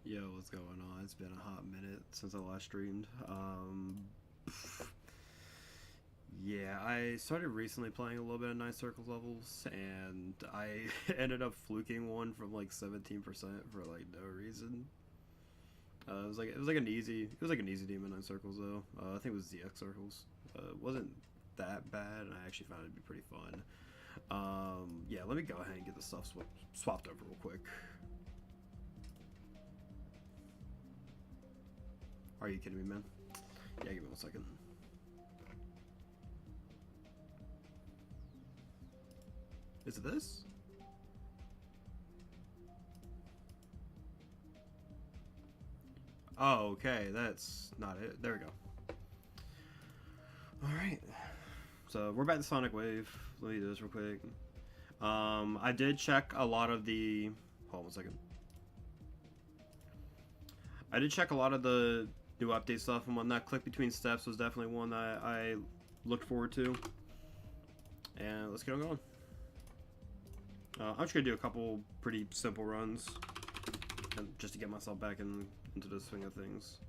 Yo, what's going on? It's been a hot minute since I last streamed. Yeah, I started recently playing a little bit of Nine Circles levels, and I ended up fluking one from like 17% for like no reason. It was like an easy demon Nine Circles though. I think it was ZX Circles. It wasn't that bad, and I actually found it to be pretty fun. Yeah, let me go ahead and get the stuff swapped over real quick. Are you kidding me, man? Yeah, give me 1 second. Is it this? Oh, okay, that's not it. There we go. Alright. So we're back to Sonic Wave. Let me do this real quick. I did check a lot of the... Hold on 1 second. I did check a lot of the new update stuff and whatnot. Click Between Steps was definitely one that I looked forward to. And let's get on going. I'm just going to do a couple pretty simple runs. And just to get myself back into the swing of things.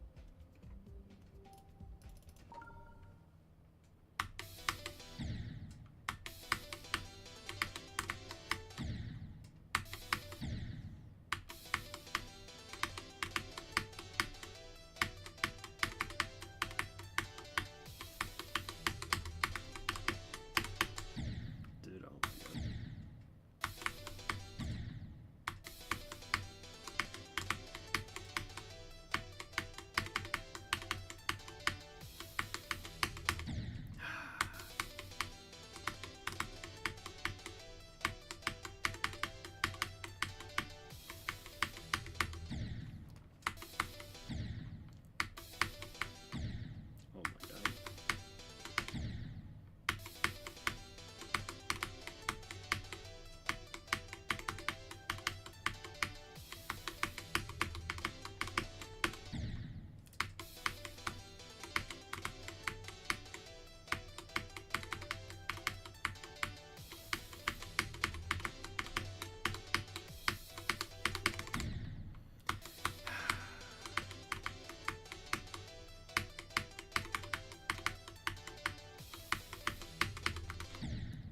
Dude, oh my god. Oh my god.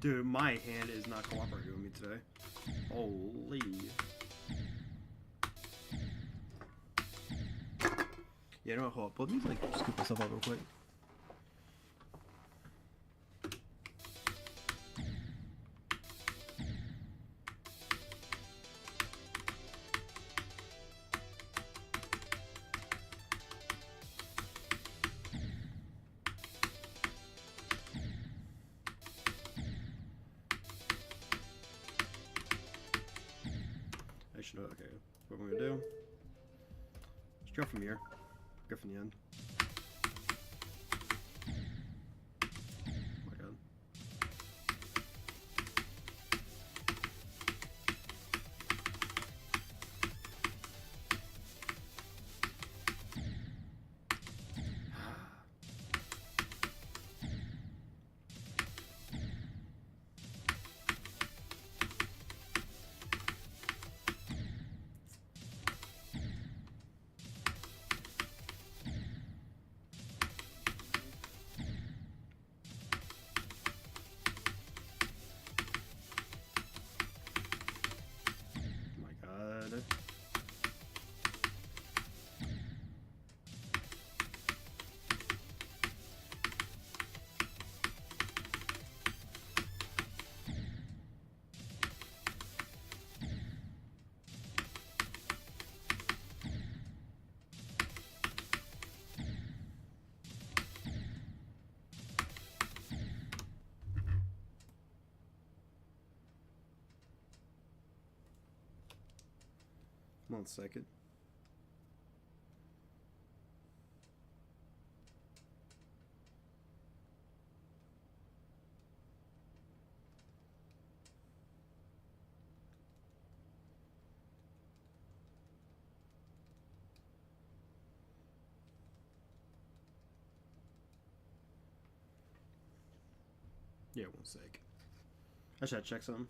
Dude, my hand is not cooperating with me today. Holy. Yeah, no, hold up. Let me, like, scoop myself up real quick. Actually, no, okay. What we're gonna do? Let's go from here. Go from the end. Oh my god. 1 second. Yeah, 1 sec. I should check something.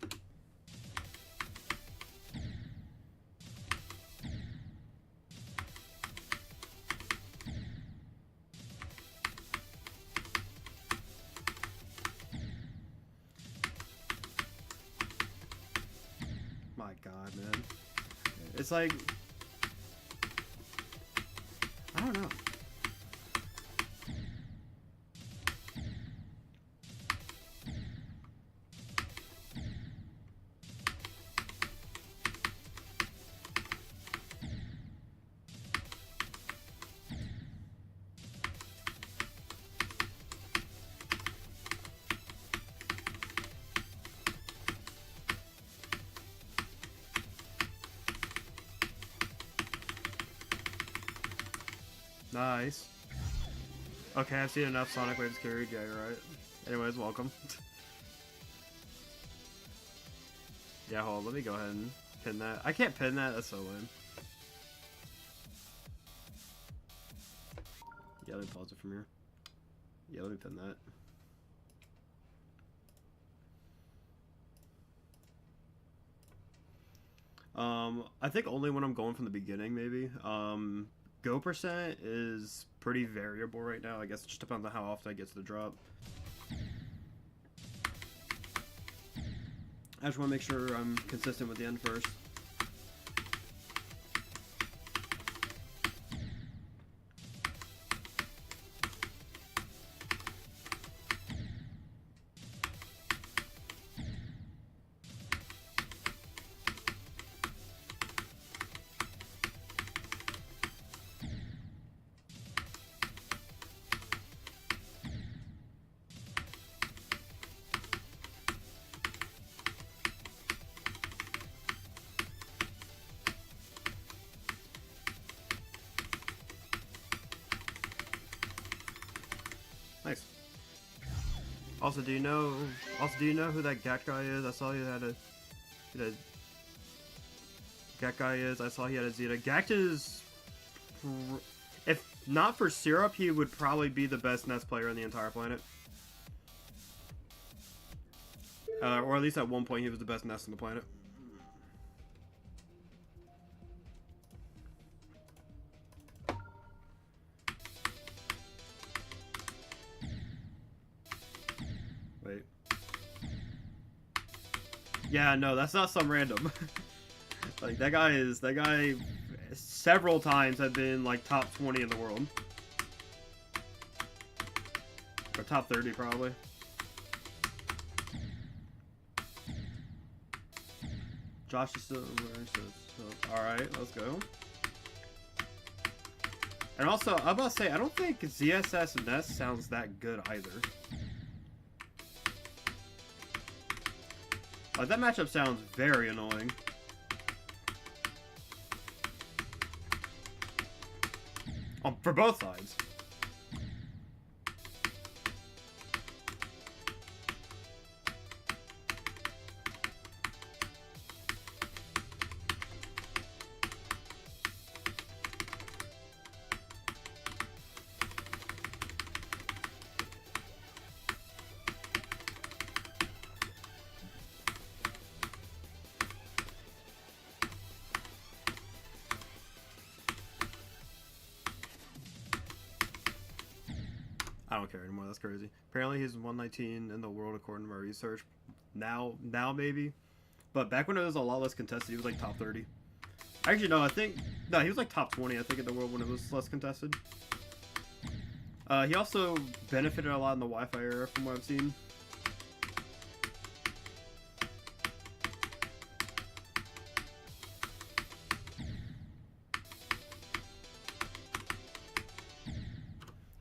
My God, man. It's like, I don't know. Nice. Okay, I've seen enough Sonic Waves carried. Yeah, you're right. Anyways, welcome. Yeah, hold on. Let me go ahead and pin that. I can't pin that. That's so lame. Yeah, let me pause it from here. Yeah, let me pin that. I think only when I'm going from the beginning, maybe. Go percent is pretty variable right now. I guess it just depends on how often I get to the drop. I just want to make sure I'm consistent with the end first. Nice. Also, do you know who that Gat guy is? I saw he had a Gat guy is. I saw he had a Zeta. Gat is, if not for Syrup, he would probably be the best Nest player on the entire planet. Or at least at one point he was the best Nest on the planet. Wait. Yeah, no, that's not some random. Like, that guy several times have been like top 20 in the world. Or top 30 probably. Josh is still alright, let's go. And also, I'm about to say, I don't think ZSS Nest sounds that good either. Like, that matchup sounds very annoying. For both sides. I don't care anymore. That's crazy. Apparently, he's 119 in the world according to my research. Now maybe, but back when it was a lot less contested, he was like top 30. Actually, no, he was like top 20. I think in the world when it was less contested. He also benefited a lot in the Wi-Fi era, from what I've seen.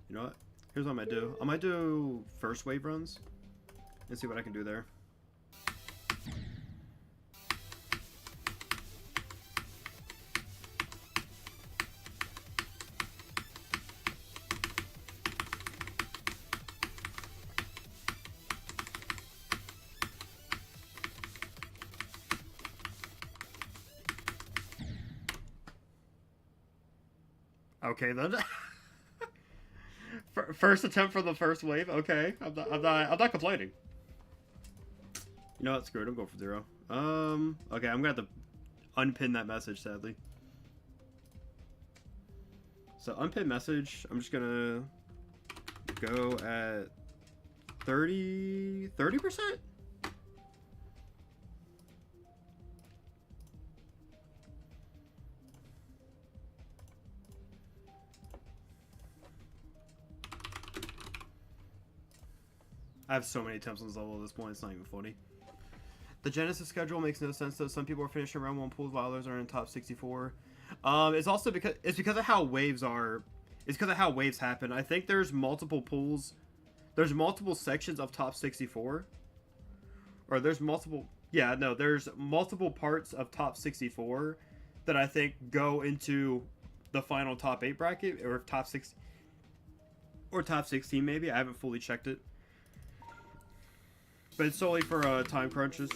You know what? Here's what I might do. I might do first wave runs and see what I can do there. Okay then. First attempt for the first wave. Okay, I'm not complaining. You know what? Screw it. I'm going for 0. Okay, I'm gonna have to unpin that message, sadly. So unpin message. I'm just gonna go at 30%. I have so many attempts on this level at this point, it's not even funny. The Genesis schedule makes no sense though. Some people are finishing round 1 pools while others are in top 64. It's also because of how waves are. It's because of how waves happen. I think there's multiple pools. There's multiple sections of top 64. Or there's multiple. Yeah, no, there's multiple parts of top 64 that I think go into the final top 8 bracket or top 6 or top 16 maybe. I haven't fully checked it. But it's solely for time crunches.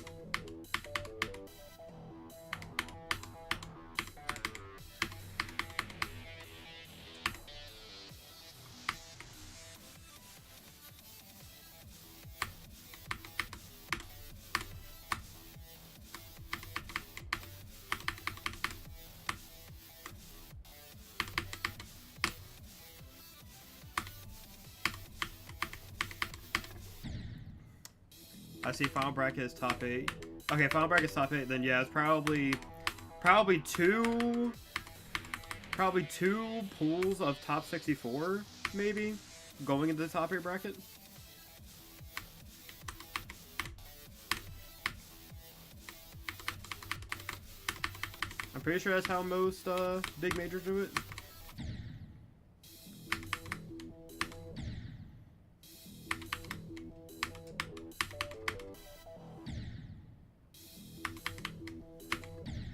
I see final bracket is top 8. Okay, final bracket is top 8. Then yeah, it's probably two pools of top 64 maybe going into the top 8 bracket. I'm pretty sure that's how most big majors do it.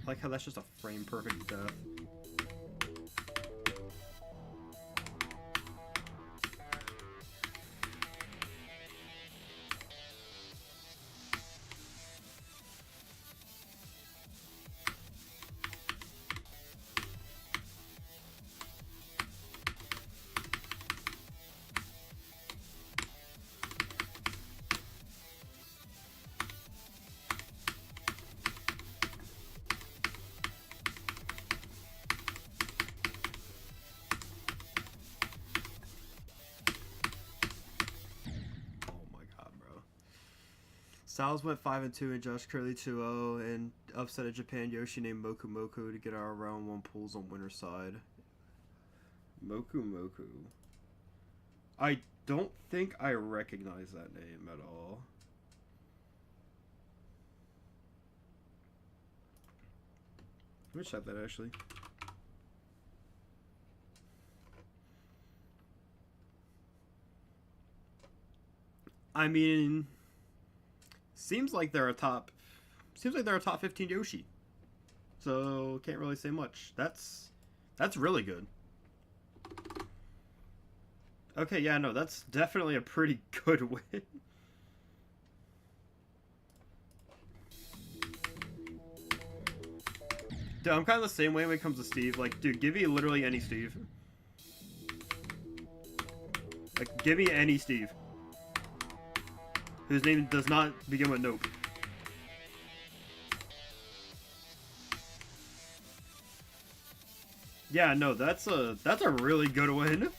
I like how that's just a frame perfect death. Styles went 5-2 and Josh Curley 2-0 and upset a Japan Yoshi named Moku Moku to get our round 1 pools on winner's side. Moku Moku. I don't think I recognize that name at all. Let me check that actually. I mean, seems like they're a top 15 Yoshi. So can't really say much. That's really good. Okay, yeah, no, that's definitely a pretty good win. Dude, I'm kind of the same way when it comes to Steve. Like, dude, give me literally any Steve. Like, give me any Steve. Whose name does not begin with nope. Yeah, no, that's a really good win.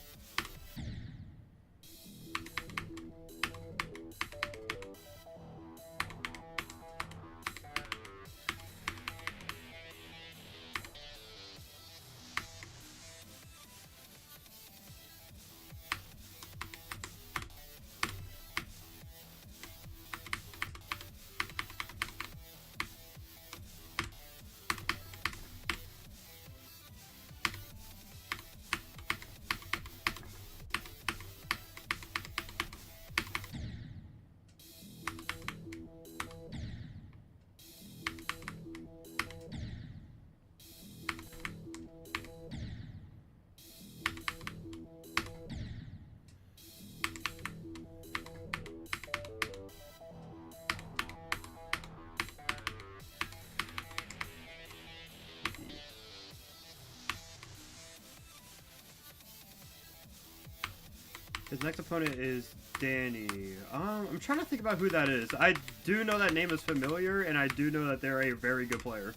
His next opponent is Danny. I'm trying to think about who that is. I do know that name is familiar, and I do know that they're a very good player.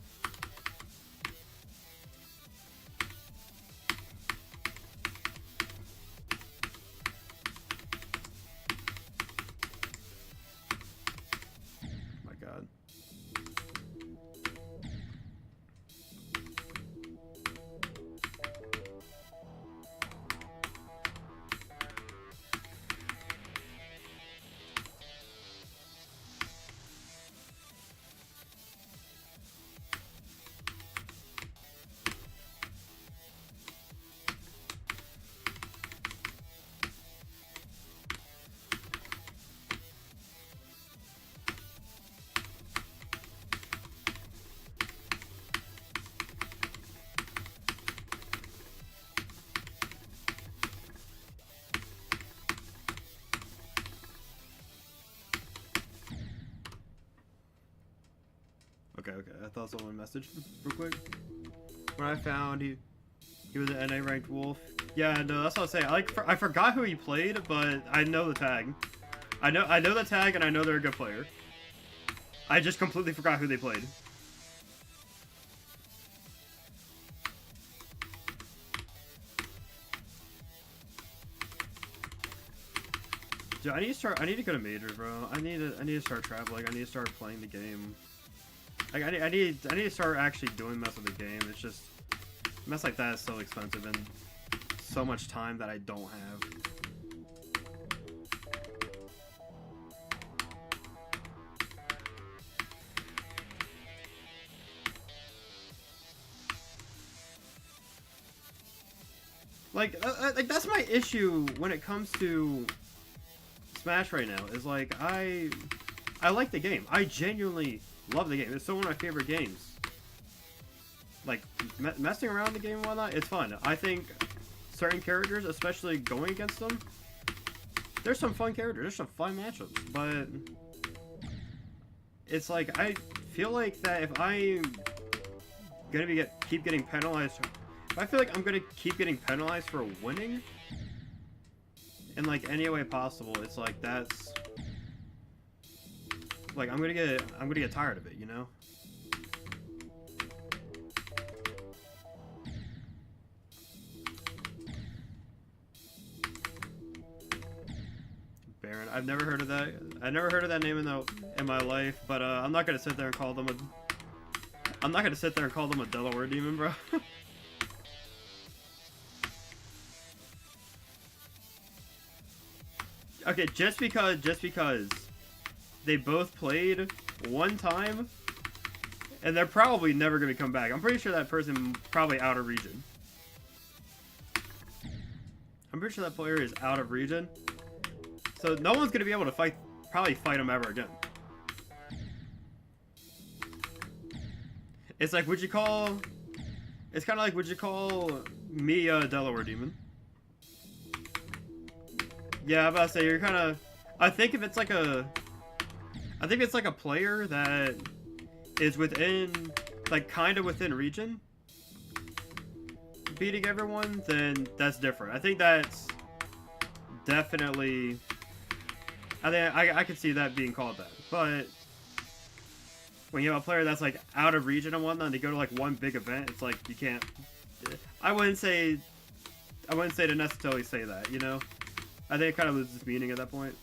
My God. Okay. I thought someone messaged real quick. When I found he was an NA ranked wolf. Yeah, no, that's what I was saying. I forgot who he played, but I know the tag. I know the tag, and I know they're a good player. I just completely forgot who they played. Dude, I need to go to major, bro. I need to start traveling. I need to start playing the game. Like I need to start actually doing mess with the game. It's just mess like that is so expensive and so much time that I don't have. Like that's my issue when it comes to Smash right now. Is like I like the game. I genuinely love the game. It's still one of my favorite games. Like messing around the game and whatnot, it's fun. I think certain characters, especially going against them, there's some fun characters. There's some fun matchups, but it's like I feel like that if I'm gonna keep getting penalized. If I feel like I'm gonna keep getting penalized for winning in like any way possible, it's like that's like I'm gonna get tired of it, you know? Baron, I've never heard of that. I never heard of that name in my life, but I'm not gonna sit there and call them a Delaware demon, bro. Okay, just because they both played one time, and they're probably never gonna come back. I'm pretty sure that person probably out of region. I'm pretty sure that player is out of region, so no one's gonna be able to probably fight him ever again. It's like, it's kind of like, would you call me a Delaware demon? Yeah, I'm about to say, you're kind of... I think it's like a player that is within, like, kind of within region, beating everyone, then that's different. I think that's definitely... I could see that being called that. But when you have a player that's, like, out of region and whatnot, and they go to, like, one big event, it's like, you can't... I wouldn't say to necessarily say that, you know? I think it kind of loses meaning at that point.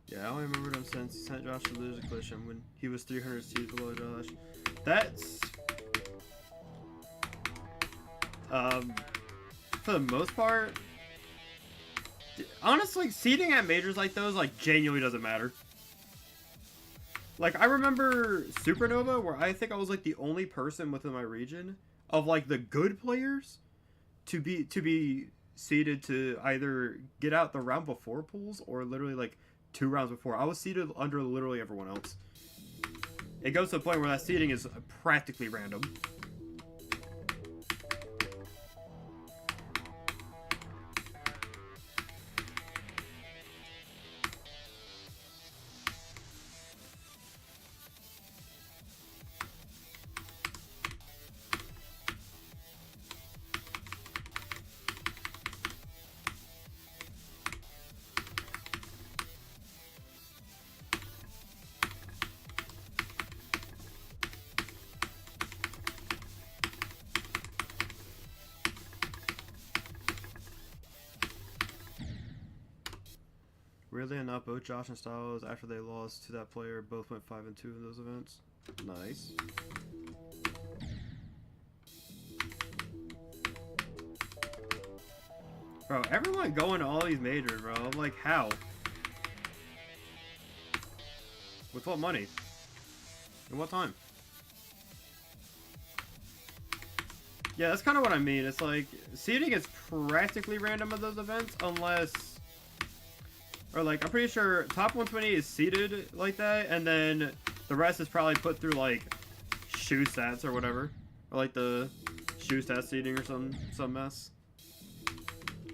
Yeah, I only remembered him since he sent Josh to lose a collision when he was 300 C's below Josh. That's... for the most part, honestly, seeding at majors like those, like, genuinely doesn't matter. Like, I remember Supernova, where I think I was, like, the only person within my region of, like, the good players to be seeded to either get out the round before pools or literally, like, 2 rounds before. I was seeded under literally everyone else. It goes to the point where that seeding is practically random. Weirdly enough, both Josh and Styles, after they lost to that player, both went 5-2 in those events. Nice. Bro, everyone going to all these majors, bro. I'm like, how? With what money? And what time? Yeah, that's kind of what I mean. It's like, seeding is practically random at those events, unless... Or, like, I'm pretty sure top 120 is seeded like that, and then the rest is probably put through, like, shoe stats or whatever. Or, like, the shoe stats seeding or some mess.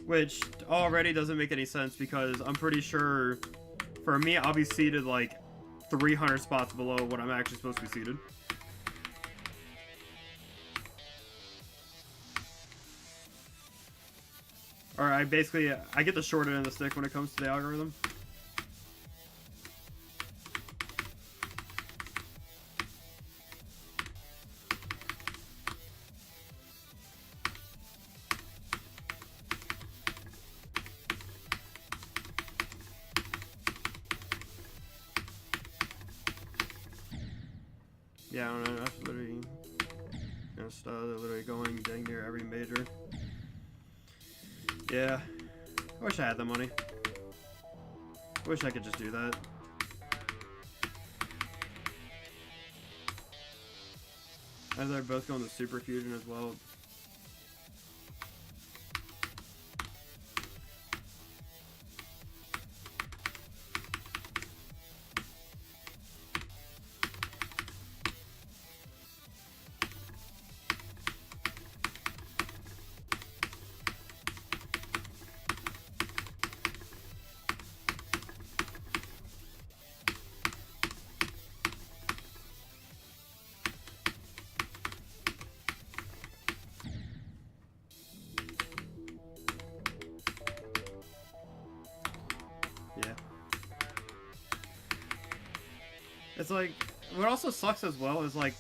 Which already doesn't make any sense, because I'm pretty sure, for me, I'll be seeded, like, 300 spots below what I'm actually supposed to be seeded. Or I get the short end of the stick when it comes to the algorithm. Yeah, I don't know, that's literally, literally going dang near every major. Yeah, I wish I had the money. I wish I could just do that. And they're both going to Super Fusion as well. Yeah. It's like, what also sucks as well is like,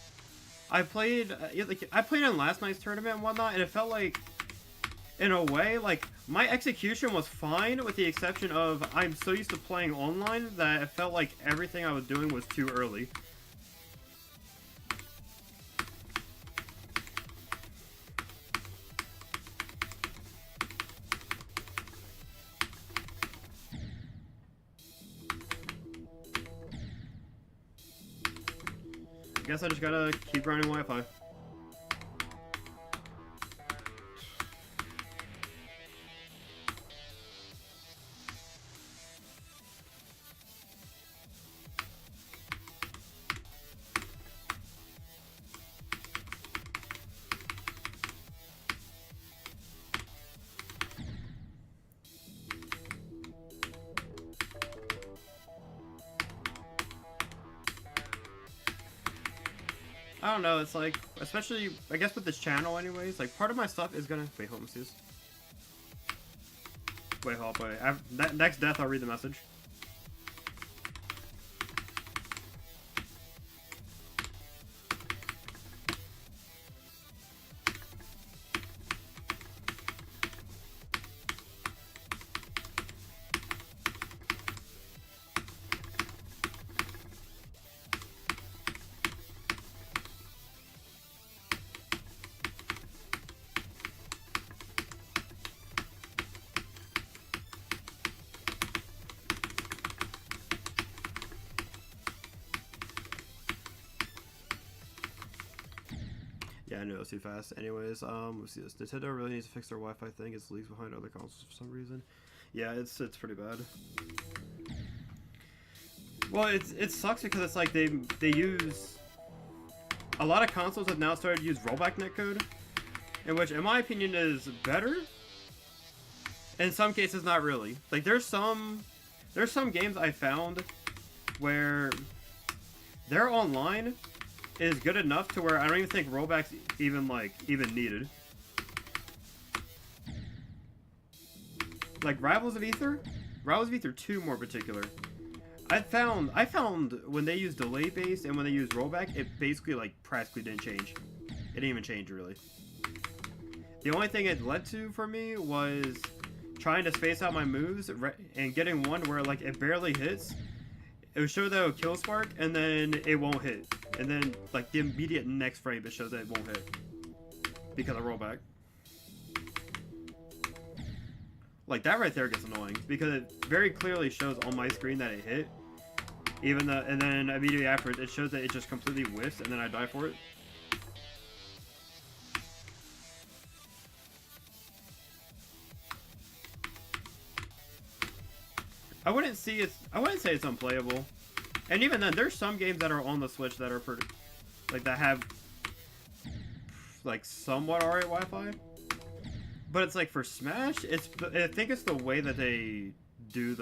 I played in last night's tournament and whatnot, and it felt like, in a way, like, my execution was fine, with the exception of I'm so used to playing online that it felt like everything I was doing was too early. Guess I just gotta keep grinding Wi-Fi. I don't know, it's like, especially, I guess with this channel anyways, like, part of my stuff is gonna... Wait, hold on, see this? Wait, hold on, wait. Next death, I'll read the message. I knew it was too fast. Anyways, let's see this. Nintendo really needs to fix their Wi-Fi thing. It's leaks behind other consoles for some reason. Yeah, it's pretty bad. Well, it sucks because it's like they use a lot of consoles have now started to use rollback netcode, in which, in my opinion, is better. In some cases, not really. Like there's some games I found where their online is good enough to where I don't even think rollbacks even needed. Like Rivals of Aether 2 more particular. I found when they use delay based and when they use rollback, it basically like practically didn't change. It didn't even change really. The only thing it led to for me was trying to space out my moves and getting one where like it barely hits. It would show that it would kill spark and then it won't hit. And then like the immediate next frame it shows that it won't hit. Because of rollback. Like that right there gets annoying because it very clearly shows on my screen that it hit. Even though, and then immediately after it shows that it just completely whiffs and then I die for it. I wouldn't say it's unplayable. And even then, there's some games that are on the Switch that are pretty, like that have like somewhat alright Wi-Fi. But it's like for Smash, I think it's the way that they do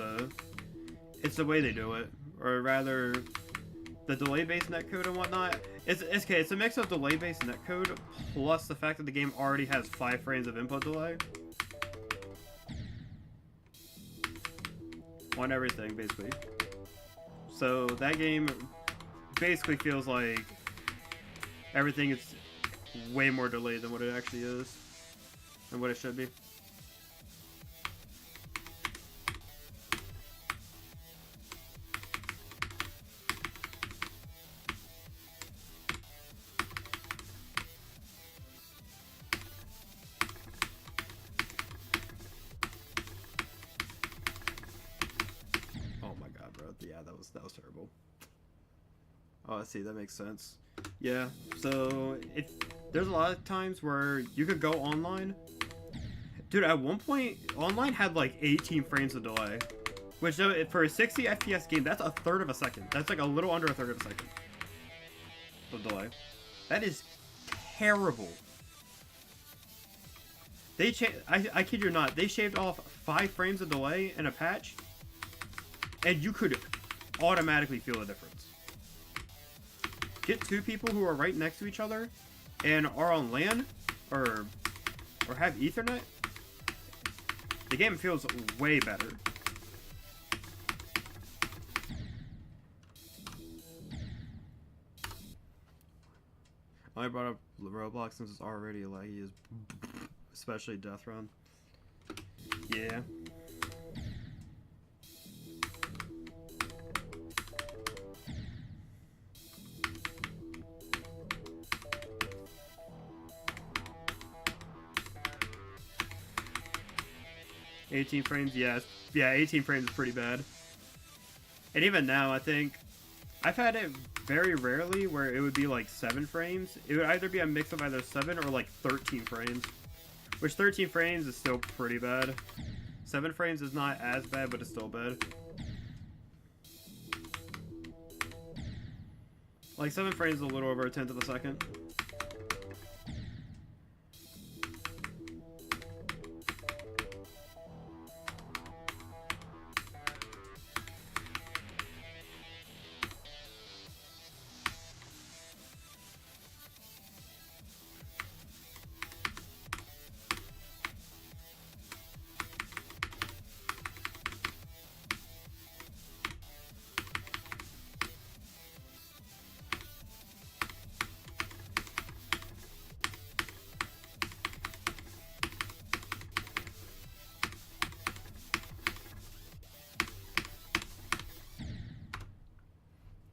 it's the way they do it, or rather, the delay-based netcode and whatnot. It's okay. It's a mix of delay-based netcode plus the fact that the game already has 5 frames of input delay on everything, basically. So that game basically feels like everything is way more delayed than what it actually is. And what it should be. Oh my god, bro. Yeah, that was terrible. Oh, I see. That makes sense. Yeah. So there's a lot of times where you could go online. Dude, at one point, online had like 18 frames of delay. Which, for a 60 FPS game, that's a third of a second. That's like a little under a third of a second of delay. That is terrible. I kid you not, they shaved off 5 frames of delay in a patch, and you could automatically feel a difference. Get 2 people who are right next to each other and are on LAN or have Ethernet, the game feels way better. I brought up Roblox since it's already laggy, especially Death Run. Yeah. $18 frames, yeah, 18 frames is pretty bad. And even now, I think I've had it very rarely where it would be like 7 frames. It would either be a mix of either 7 or like 13 frames, which 13 frames is still pretty bad. 7 frames is not as bad, but it's still bad. Like 7 frames is a little over a tenth of a second.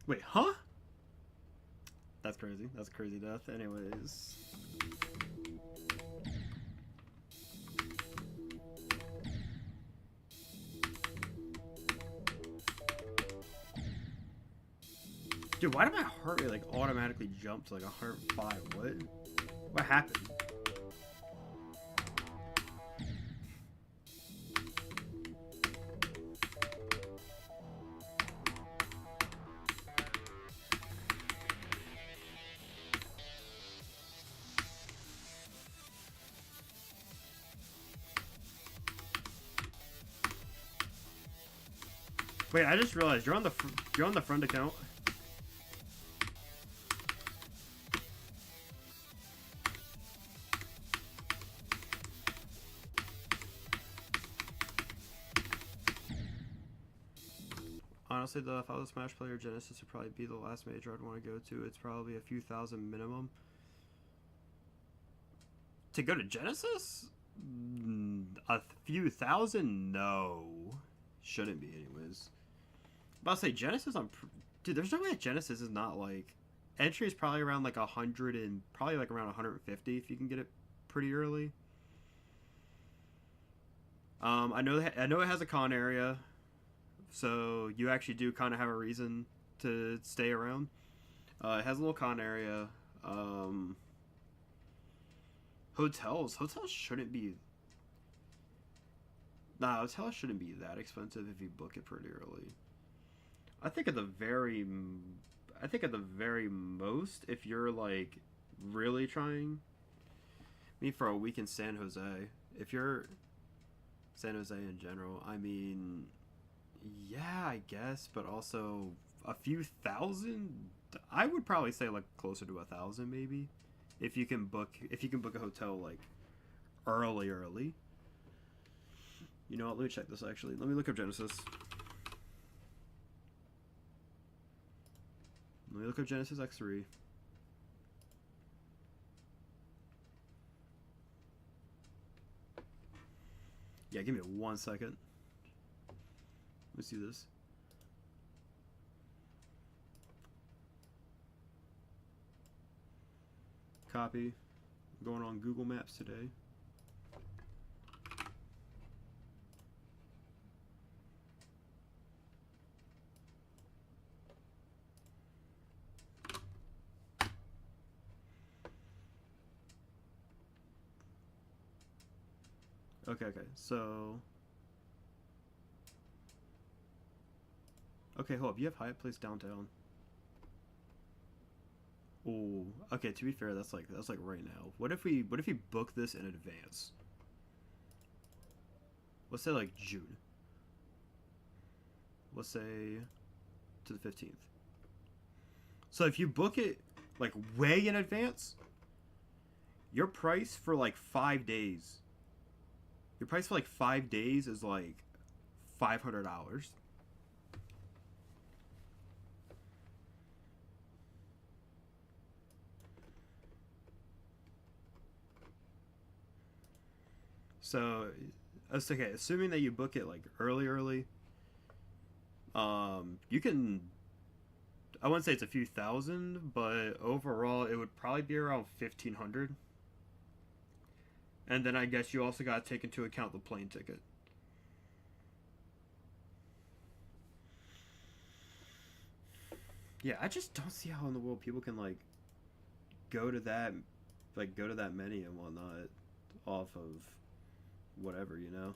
Wait, huh? That's crazy. That's a crazy death. Anyways. Dude, why did my heart rate like automatically jump to like 105? What happened? Wait, I just realized you're on the front account. Honestly, though, if I was a Smash player, Genesis would probably be the last major I'd want to go to. It's probably a few thousand minimum. To go to Genesis? A few thousand? No. Shouldn't be, anyways. But I'll say Genesis, dude, there's no way Genesis is not like... Entry is probably around like 100 and... Probably like around 150 if you can get it pretty early. I know it has a con area. So you actually do kind of have a reason to stay around. It has a little con area. Hotels shouldn't be... Nah, hotels shouldn't be that expensive if you book it pretty early. I think at the very most, if you're like really trying, I mean, for a week in San Jose, if you're San Jose in general, I mean, yeah, I guess, but also a few thousand. I would probably say like closer to 1,000 maybe, if you can book a hotel like early. You know what? Let me check this actually. Let me look up Genesis. Let me look up Genesis X3. Yeah, give me 1 second. Let me see this. Copy. I'm going on Google Maps today. Okay, so... Okay, hold up, you have Hyatt Place downtown. Oh, okay, to be fair, that's like right now. What if we book this in advance? Let's say like June. Let's say to the 15th. So if you book it like way in advance, your price for like 5 days. Your price for like 5 days is like $500. So, it's okay. Assuming that you book it like early, you can. I wouldn't say it's a few thousand, but overall it would probably be around 1,500. And then I guess you also got to take into account the plane ticket. Yeah, I just don't see how in the world people can like go to that many and whatnot off of whatever, you know.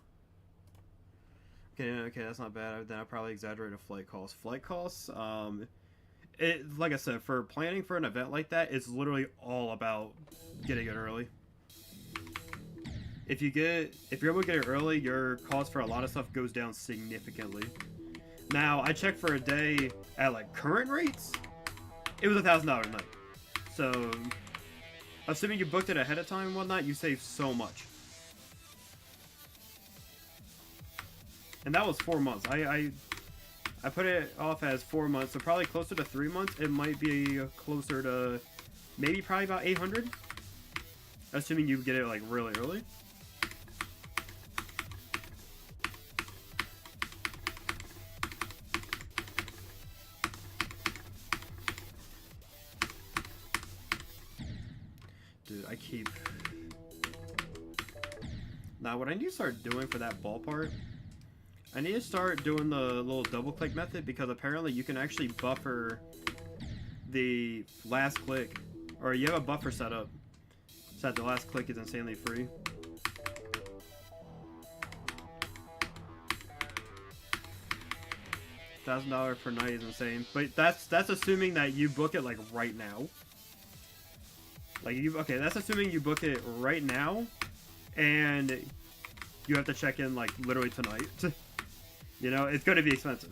Okay, that's not bad. Then I probably exaggerated flight costs. Flight costs, like I said, for planning for an event like that, it's literally all about getting it early. If you're able to get it early, your cost for a lot of stuff goes down significantly. Now, I checked for a day at like current rates, it was $1,000 a night. So, assuming you booked it ahead of time and whatnot, you save so much. And that was 4 months. I put it off as 4 months, so probably closer to 3 months. It might be closer to maybe probably about 800, assuming you get it like really early. Dude, I keep... Now, what I need to start doing for that ball part, I need to start doing the little double click method, because apparently you can actually buffer the last click, or you have a buffer set up So that the last click is insanely free. $1,000 per night is insane, but that's assuming that you book it like right now. Like okay, that's assuming you book it right now, and you have to check in like literally tonight. You know, it's going to be expensive.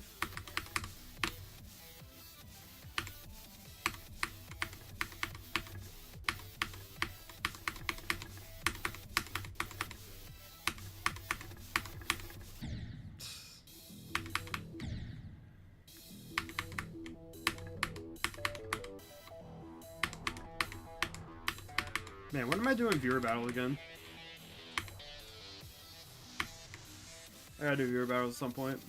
Man, when am I doing viewer battle again? I gotta do viewer battle at some point.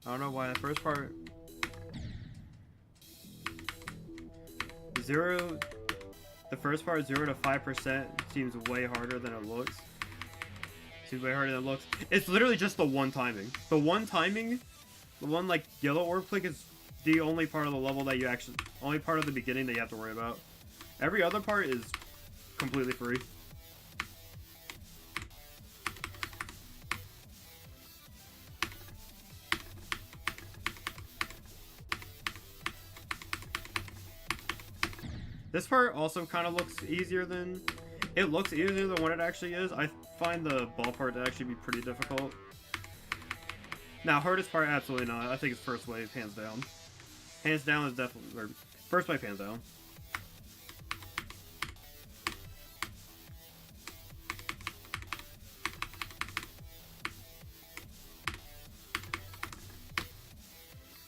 I don't know why the first part... The first part, 0 to 5%, seems way harder than it looks. Seems way harder than it looks. It's literally just the one timing. The one timing, the one like yellow orb click is the only part of the level that you actually... Only part of the beginning that you have to worry about. Every other part is completely free. This part also kind of looks easier than... It looks easier than what it actually is. I find the ball part to actually be pretty difficult. Now, hardest part, absolutely not. I think it's first wave, hands down. Hands down is definitely... Or first wave, hands down.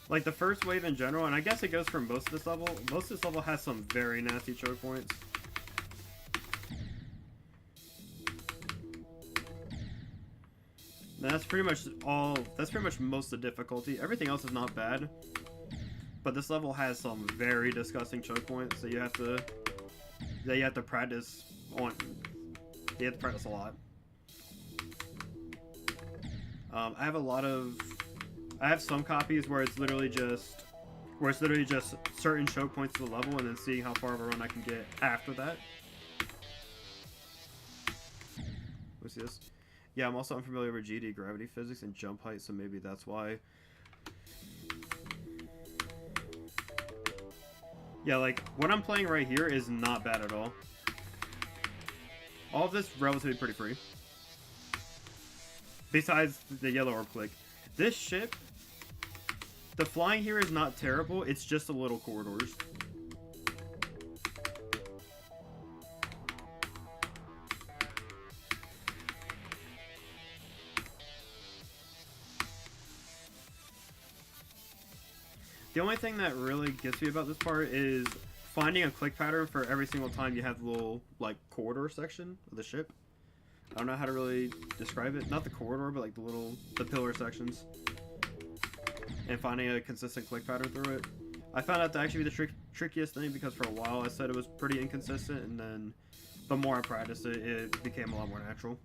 Like, the first wave in general, and I guess it goes for most of this level. Most of this level has some very nasty choke points. And that's pretty much all... That's pretty much most of the difficulty. Everything else is not bad. But this level has some very disgusting choke points that you have to... That you have to practice on... You have to practice a lot. I have a lot of... I have some copies where it's literally just certain choke points to the level and then seeing how far of a run I can get after that. What's this? Yeah, I'm also unfamiliar with GD gravity physics and jump height, so maybe that's why. Yeah, like what I'm playing right here is not bad at all. All of this relatively pretty free. Besides the yellow orb click. This ship, the flying here is not terrible, it's just a little corridors. The only thing that really gets me about this part is finding a click pattern for every single time you have the little, like, corridor section of the ship. I don't know how to really describe it. Not the corridor, but like the pillar sections. And finding a consistent click pattern through it. I found out to actually be the trickiest thing because for a while I said it was pretty inconsistent, and then the more I practiced it, it became a lot more natural.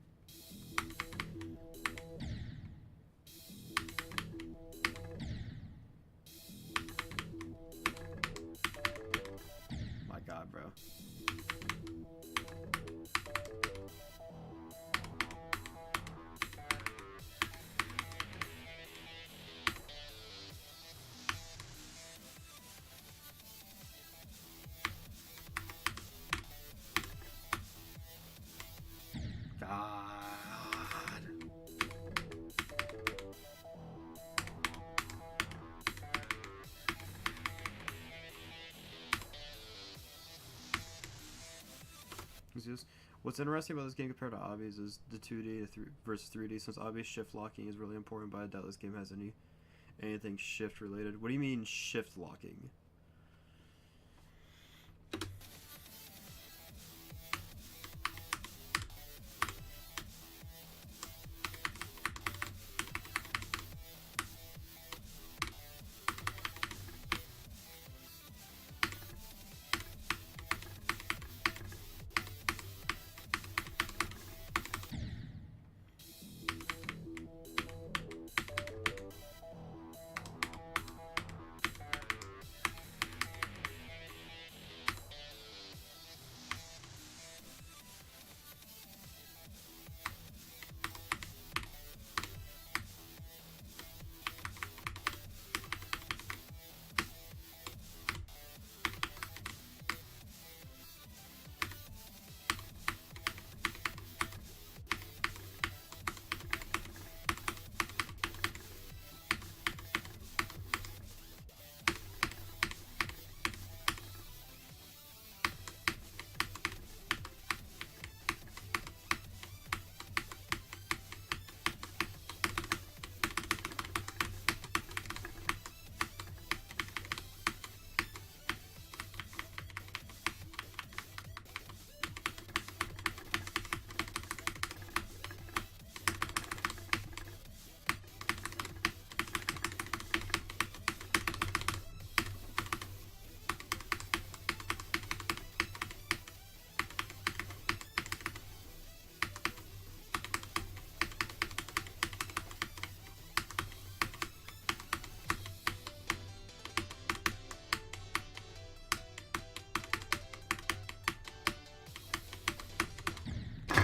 My god, bro. What's interesting about this game compared to Obby's is the 2D versus 3D, since Obby's shift locking is really important, but I doubt this game has anything shift related. What do you mean shift locking?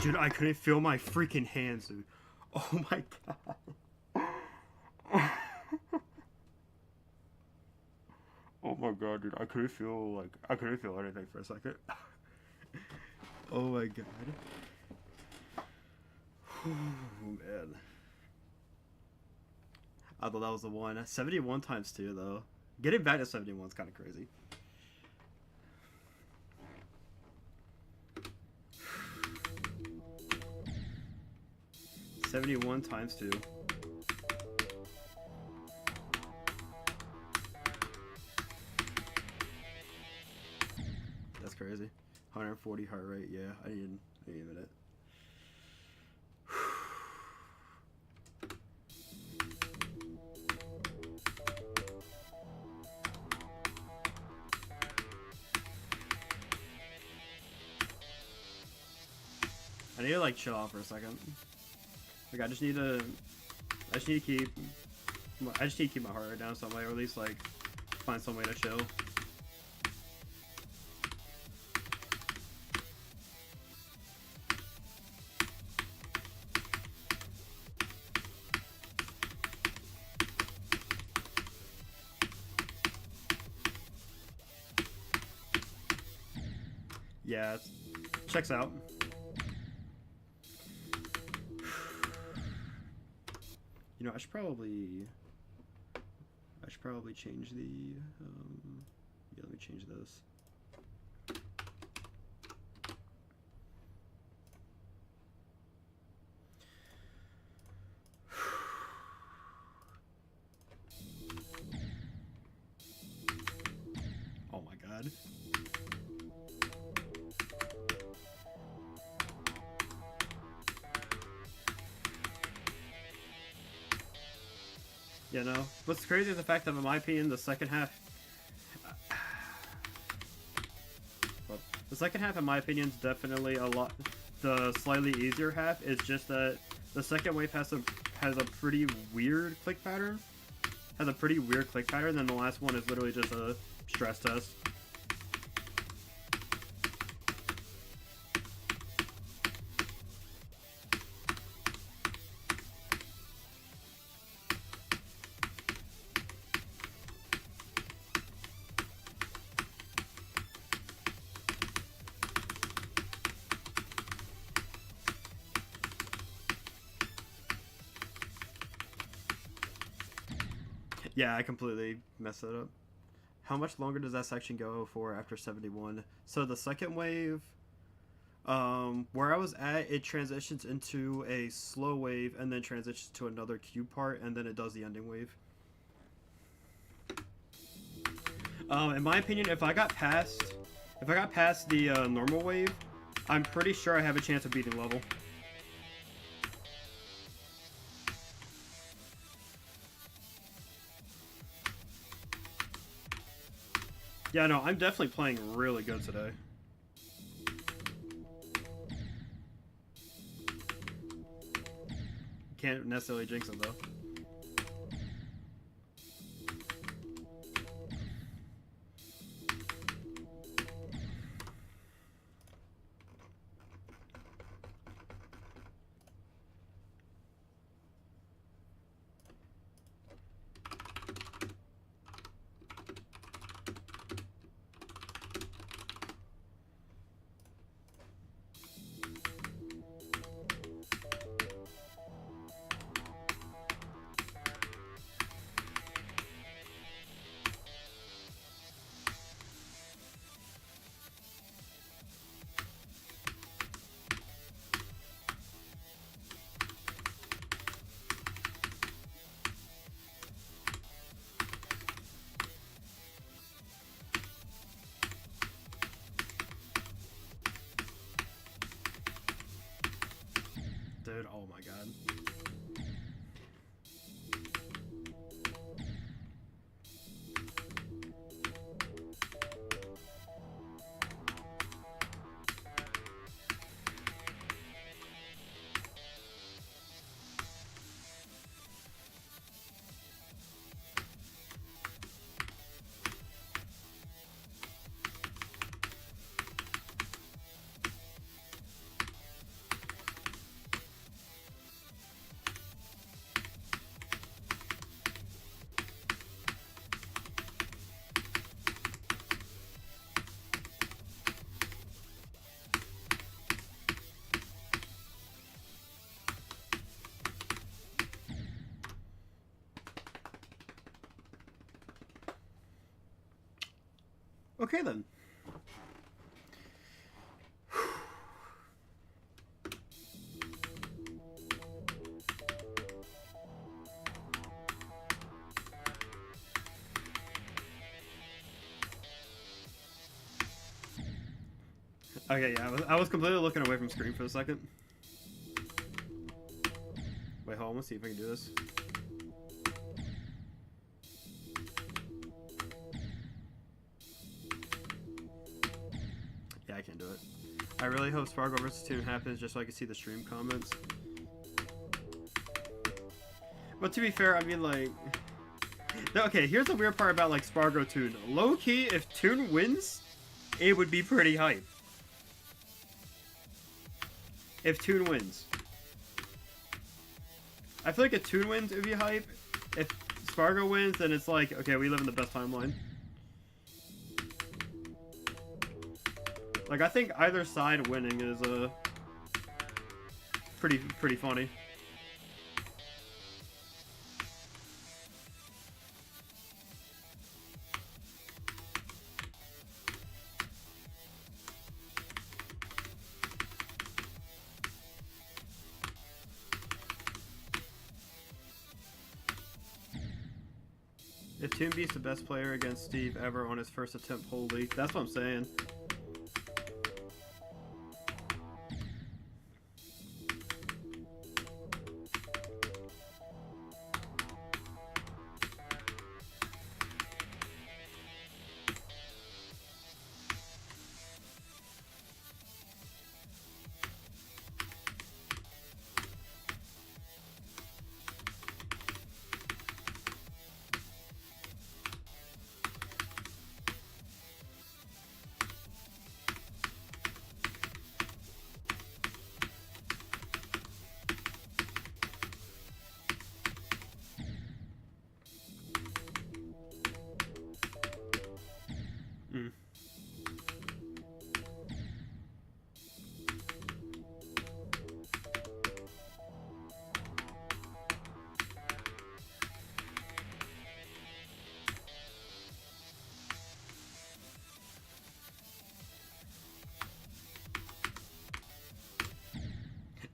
Dude, I couldn't feel my freaking hands, dude. Oh my god. Oh my god, dude. I couldn't feel anything for a second. Oh my god. Oh man. I thought that was the one. 71 times 2 though. Getting back to 71 is kind of crazy. $71 times 2. That's crazy. 140 heart rate. Yeah, I need a minute. I need to like chill out for a second. Like I just need to keep my heart rate down some way, or at least like find some way to chill. Yeah, it checks out. You know, I should probably change the, yeah, let me change this. Oh my god. You know, what's crazy is the fact that, in my opinion, the second half, well, the second half, in my opinion, is definitely a lot. The slightly easier half is just that the second wave has a pretty weird click pattern. Has a pretty weird click pattern, and the last one is literally just a stress test. Yeah, I completely messed it up. How much longer does that section go for after 71? So the second wave, where I was at, it transitions into a slow wave and then transitions to another cube part, and then it does the ending wave. In my opinion, if I got past the normal wave, I'm pretty sure I have a chance of beating level. Yeah, no, I'm definitely playing really good today. Can't necessarily jinx it though. Dude, oh my god. Okay then. Okay, yeah, I was completely looking away from screen for a second. Wait, hold on, let's see if I can do this. Yeah, I can't do it. I really hope Spargo vs. Toon happens just so I can see the stream comments. But to be fair, I mean, like... Okay, here's the weird part about, like, Spargo Toon. Low-key, if Toon wins, it would be pretty hype. If Toon wins. I feel like if Toon wins, it would be hype. If Spargo wins, then it's like, okay, we live in the best timeline. Like, I think either side winning is pretty funny. If Toon beats the best player against Steve ever on his first attempt, holy, that's what I'm saying.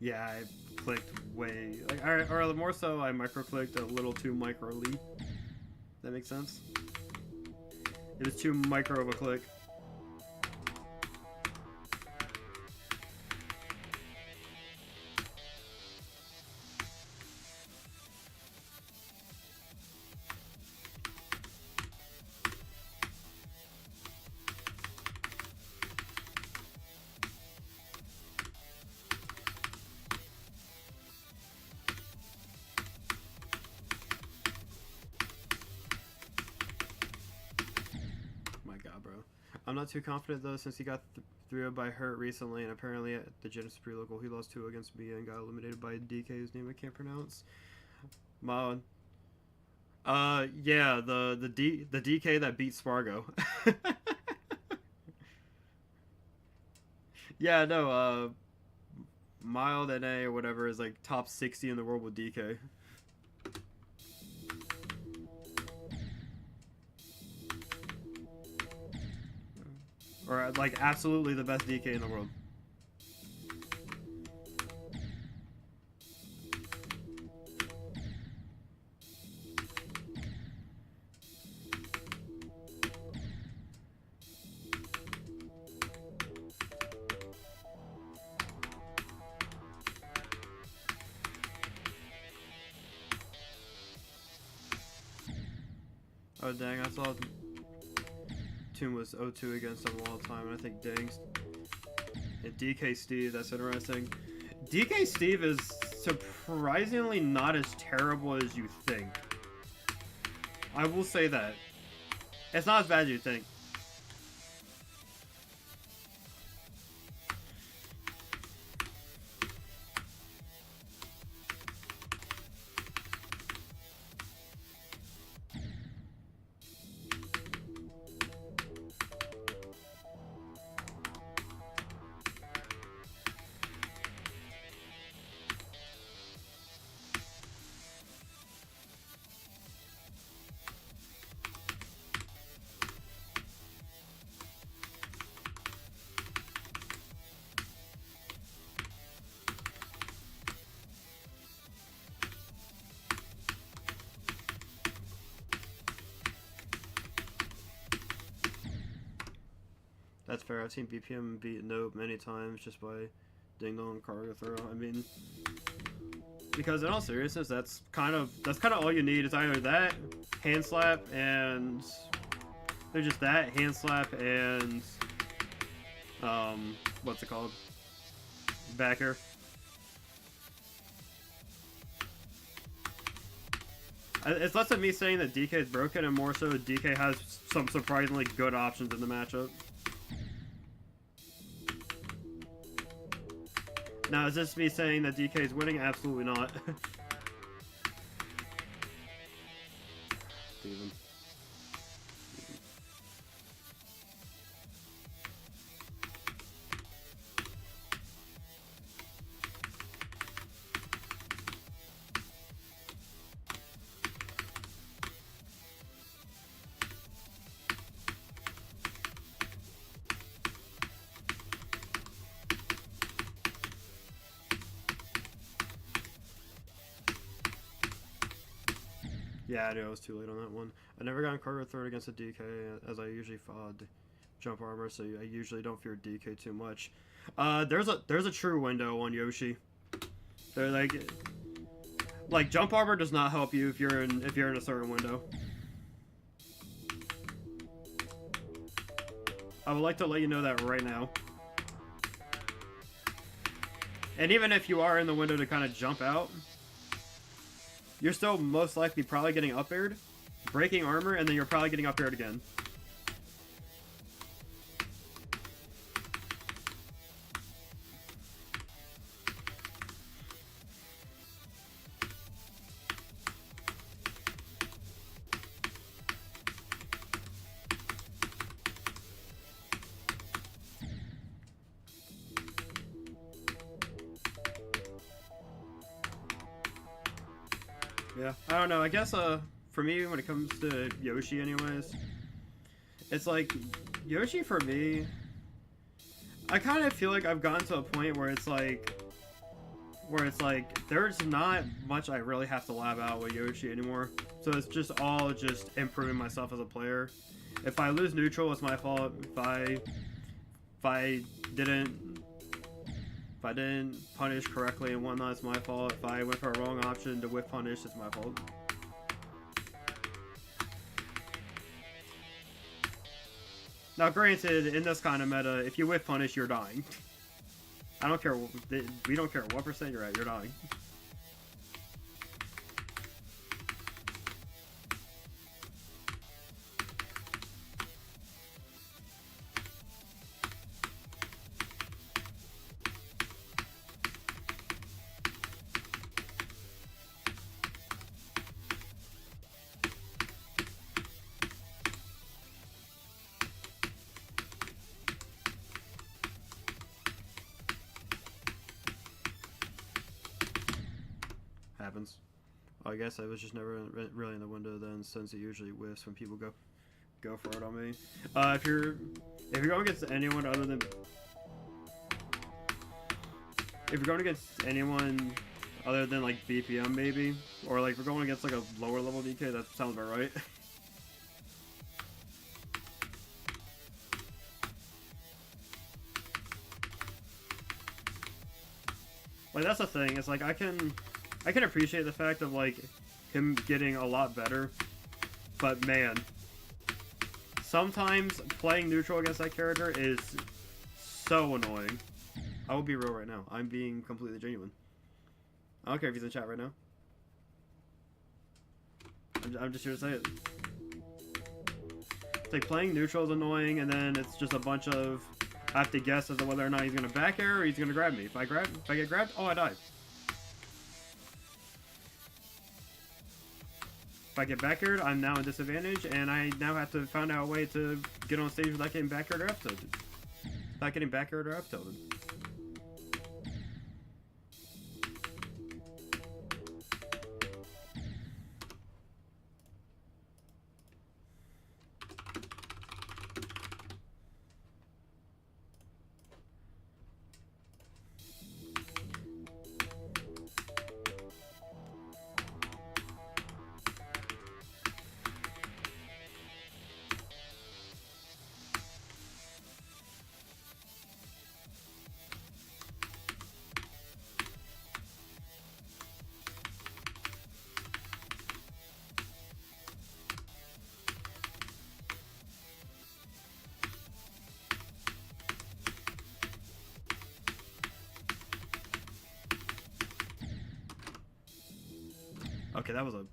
Yeah, I clicked way, like, or more so, I micro-clicked a little too micro-ly. That makes sense? It was too micro of a click. I'm not too confident though, since he got 3-0 by hurt recently, and apparently at the Genesis Pre-Local he lost 2 against me and got eliminated by DK, whose name I can't pronounce. Mon. Yeah, the DK that beat Spargo. Yeah, no, Mild NA or whatever is like top 60 in the world with DK. Or like absolutely the best DK in the world. Oh dang, I saw Toon was 0-2 against him all the time, and I think dang, and DK Steve, that's interesting. DK Steve is surprisingly not as terrible as you think. I will say that. It's not as bad as you think. that's fair. I've seen BPM beat Nope many times just by ding dong cargo throw. I mean, because in all seriousness, that's kind of all you need is either that hand slap and they're just that hand slap and what's it called? Backer. It's less of me saying that DK is broken and more so DK has some surprisingly good options in the matchup. Now, is this me saying that DK is winning? Absolutely not. Steven. Yeah, I knew I was too late on that one. I never got cargo thrown against a DK as I usually fought jump armor, so I usually don't fear DK too much. There's a true window on Yoshi. They're like jump armor does not help you if you're in a certain window. I would like to let you know that right now. And even if you are in the window to kind of jump out, you're still most likely probably getting up aired, breaking armor, and then you're probably getting up aired again. Yeah, I don't know. I guess for me, when it comes to Yoshi, anyways, it's like Yoshi for me. I kind of feel like I've gotten to a point where it's like there's not much I really have to lab out with Yoshi anymore. So it's just all just improving myself as a player. If I lose neutral, it's my fault. If I didn't punish correctly and whatnot, it's my fault. If I went for a wrong option to whiff punish, it's my fault. Now, granted, in this kind of meta, if you whiff punish, you're dying. I don't care. We don't care what percent you're at, you're dying. Happens. I guess I was just never really in the window then, since it usually whiffs when people go for it on me. If you're going against anyone other than like BPM maybe, or like if we're going against like a lower level DK, that sounds about right. Like that's the thing. It's like I can appreciate the fact of like him getting a lot better, but man, sometimes playing neutral against that character is so annoying. I will be real right now. I'm being completely genuine. I don't care if he's in chat right now. I'm just here to say it. It's like playing neutral is annoying, and then it's just a bunch of I have to guess as to whether or not he's gonna back air or he's gonna grab me. If I get grabbed, oh, I die. If I get back aired, I'm now in disadvantage, and I now have to find out a way to get on stage without getting back aired or up tilted. Without getting back aired or up tilted. Okay, that was a...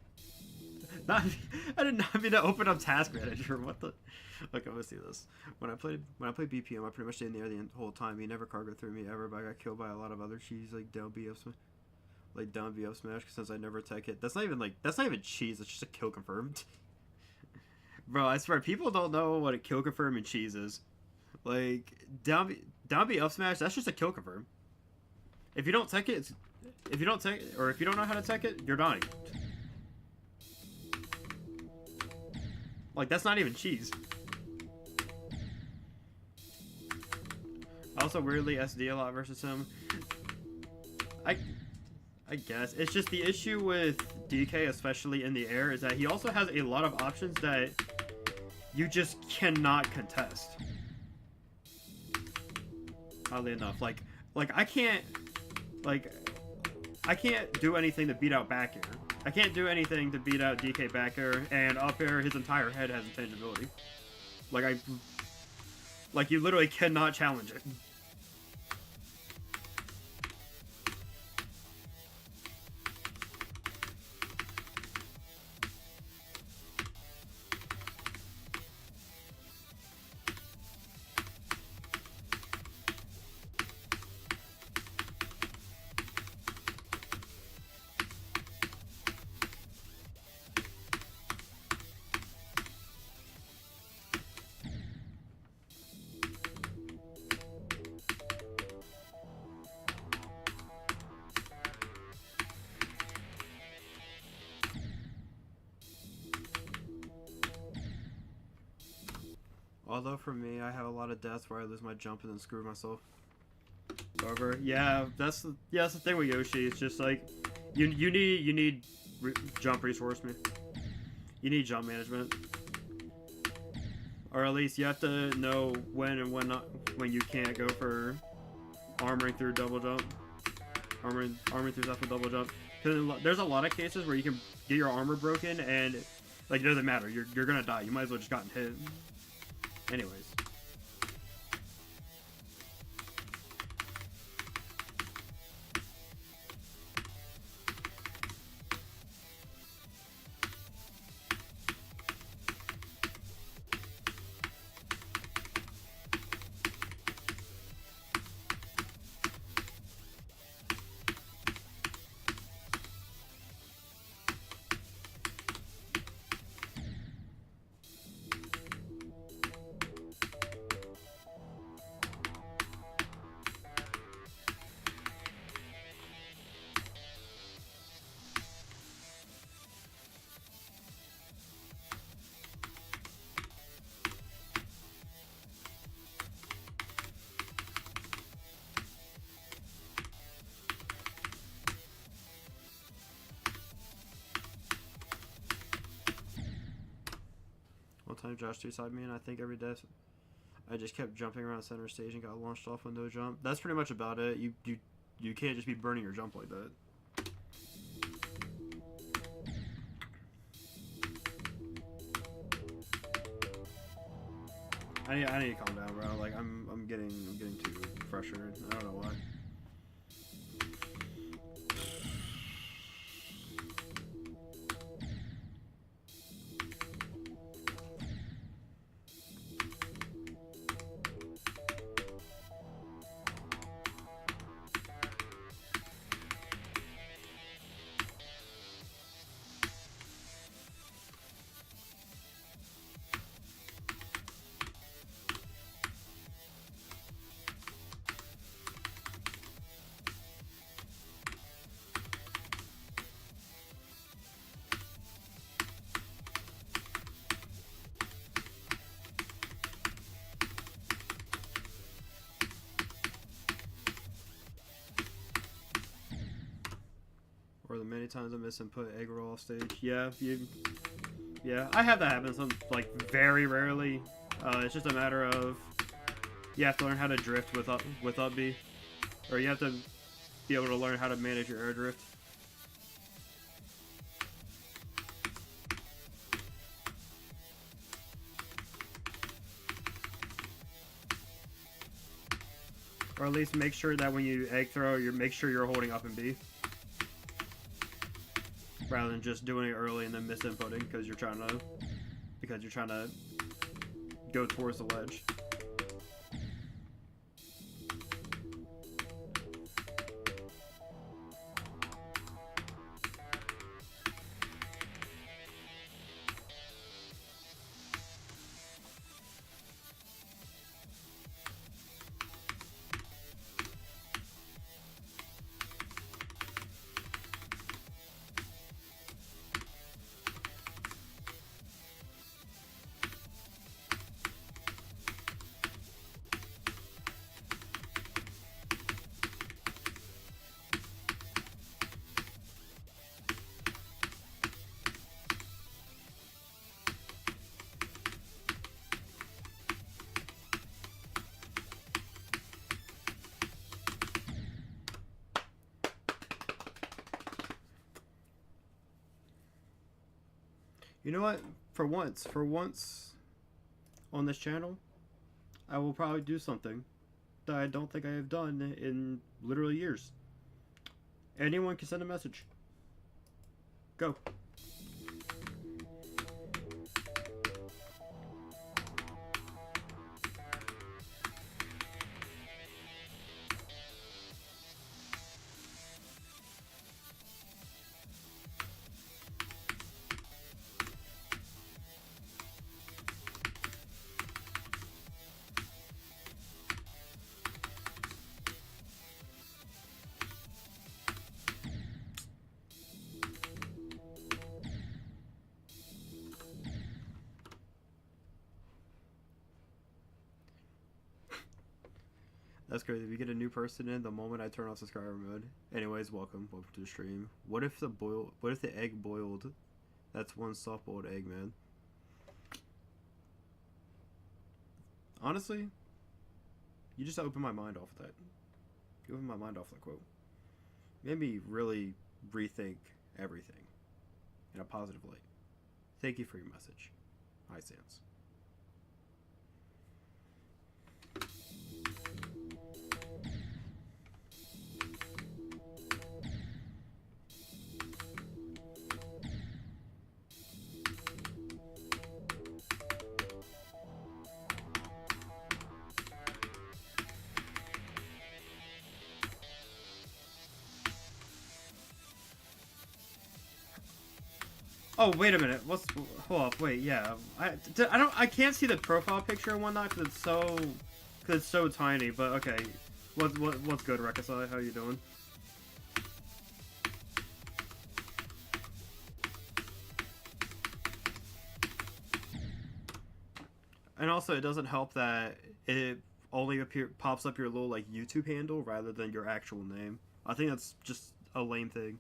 Not, I did not mean to open up Task Manager. What the... Okay, let's do this. When I played BPM, I pretty much stayed in the air the whole time. He never cargoed through me ever, but I got killed by a lot of other cheese like down BF Smash since I never tech it. That's not even cheese. That's just a kill confirmed. Bro, I swear people don't know what a kill confirm and cheese is. Like down B up smash, that's just a kill confirm. If you don't tech it, if you don't know how to tech it, you're dying. Like that's not even cheese. I also weirdly SD a lot versus him. I guess it's just the issue with DK, especially in the air, is that he also has a lot of options that you just cannot contest. Oddly enough, like I can't do anything to beat out back air. I can't do anything to beat out DK back air, and up air his entire head has intangibility. Like you literally cannot challenge it. Although for me, I have a lot of deaths where I lose my jump and then screw myself over. Yeah, that's the thing with Yoshi. It's just like you need jump resource me. You need jump management, or at least you have to know when and when you can't go for armoring through double jump, armoring through stuff with double jump. Because there's a lot of cases where you can get your armor broken and like it doesn't matter. You're gonna die. You might as well just gotten hit. Anyways. One time Josh two-sided me and I think every day I just kept jumping around center stage and got launched off with no jump. That's pretty much about it. You can't just be burning your jump like that. I need to calm down, bro. Like I'm getting too frustrated. I don't know why. Or the many times I miss and put egg roll off stage. Yeah, I have that happen some like very rarely. It's just a matter of you have to learn how to drift with up B, or you have to be able to learn how to manage your air drift. Or at least make sure that when you egg throw, make sure you're holding up in B. rather than just doing it early and then misinputting because you're trying to go towards the ledge. You know what? For once on this channel, I will probably do something that I don't think I have done in literally years. Anyone can send a message. Go. That's crazy. We get a new person in the moment I turn off subscriber mode. Anyways, welcome to the stream. What if the egg boiled? That's one soft boiled egg, man. Honestly, you just opened my mind off of that. You opened my mind off that quote. Made me really rethink everything in a positive light. Thank you for your message. Hi, Sans. Oh, wait a minute. Hold up. Wait, yeah. I can't see the profile picture and whatnot because it's so tiny. But okay, what's good, Rekasai? How you doing? And also, it doesn't help that it only pops up your little like YouTube handle rather than your actual name. I think that's just a lame thing.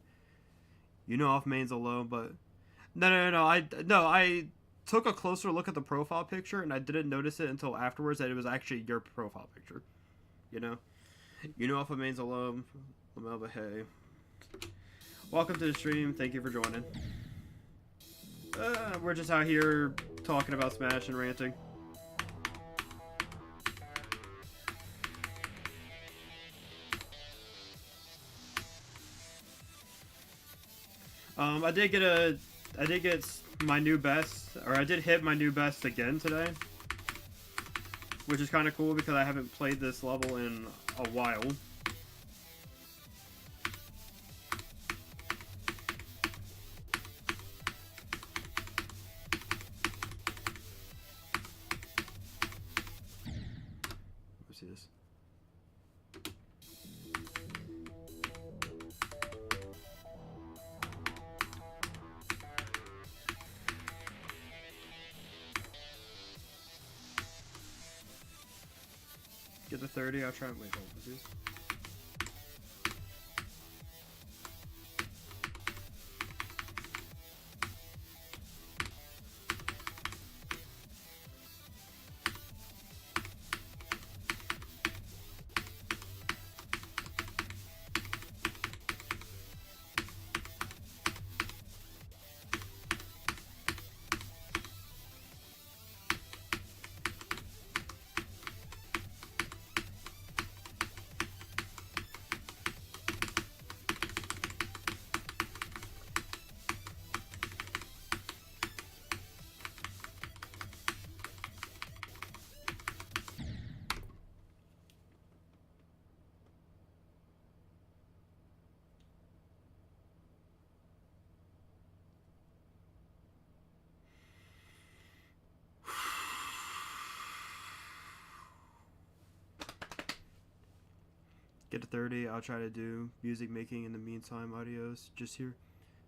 You know, off mains alone, but. No. I took a closer look at the profile picture and I didn't notice it until afterwards that it was actually your profile picture. You know, off of mains alone. Lamelba, hey. Welcome to the stream. Thank you for joining. We're just out here talking about Smash and ranting. I did get my new best, or I did hit my new best again today, which is kind of cool because I haven't played this level in a while. Let's see this. Get the 30, I'll try and wait, hold this. Get to 30. I'll try to do music making in the meantime. Audios just here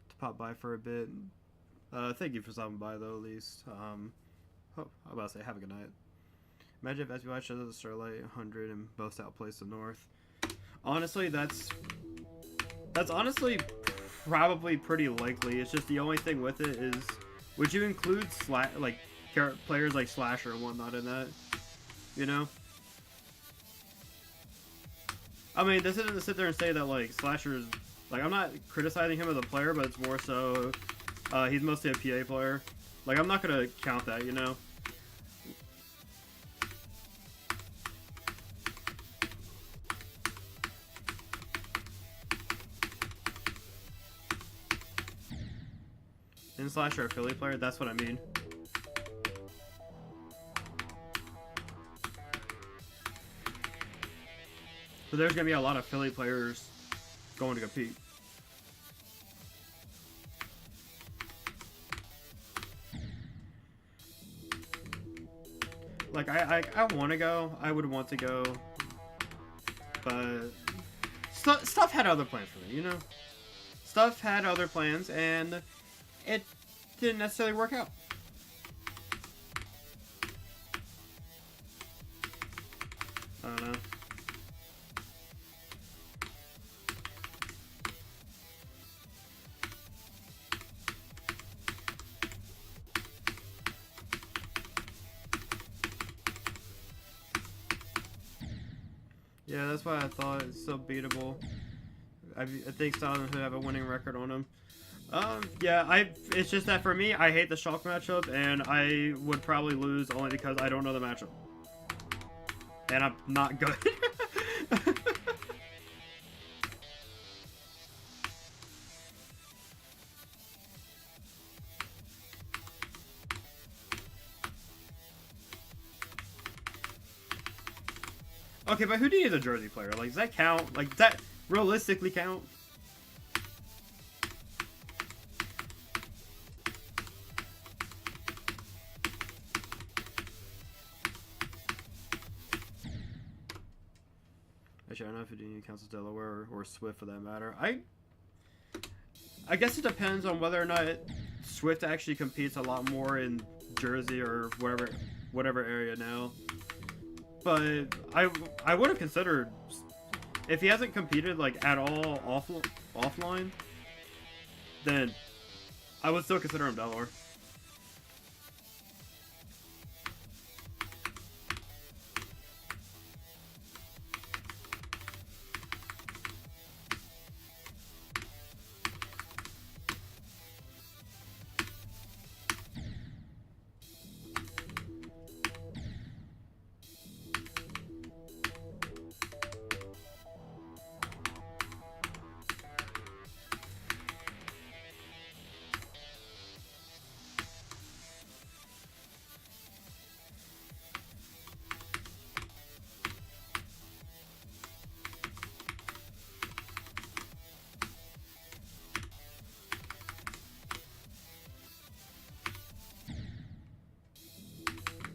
to pop by for a bit. Thank you for stopping by though, at least. I'm about to say have a good night. Imagine if SBY shows up the Starlight 100 and boasts outplays the North. Honestly, that's honestly probably pretty likely. It's just the only thing with it is, would you include players like Slasher and whatnot in that? You know? I mean, this isn't to sit there and say that like Slasher's like, I'm not criticizing him as a player, but it's more so he's mostly a PA player. Like, I'm not gonna count that, you know? And Slasher a Philly player, that's what I mean. So there's gonna be a lot of Philly players going to compete. Like, I want to go. I would want to go. But stuff had other plans for me, you know? Stuff had other plans, and it didn't necessarily work out. I don't know. Yeah, that's why I thought it's so beatable. I think Styles should have a winning record on him. Yeah, it's just that for me, I hate the Shulk matchup, and I would probably lose only because I don't know the matchup. And I'm not good. Okay, but who do you need a Jersey player? Like, does that count? Like, does that realistically count? Actually, I don't know if Houdini counts as Delaware or Swift for that matter. I guess it depends on whether or not Swift actually competes a lot more in Jersey or whatever area now. But I would have considered, if he hasn't competed like at all offline, then I would still consider him Delaware.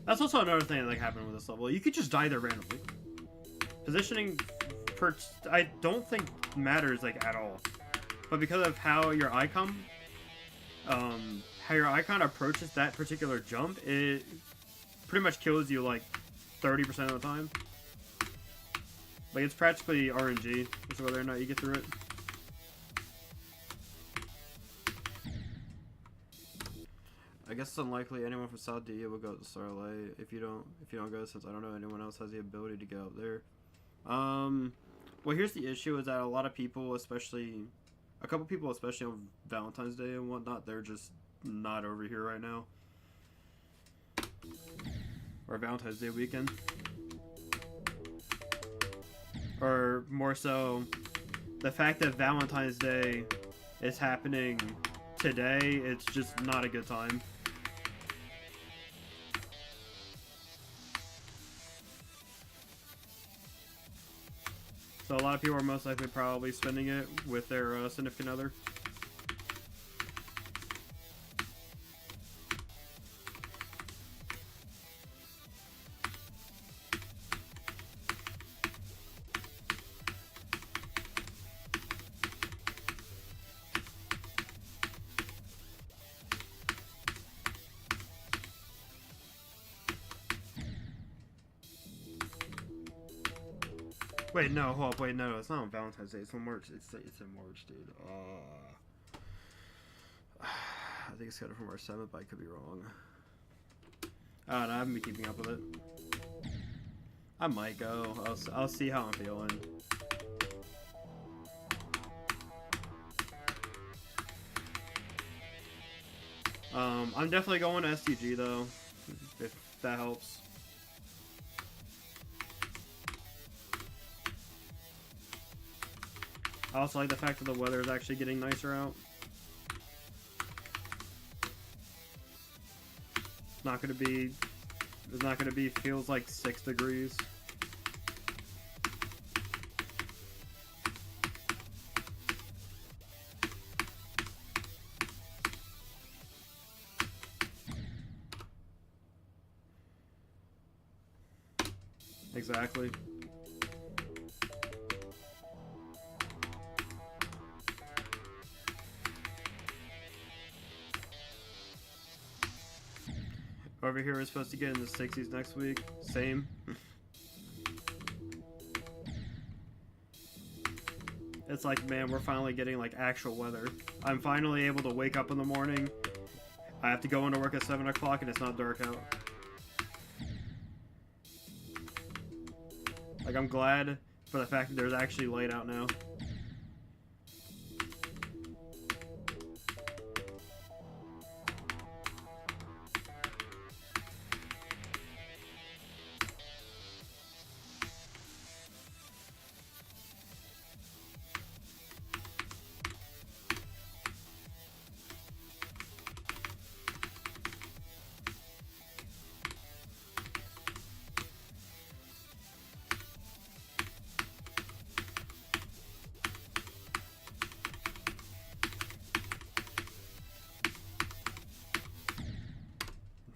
That's also another thing that like happened with this level. You could just die there randomly. Positioning, I don't think matters like at all. But because of how your icon approaches that particular jump, it pretty much kills you like 30% of the time. Like, it's practically RNG as to whether or not you get through it. I guess it's unlikely anyone from South DE will go to Starlight if you don't go, since I don't know anyone else has the ability to go up there. Well, here's the issue: is that a lot of people, especially a couple people, especially on Valentine's Day and whatnot, they're just not over here right now, or Valentine's Day weekend, or more so, the fact that Valentine's Day is happening today. It's just not a good time. So a lot of people are most likely probably spending it with their significant other. Wait, no, hold up, wait, no, it's not on Valentine's Day. It's on March. It's in March, dude. I think it's scheduled for March 7th, but I could be wrong. I don't know. I haven't been keeping up with it. I might go. I'll see how I'm feeling. I'm definitely going to STG though, if that helps. I also like the fact that the weather is actually getting nicer out. It's not gonna be feels like 6 degrees. Exactly. Over here, we're supposed to get in the 60s next week. Same. It's like, man, we're finally getting like actual weather. I'm finally able to wake up in the morning. I have to go into work at 7 o'clock and it's not dark out. Like, I'm glad for the fact that there's actually light out now.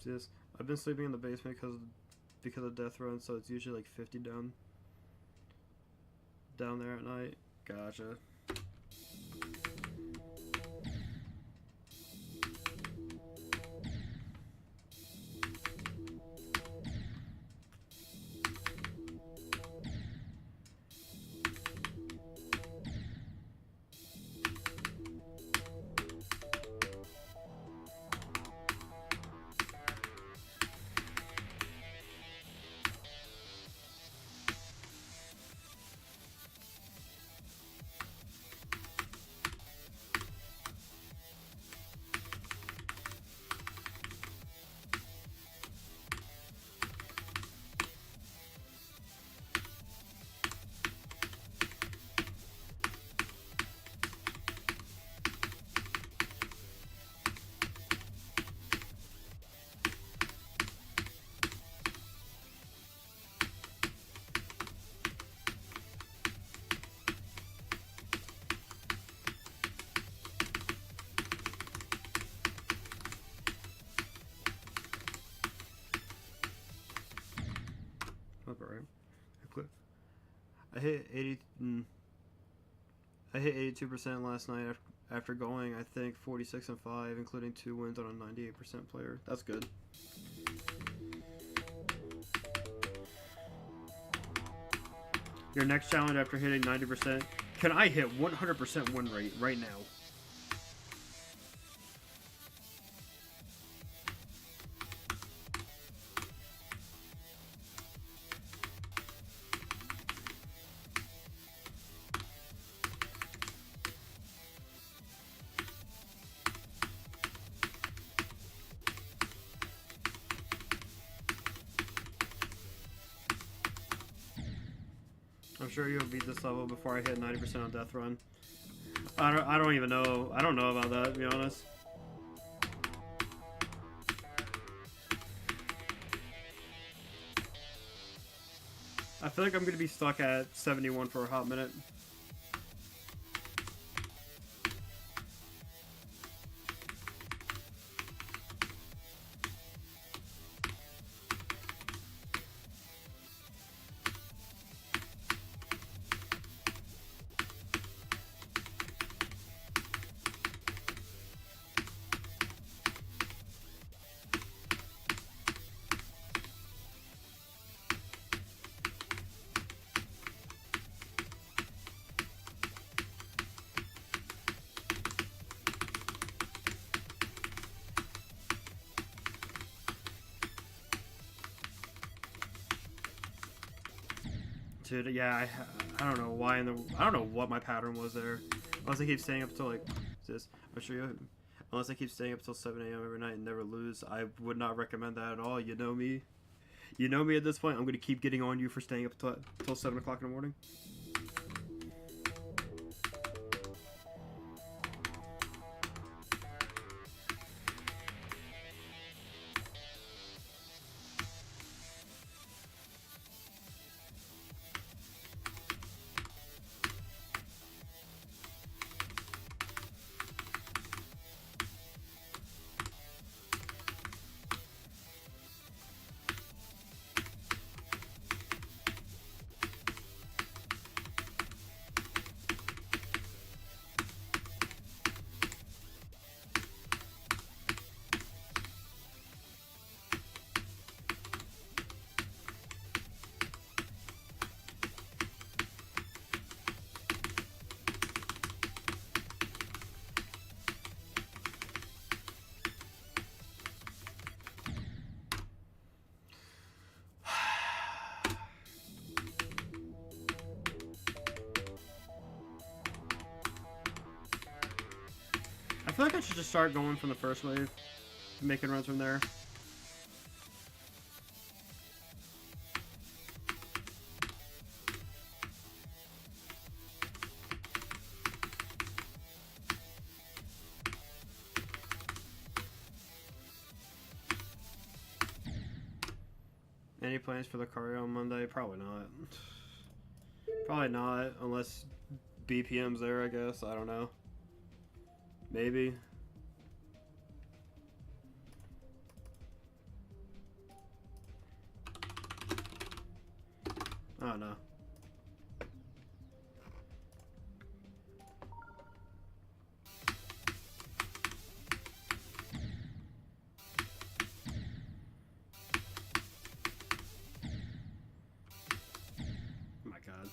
Just, I've been sleeping in the basement because of death run, so it's usually like 50 down there at night. Gotcha. Right. I hit 82% last night after going, I think, 46-5, including 2 wins on a 98% player. That's good. Your next challenge after hitting 90%. Can I hit 100% win rate right now? I'm sure you'll beat this level before I hit 90% on death run. I don't even know. I don't know about that, to be honest. I feel like I'm going to be stuck at 71 for a hot minute. Dude, yeah, I don't know why I don't know what my pattern was there. Unless I keep staying up till like this. I'm sure you. Unless I keep staying up till 7 a.m. every night and never lose, I would not recommend that at all. You know me. You know me at this point. I'm gonna keep getting on you for staying up till 7 o'clock in the morning. I feel like I should just start going from the first wave and making runs from there. Any plans for the cardio on Monday? Probably not. Probably not, unless BPM's there, I guess. I don't know. Maybe. I don't know. Oh my god.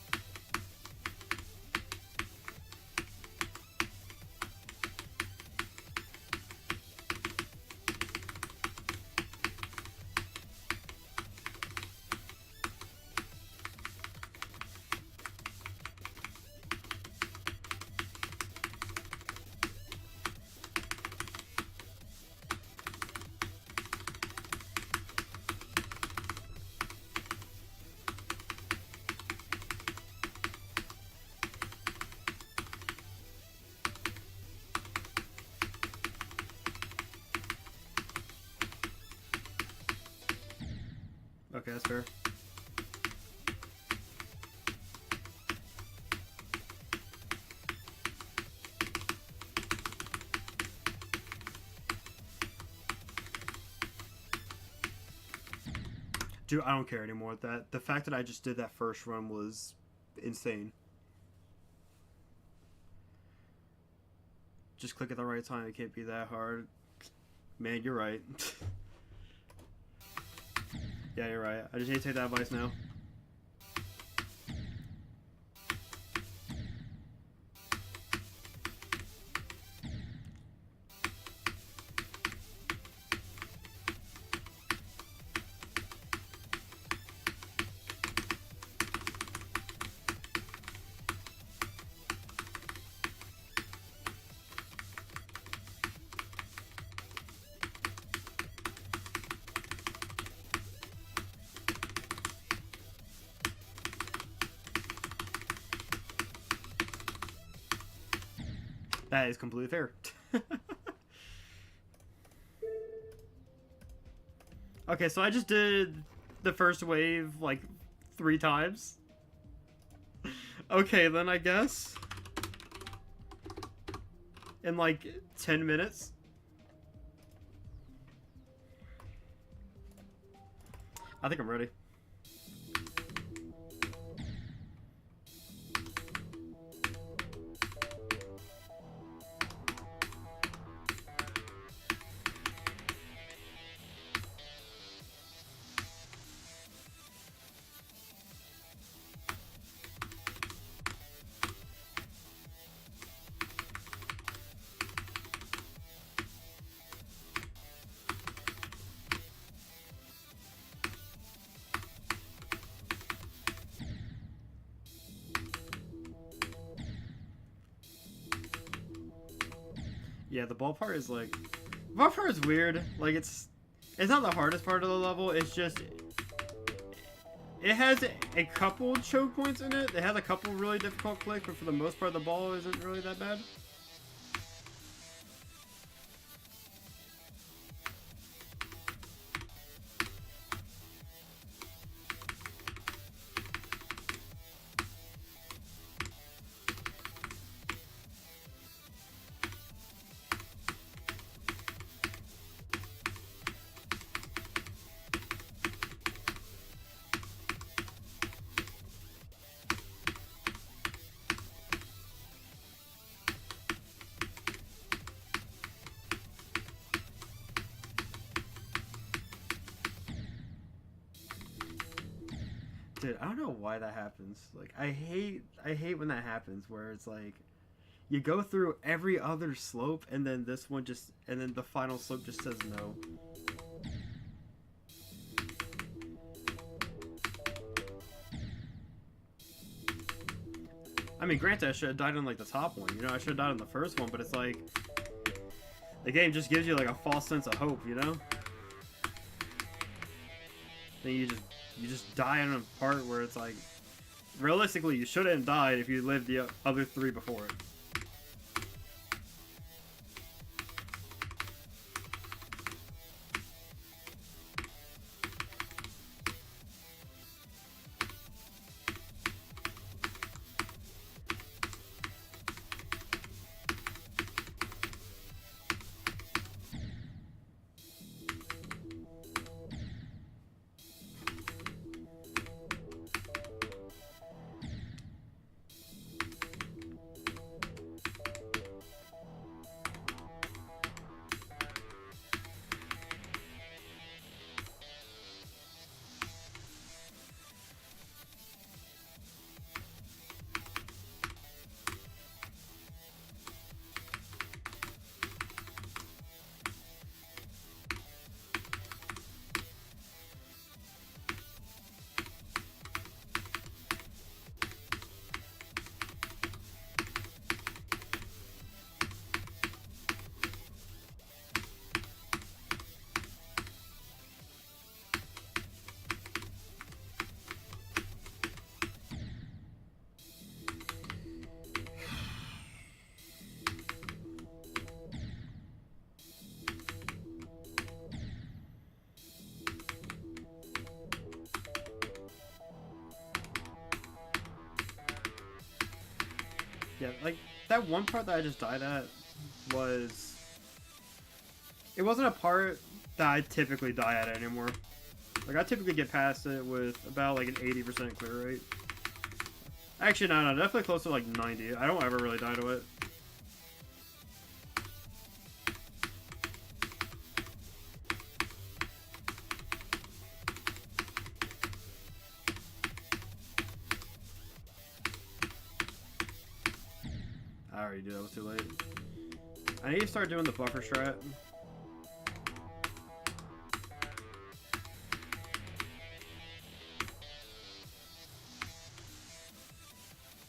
Okay, that's fair. Dude, I don't care anymore with that. The fact that I just did that first run was insane. Just click at the right time. It can't be that hard. Man, you're right. Yeah, you're right. I just need to take that advice now. That is completely fair. Okay, so I just did the first wave like 3 times. Okay, then I guess. In like 10 minutes. I think I'm ready. Yeah, the ball part is like... The ball part is weird. Like, it's not the hardest part of the level. It's just... It has a couple choke points in it. It has a couple really difficult clicks, but for the most part, the ball isn't really that bad. Dude, I don't know why that happens. Like, I hate when that happens, where it's like, you go through every other slope, and then this one just, and then the final slope just says no. I mean, granted, I should have died on, like, the top one, you know? I should have died on the first one, but it's like, the game just gives you, like, a false sense of hope, you know? Then you just die on a part where it's like, realistically, you shouldn't have died if you lived the other three before it. Yeah, like, that one part that I just died at was... It wasn't a part that I typically die at anymore. Like, I typically get past it with about, like, an 80% clear rate. Actually, no, definitely close to, like, 90. I don't ever really die to it. I already did, that was too late. I need to start doing the buffer strat.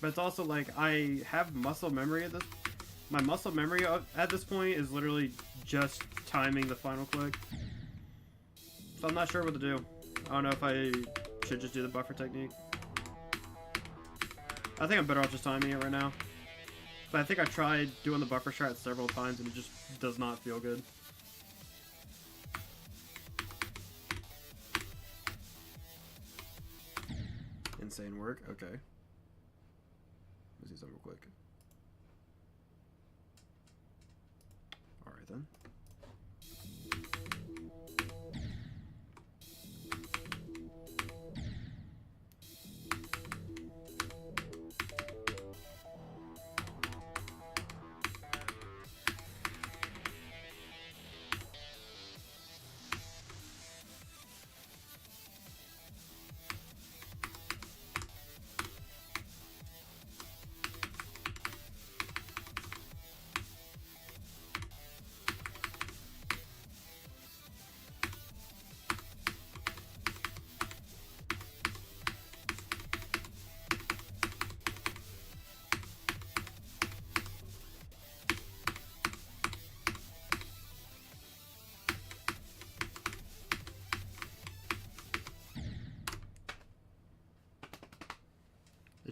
But it's also like, I have muscle memory at this... My muscle memory at this point is literally just timing the final click. So I'm not sure what to do. I don't know if I should just do the buffer technique. I think I'm better off just timing it right now. But I think I tried doing the buffer strat several times and it just does not feel good. Insane work? Okay. Let's see something real quick. Alright then.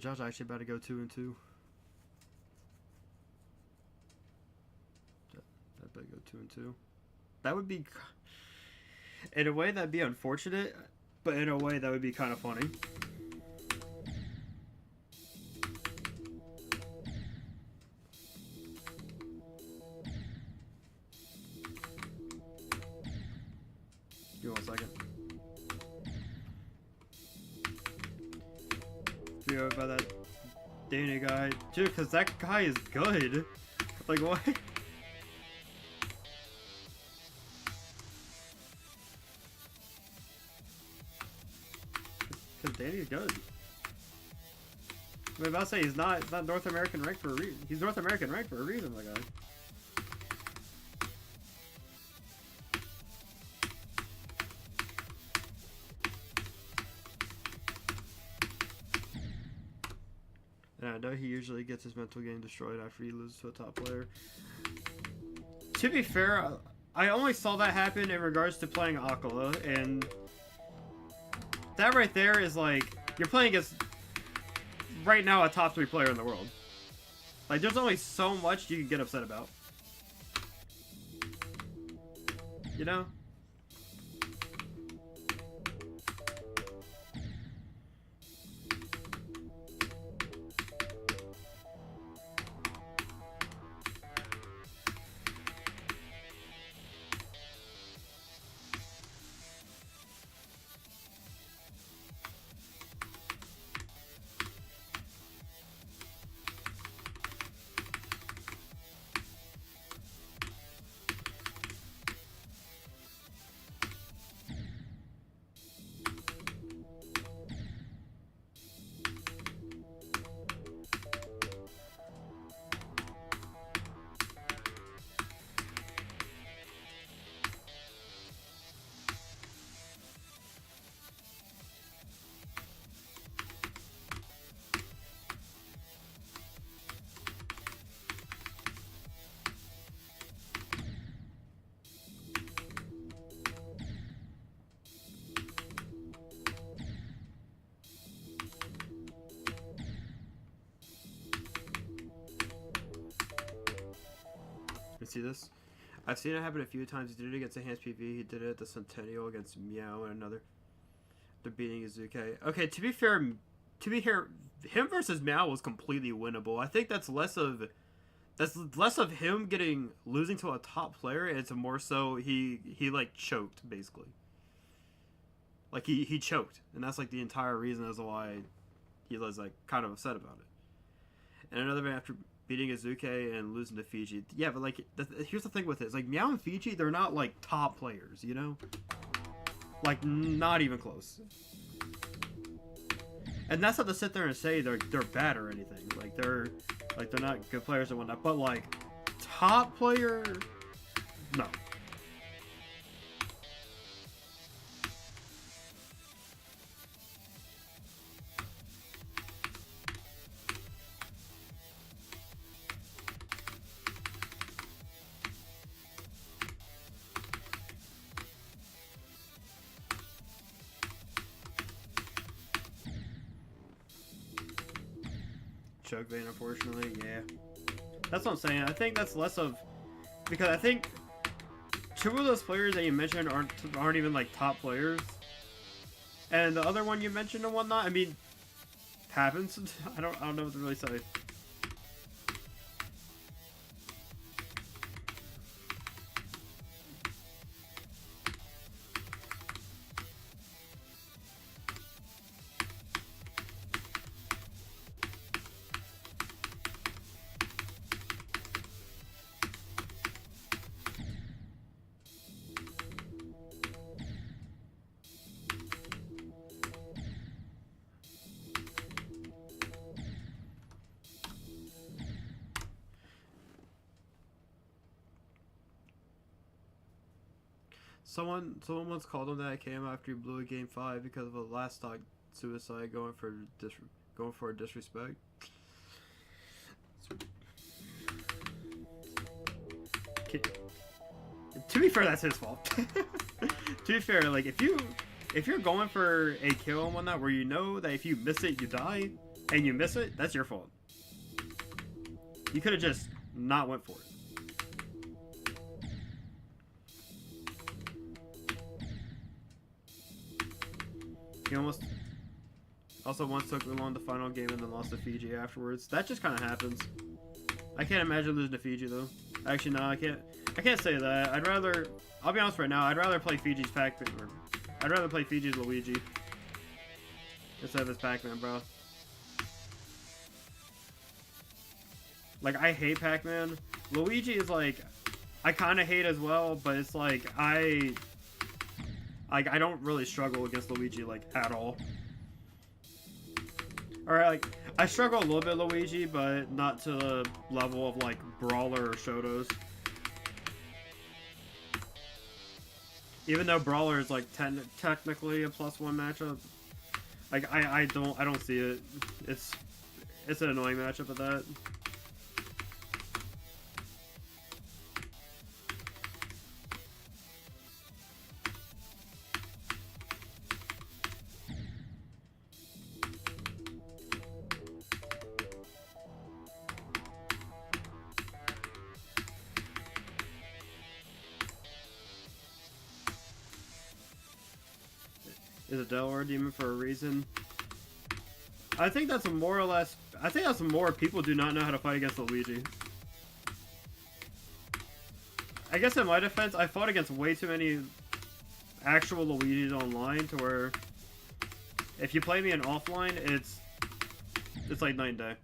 Josh actually about to go 2-2. That better go 2-2. That would be, in a way, that'd be unfortunate, but in a way, that would be kind of funny. Give me 1 second. Figure out about that Dana guy, dude, because that guy is good. Like, what? Because Danny's good. I mean, about to say he's not North American ranked for a reason. He's North American ranked for a reason, my guy. And I know he usually gets his mental game destroyed after he loses to a top player. To be fair, I only saw that happen in regards to playing Akala, and that right there is like, you're playing against, right now, a top 3 player in the world. Like, there's only so much you can get upset about. You know? See this? I've seen it happen a few times. He did it against Enhanced PV. He did it at the Centennial against Meow and another. They're beating Izuke. Okay, to be fair, him versus Meow was completely winnable. I think that's less of him losing to a top player. It's more so he like choked basically. Like he choked, and that's like the entire reason as to why he was like kind of upset about it. And another thing after beating Izuke and losing to Fiji. Yeah, but like, here's the thing with it. It's like, Meow and Fiji, they're not like top players, you know? Like, not even close. And that's not to sit there and say they're bad or anything. Like, they're not good players and whatnot. But like, top player, no. Choke vein, unfortunately, yeah. That's what I'm saying. I think that's less of, because I think 2 of those players that you mentioned aren't even like top players, and the other one you mentioned and whatnot. I mean, happens. I don't know what to really say. Someone once called him that at KM after he blew a game 5 because of a last stock suicide going for a disrespect. To be fair, that's his fault. To be fair, like if you're going for a kill and whatnot where you know that if you miss it you die, and you miss it, that's your fault. You could have just not went for it. He almost also once took along the final game and then lost to Fiji afterwards. That just kind of happens. I can't imagine losing to Fiji though. Actually, no, I can't say that. I'll be honest right now, I'd rather play Fiji's Pac-Man, or I'd rather play Fiji's Luigi instead of his Pac-Man, bro. Like, I hate Pac-Man. Luigi is like, I kind of hate as well, but it's like, I don't really struggle against Luigi, like, at all. Alright, like, I struggle a little bit Luigi, but not to the level of, like, Brawler or Shotos. Even though Brawler is, like, technically a +1 matchup, like, I don't see it. It's an annoying matchup at that. Is a Delaware demon for a reason? I think that's more or less. I think that's more people do not know how to fight against Luigi. I guess in my defense, I fought against way too many actual Luigis online to where if you play me in offline, it's like night and day.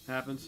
Happens.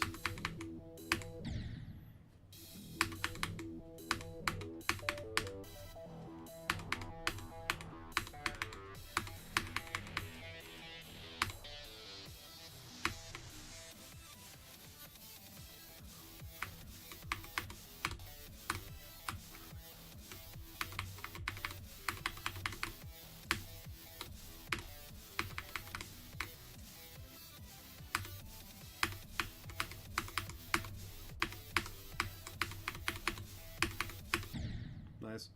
Nice.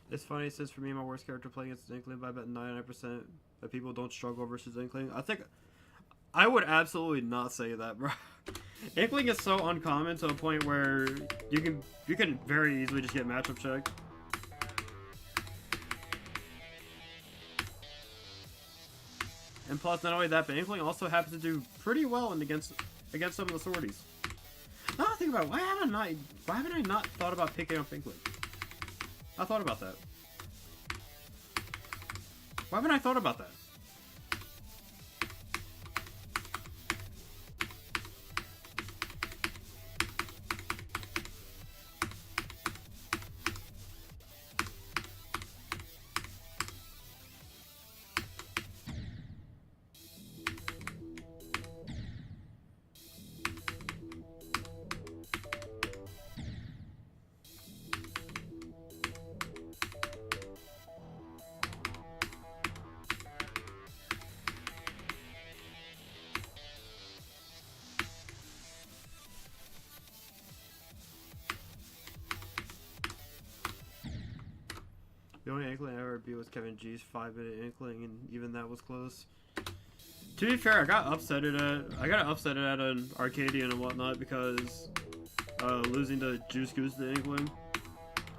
It's funny, since for me, my worst character playing against Inkling, but I bet 99% of people don't struggle versus Inkling. I think I would absolutely not say that, bro. Inkling is so uncommon to a point where you can very easily just get matchup checked. And plus, not only that, but Inkling also happens to do pretty well against some of the sorties. Now I think about it, why haven't I not thought about picking up Inkling? I thought about that. Why haven't I thought about that? The only Inkling I ever beat was Kevin G's 5-minute Inkling, and even that was close. To be fair, I got upsetted at an Arcadian and whatnot because losing to Juice Goose the Inkling.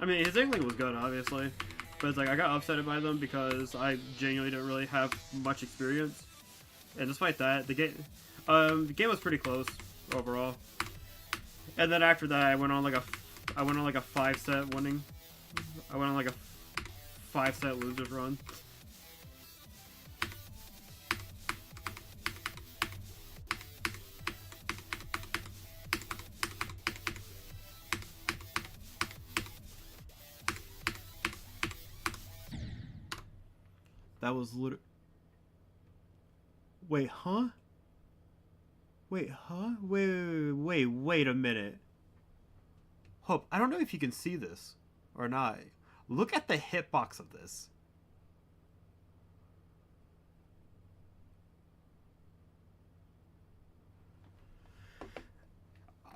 I mean, his Inkling was good, obviously, but it's like I got upset by them because I genuinely didn't really have much experience. And despite that, the game was pretty close overall. And then after that, I went on like a 5-set winning. I went on like a 5-set losers run. That was literally... Wait, huh? Wait, huh? Wait a minute. Hope, I don't know if you can see this or not. Look at the hitbox of this.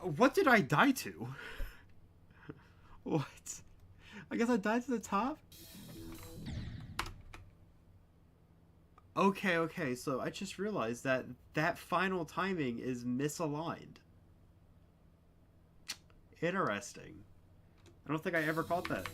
What did I die to? What? I guess I died to the top? Okay, so I just realized that that final timing is misaligned. Interesting. I don't think I ever caught that.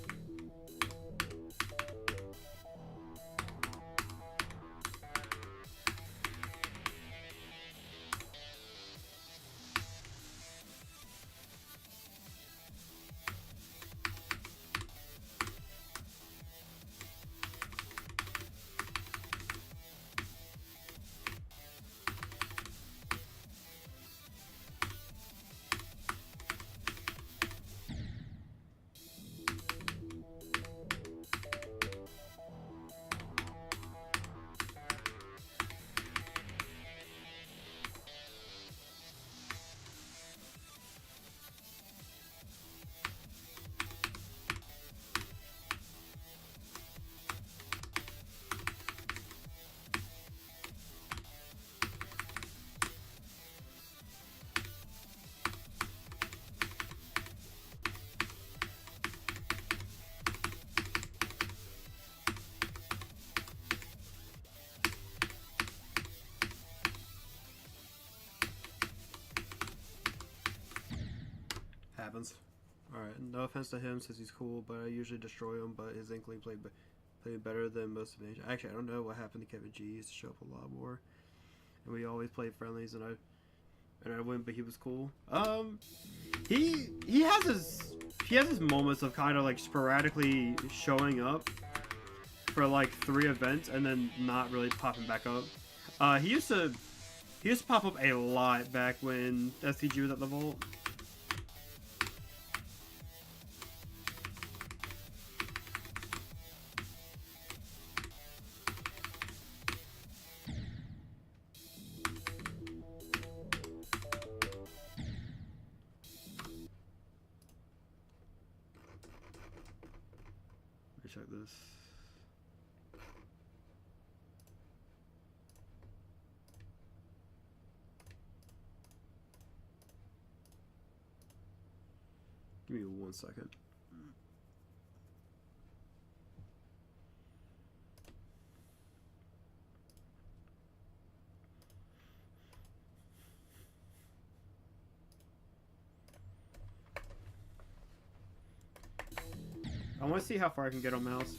Happens. Alright, no offense to him, says he's cool, but I usually destroy him, but his Inkling played better than most of the... Actually, I don't know what happened to Kevin G. He used to show up a lot more. And we always played friendlies, and I win, but he was cool. He has his moments of kind of like sporadically showing up for like 3 events and then not really popping back up. He used to pop up a lot back when STG was at the vault. Check this. Give me 1 second. I want to see how far I can get on mouse.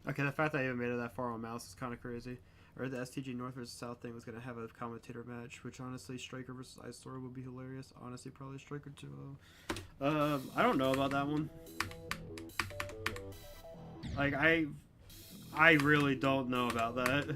Okay, the fact that I even made it that far on mouse is kind of crazy. I heard the STG North versus South thing was going to have a commentator match, which honestly, Striker versus Ice Story would be hilarious. Honestly, probably Striker too. I don't know about that one. Like, I really don't know about that.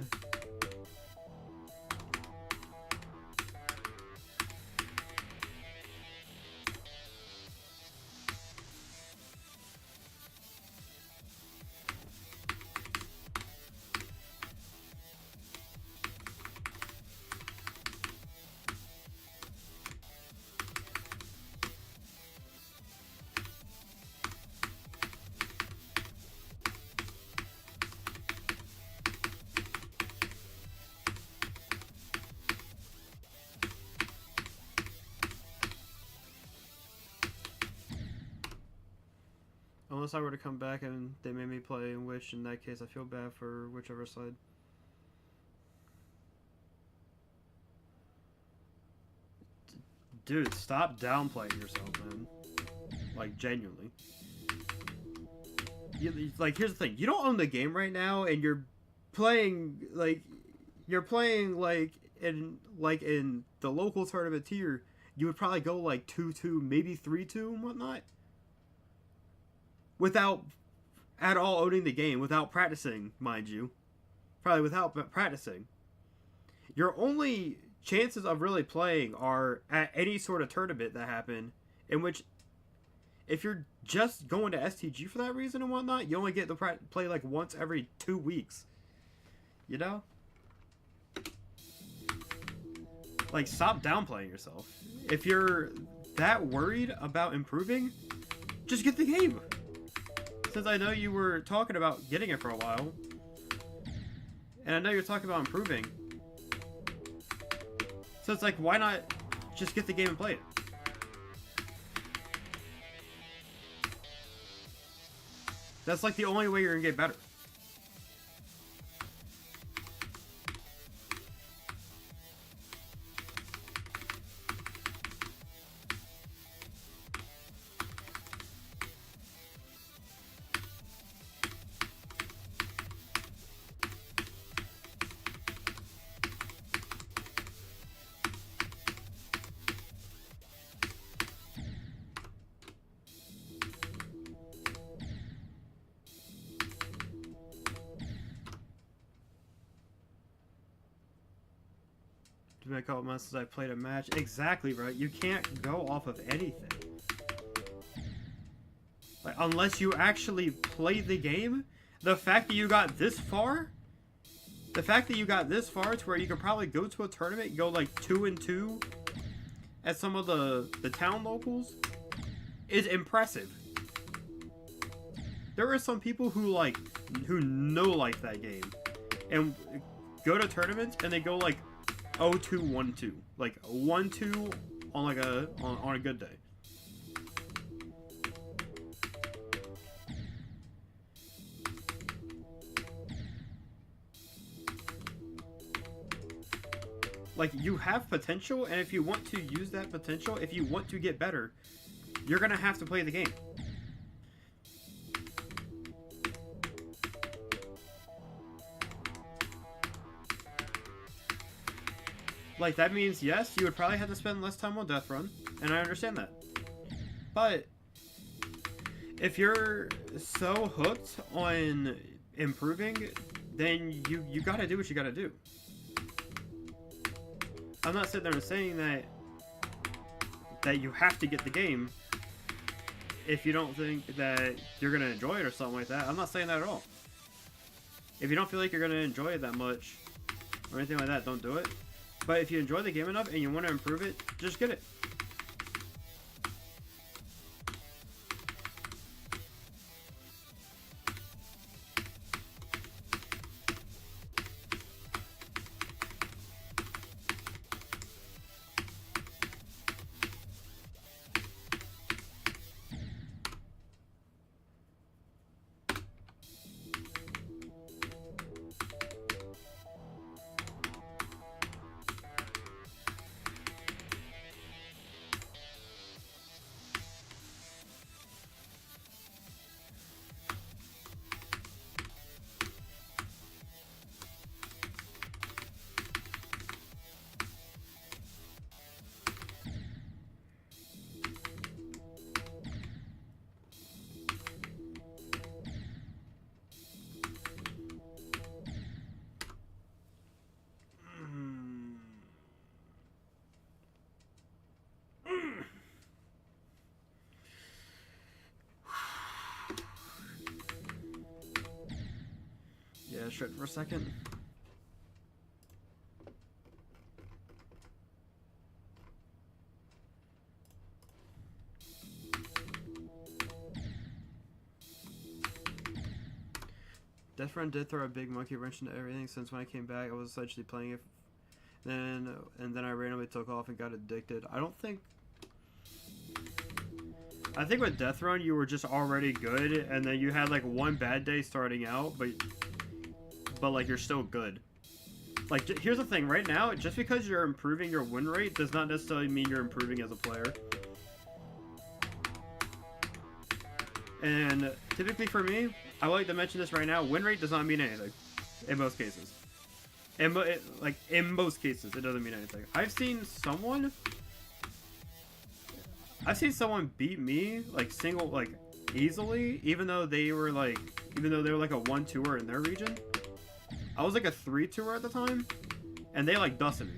Unless I were to come back and they made me play, in which, in that case, I feel bad for whichever side. Dude, stop downplaying yourself, man. Like, genuinely. Like, here's the thing. You don't own the game right now, and you're playing, like, in the local tournament tier, you would probably go, like, 2-2, maybe 3-2 and whatnot. Without at all owning the game, without practicing, mind you. Probably without practicing. Your only chances of really playing are at any sort of tournament that happen, in which, if you're just going to STG for that reason and whatnot, you only get to play like once every 2 weeks. You know? Like, stop downplaying yourself. If you're that worried about improving, just get the game. Since I know you were talking about getting it for a while, and I know you're talking about improving, so it's like, why not just get the game and play it? That's like the only way you're gonna get better. It's been a couple months since I played a match. Exactly, right? You can't go off of anything. Like, unless you actually play the game, the fact that you got this far, to where you could probably go to a tournament and go like 2-2 at some of the town locals, is impressive. There are some people who know that game and go to tournaments and they go like 0-2, 1-2, like 1-2 on like on a good day. Like, you have potential, and if you want to use that potential, if you want to get better, you're gonna have to play the game. Like, that means, yes, you would probably have to spend less time on Death Run, and I understand that. But if you're so hooked on improving, then you gotta do what you gotta do. I'm not sitting there and saying that you have to get the game if you don't think that you're gonna enjoy it or something like that. I'm not saying that at all. If you don't feel like you're gonna enjoy it that much or anything like that, don't do it. But if you enjoy the game enough and you want to improve it, just get it. Yeah, shit for a second. Death Run did throw a big monkey wrench into everything. Since when I came back, I was essentially playing it. Then I randomly took off and got addicted. I don't think I think with Death Run, you were just already good, and then you had like one bad day starting out, but like you're still good. Like, here's the thing, right now, just because you're improving your win rate does not necessarily mean you're improving as a player. And typically for me, I would like to mention this right now, win rate does not mean anything. In most cases. In most cases, it doesn't mean anything. I've seen someone beat me, like, easily, even though they were like a 1-2er in their region. I was like a 3-2er at the time, and they like dusted me.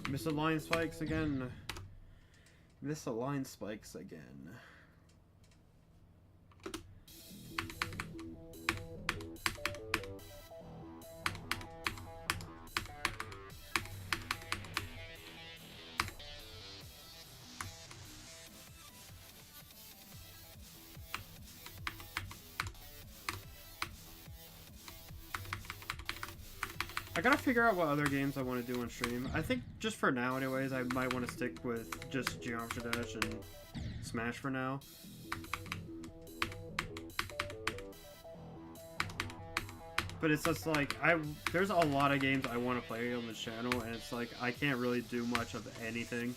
Misaligned spikes again. Misaligned spikes again. I gotta figure out what other games I want to do on stream. I think just for now anyways, I might want to stick with just Geometry Dash and Smash for now. But it's just like, there's a lot of games I want to play on this channel, and it's like, I can't really do much of anything.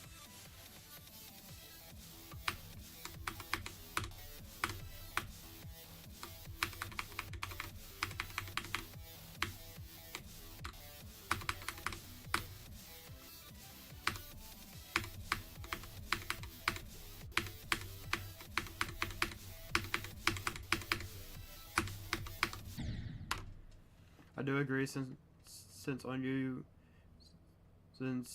I do agree, since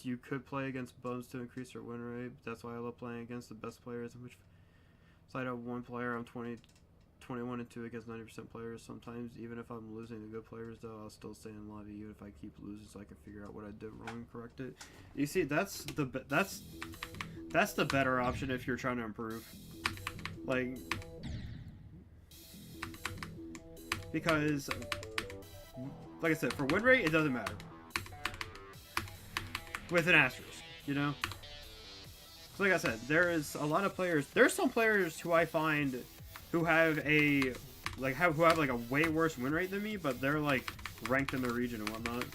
you could play against bums to increase your win rate. That's why I love playing against the best players, in which side of one player I'm 21 and 2 against 90% players. Sometimes even if I'm losing to good players though, I'll still stay in lobby even if I keep losing, so I can figure out what I did wrong and correct it. You see, that's the better option if you're trying to improve. Like, because like I said, for win rate, it doesn't matter. With an asterisk, you know? So like I said, there's a lot of players. There's some players who I find who have a way worse win rate than me, but they're like ranked in their region and whatnot.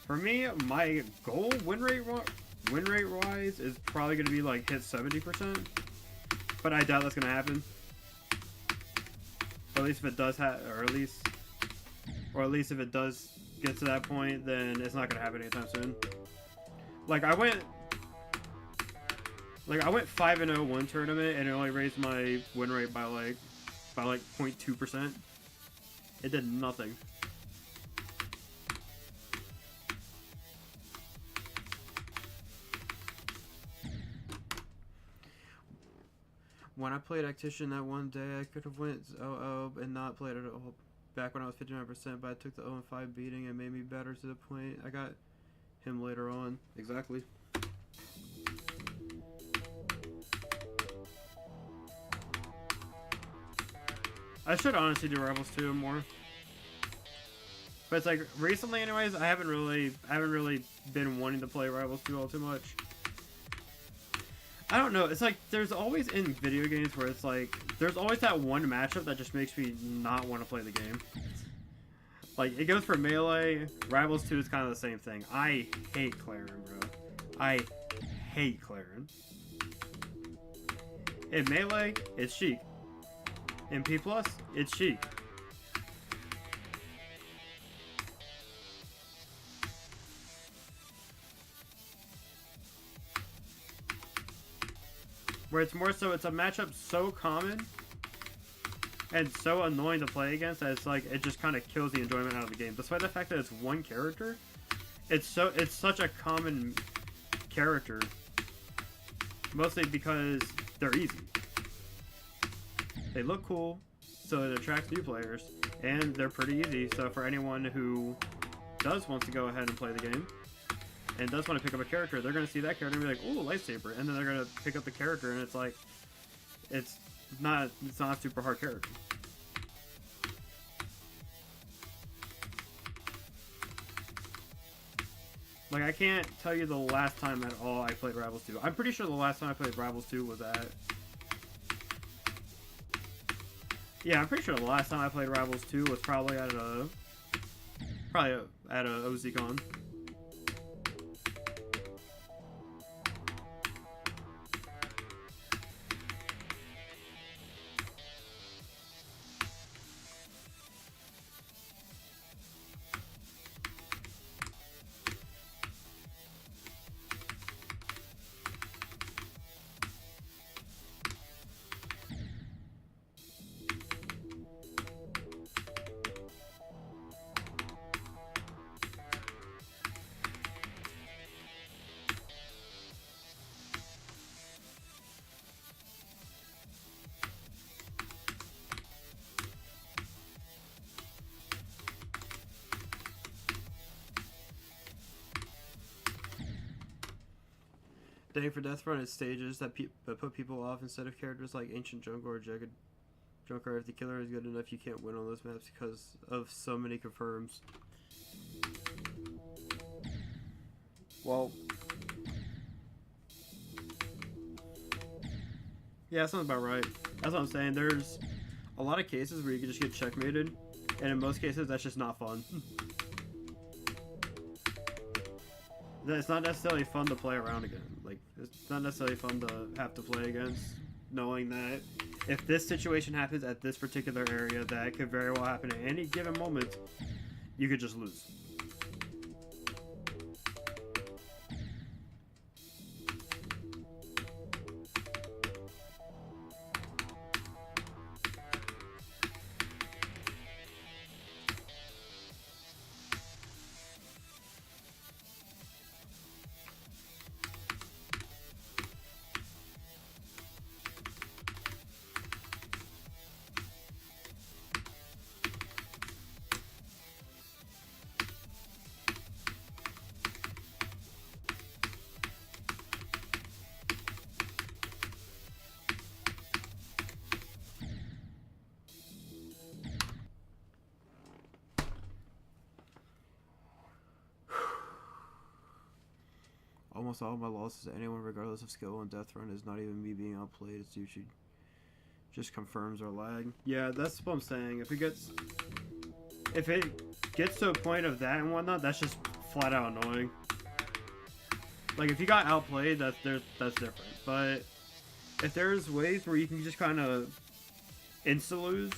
For me, my goal win rate wise is probably gonna be like hit 70%, but I doubt that's gonna happen. Or at least if it does or at least if it does get to that point, then it's not gonna happen anytime soon. Like I went 5-0 one tournament, and it only raised my win rate by like 0.2%. It did nothing. When I played Actician that one day, I could have went 0-0 and not played it at all. Back when I was 59%, but I took the 0-5 beating and made me better to the point I got him later on. Exactly. I should honestly do Rivals 2 more. But it's like, recently anyways, I haven't really been wanting to play Rivals 2 all too much. I don't know, it's like, there's always in video games where it's like, there's always that one matchup that just makes me not want to play the game. Like, it goes for Melee, Rivals 2 is kind of the same thing. I hate Clarin, bro. I hate Clarin. In Melee, it's Sheik. In P+, it's Sheik. where it's more so it's a matchup so common and so annoying to play against that it's like it just kind of kills the enjoyment out of the game. Despite the fact that it's one character, it's such a common character, mostly because they're easy. They look cool, so it attracts new players, and they're pretty easy. So for anyone who does want to go ahead and play the game and does want to pick up a character, they're going to see that character and be like, "Ooh, lightsaber," and then they're going to pick up the character, and it's like, it's not a super hard character. Like, I can't tell you the last time at all I played Rivals 2. I'm pretty sure the last time I played Rivals 2 was at... Yeah, I'm pretty sure the last time I played Rivals 2 was probably at a OZCon. Dang, for Death Run, it's stages that put people off instead of characters like Ancient Jungle or Jagged Junker. If the killer is good enough, you can't win on those maps because of so many confirms. Well, yeah, that sounds about right. That's what I'm saying. There's a lot of cases where you can just get checkmated, and in most cases, that's just not fun. It's not necessarily fun to play around again. Like, it's not necessarily fun to have to play against, knowing that if this situation happens at this particular area, that could very well happen at any given moment, you could just lose. Almost all of my losses to anyone, regardless of skill on Death Run, is not even me being outplayed. It's usually just confirms or lag. Yeah, that's what I'm saying. If it gets to a point of that and whatnot, that's just flat out annoying. Like, if you got outplayed, that's different. But if there's ways where you can just kind of insta lose,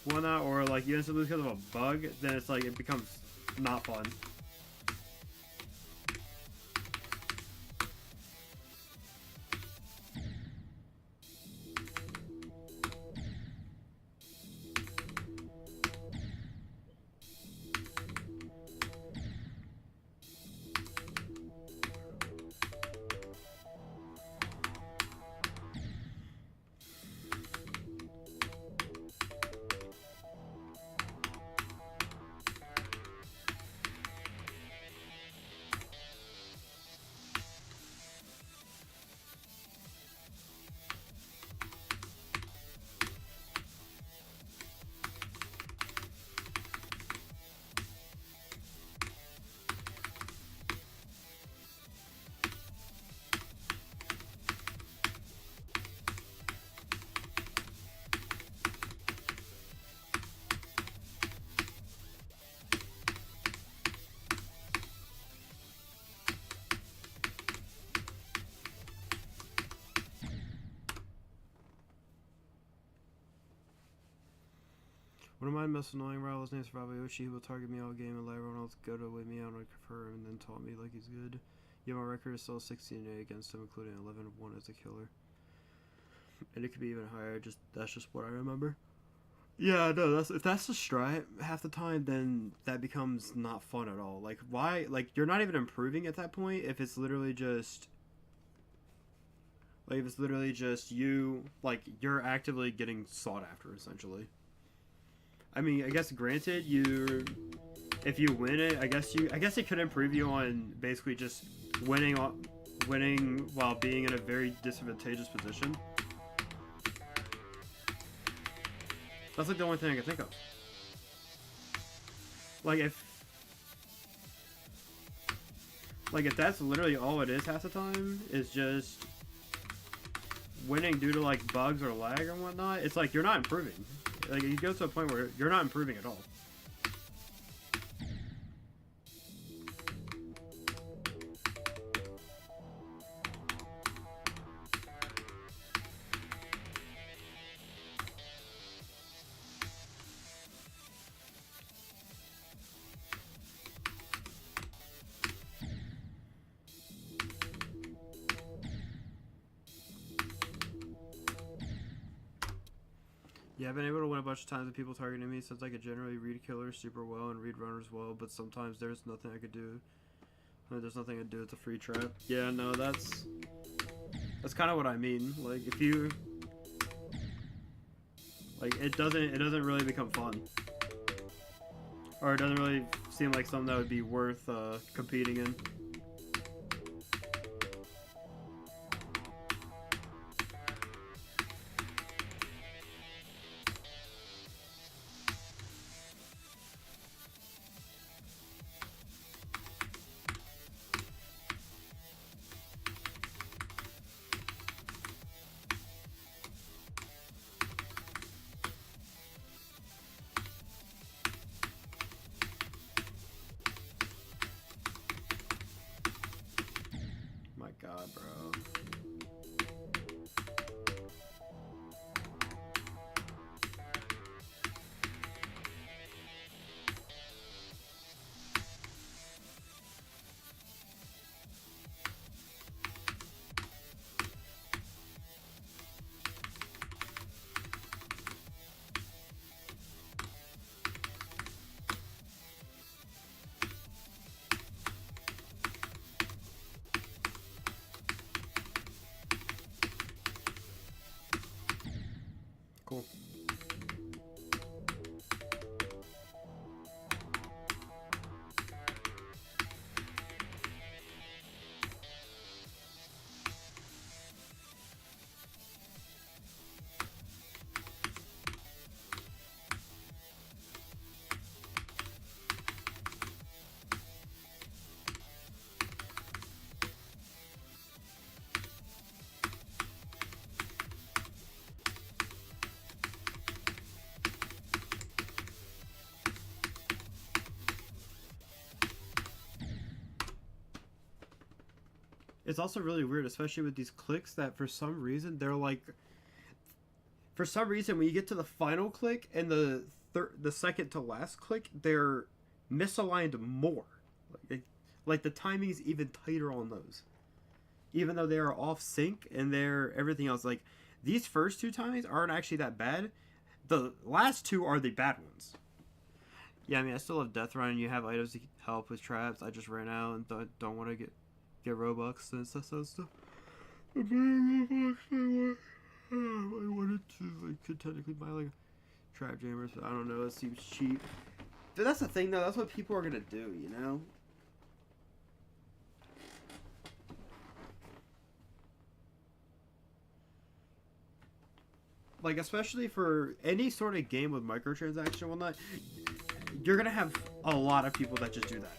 whatnot, or like you insta lose because of a bug, then it's like it becomes not fun. One of my most annoying rivals named Survival Yoshi, who will target me all game and let everyone else go to wait me out and confirm and then taunt me like he's good. Yeah, my record is still 16-8 against him, including 11-1 as a killer. And it could be even higher. That's just what I remember. Yeah, no, if that's the strat half the time, then that becomes not fun at all. Like, why? Like, you're not even improving at that point if it's literally just. Like, if it's literally just you, like, you're actively getting sought after, essentially. I mean, I guess granted, if you win it, I guess it could improve you on basically just winning while being in a very disadvantageous position. That's like the only thing I can think of. Like if that's literally all it is half the time, is just winning due to like bugs or lag or whatnot, it's like you're not improving. Like you go to a point where you're not improving at all. Yeah, I've been able to win a bunch of times with people targeting me since I could generally read killers super well and read runners well, but sometimes there's nothing I could do. There's nothing I could do. It's a free trap. Yeah, no, that's kind of what I mean. Like if you like it doesn't really become fun, or it doesn't really seem like something that would be worth competing in. My God, bro. Cool. It's also really weird, especially with these clicks, that for some reason they're like, for some reason when you get to the final click and the second to last click, they're misaligned more. Like the timing is even tighter on those, even though they are off sync and they're everything else. Like these first two timings aren't actually that bad. The last two are the bad ones. Yeah, I mean, I still have Death Run and you have items to help with traps. I just ran out and don't want to get Robux and stuff. I wanted to, like, could technically buy like trap jammers, but I don't know. It seems cheap. But that's the thing, though. That's what people are gonna do, you know. Like, especially for any sort of game with microtransaction and whatnot, you're gonna have a lot of people that just do that.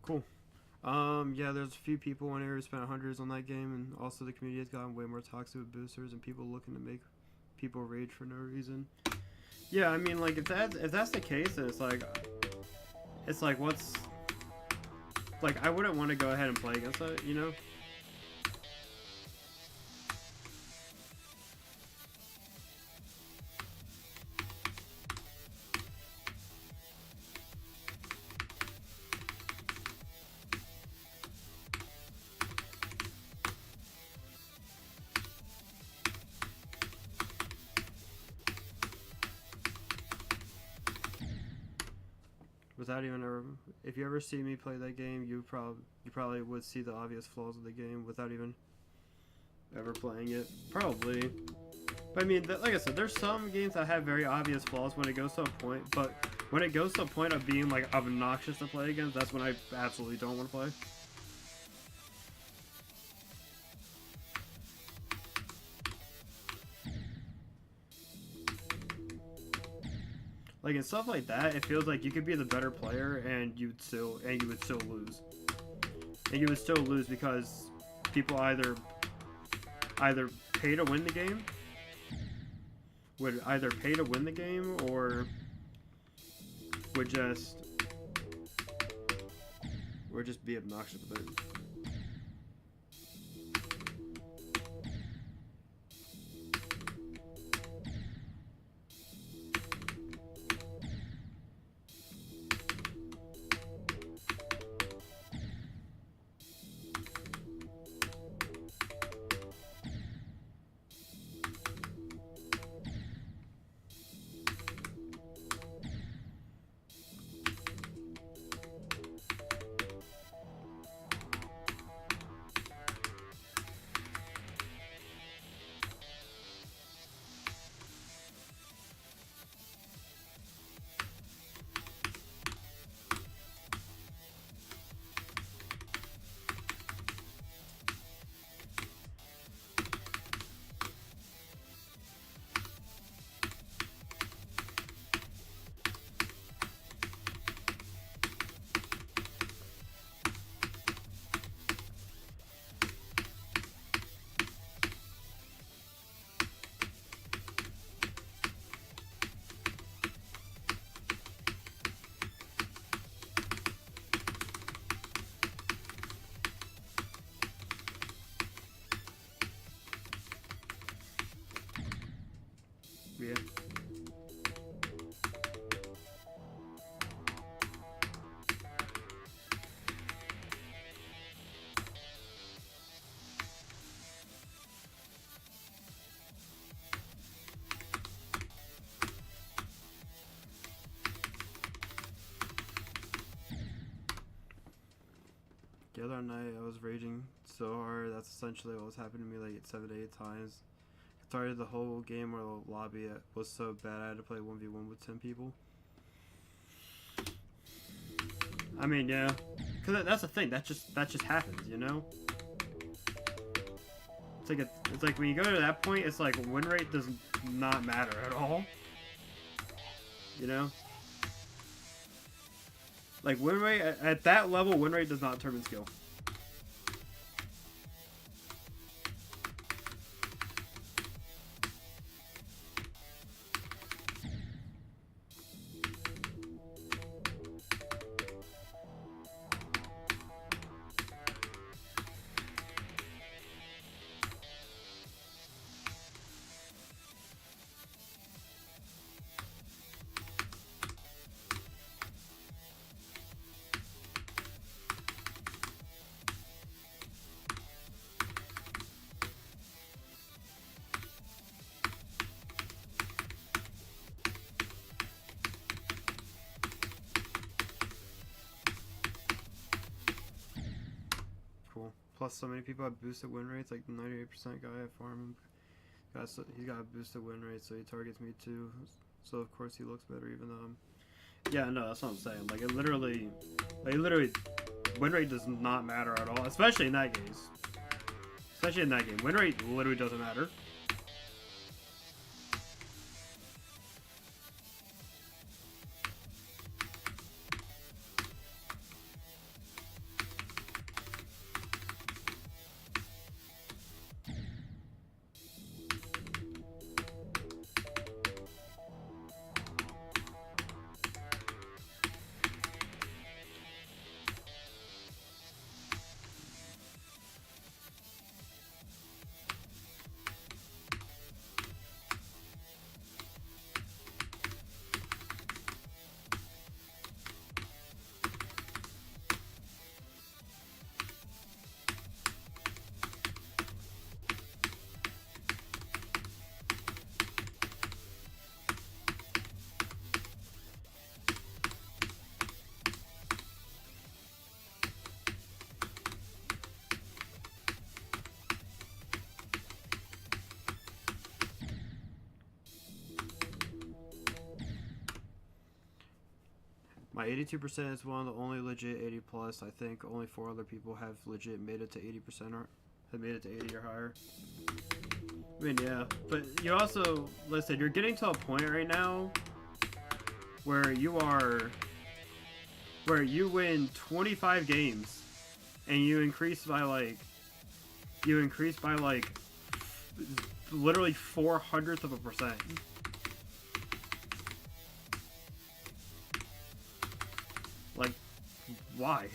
Cool. Yeah, there's a few people in here who spent hundreds on that game, and also the community has gotten way more toxic with boosters and people looking to make people rage for no reason. Yeah, I mean, like, if that's the case, then it's like, what's, like, I wouldn't want to go ahead and play against it, you know? Without even ever, if you ever see me play that game, you probably would see the obvious flaws of the game without even ever playing it. Probably. But I mean, like I said, there's some games that have very obvious flaws when it goes to a point, but when it goes to a point of being like obnoxious to play against, that's when I absolutely don't want to play. Like in stuff like that, it feels like you could be the better player and you would still lose. And you would still lose because people either pay to win the game, would either pay to win the game, or would just be obnoxious with it. Yeah. The other night I was raging so hard. That's essentially what was happening to me like 7 to 8 times. I started the whole game where the lobby was so bad I had to play 1v1 with 10 people. I mean, yeah, because that's the thing. That just happens, you know. It's like when you go to that point, it's like win rate does not matter at all. You know. Like win rate at that level, win rate does not determine skill. Cool. Plus, so many people have boosted win rates. Like the 98% guy at farm, he's got a boosted win rate, so he targets me too. So of course he looks better, even though yeah, no, that's what I'm saying. Like it literally, win rate does not matter at all, especially in that case. Especially in that game, win rate literally doesn't matter. My 82% is one of the only legit 80 plus. I think only 4 other people have legit made it to 80% or have made it to 80 or higher. I mean, yeah, but you also, listen, you're getting to a point right now where you win 25 games and you increase by like literally 0.04%. Like, why?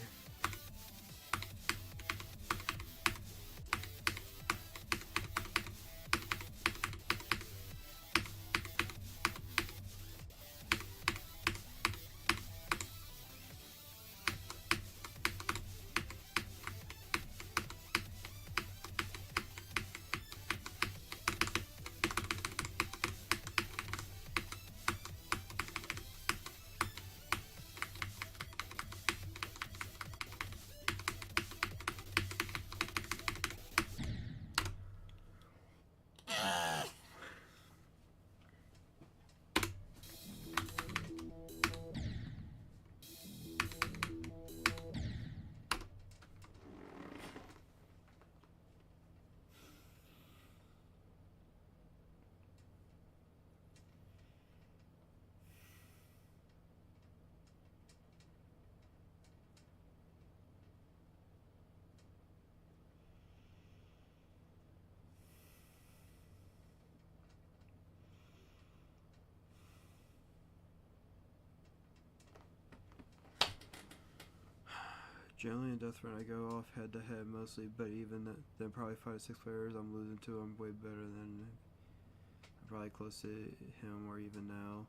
Generally in Death Run I go off head to head mostly, but even then probably 5 to 6 players I'm losing to, I'm way better than I'm probably close to him or even now.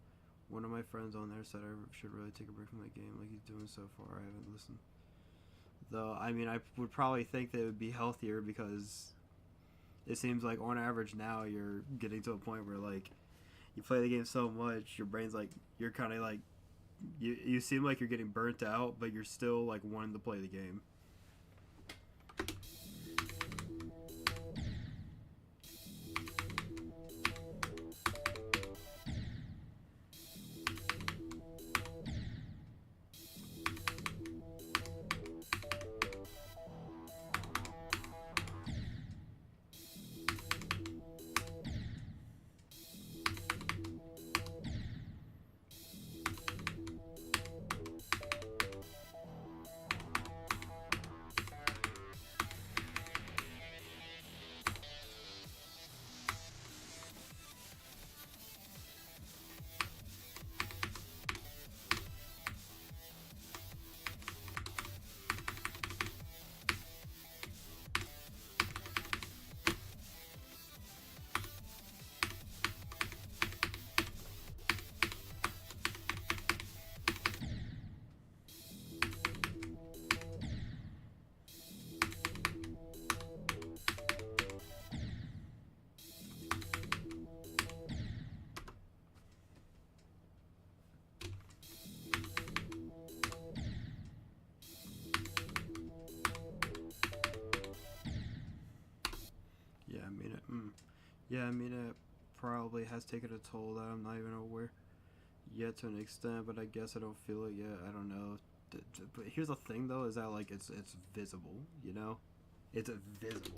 One of my friends on there said I should really take a break from that game like he's doing so far. I haven't listened. Though, I mean, I would probably think that it would be healthier because it seems like on average now you're getting to a point where like you play the game so much, your brain's like, you're kind of like, you seem like you're getting burnt out, but you're still like wanting to play the game. Yeah, I mean it probably has taken a toll that I'm not even aware yet to an extent, but I guess I don't feel it yet. I don't know. But here's the thing though, is that like it's visible, you know? It's visible.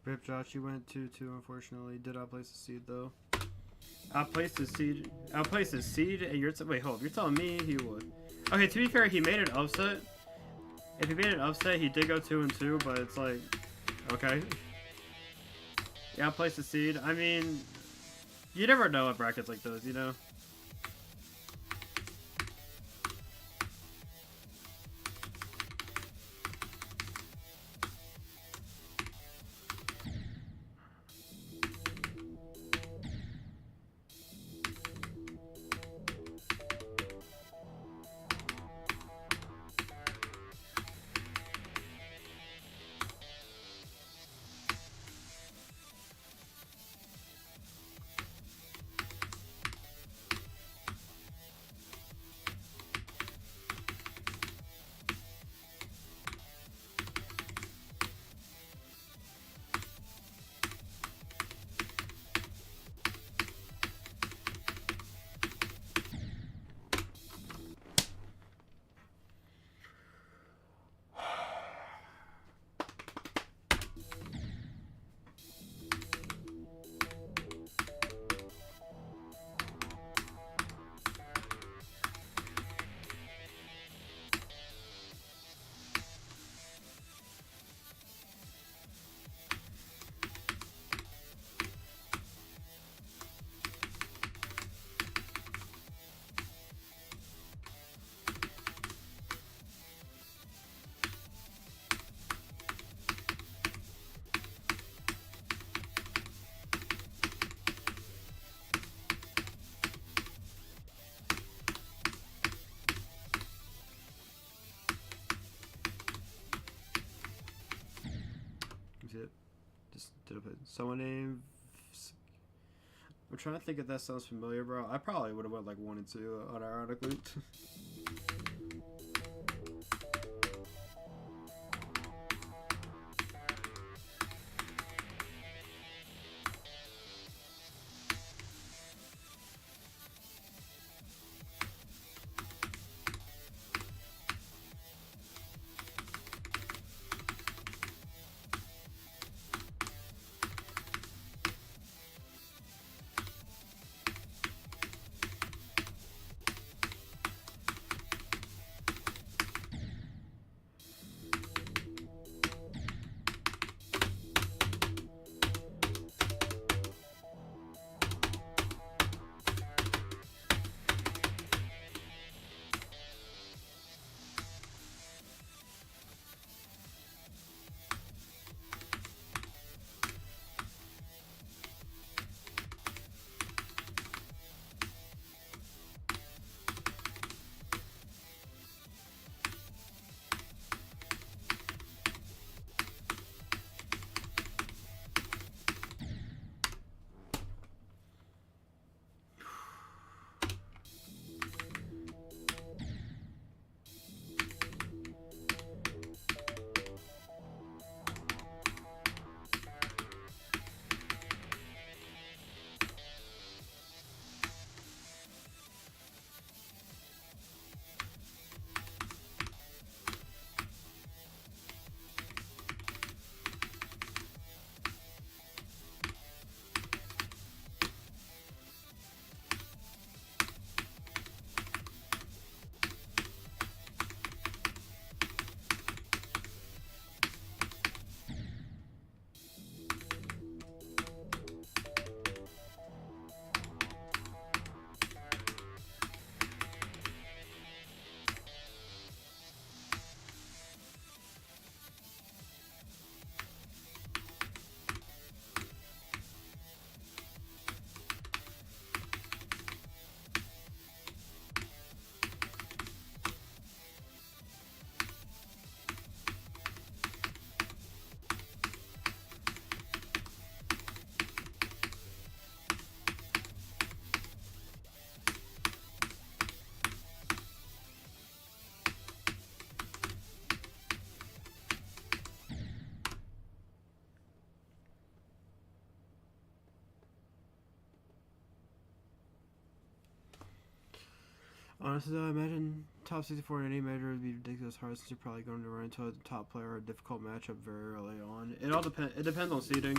Rip Josh, you went 2-2, unfortunately. Did outplace the seed, though. Outplaced his seed? Outplaced his seed? And you're... Wait, hold up. You're telling me he would... Okay, to be fair, he made an upset. If he made an upset, he did go 2-2, but it's like... Okay. Yeah, outplaced the seed. I mean... You never know at brackets like those, you know? It just did a bit. Someone named. I'm trying to think if that sounds familiar, bro. I probably would have went like 1 and 2, unironically. Honestly, though, I imagine top 64 in any major would be ridiculous hard since you're probably going to run into a top player or a difficult matchup very early on. It all depends. It depends on seeding.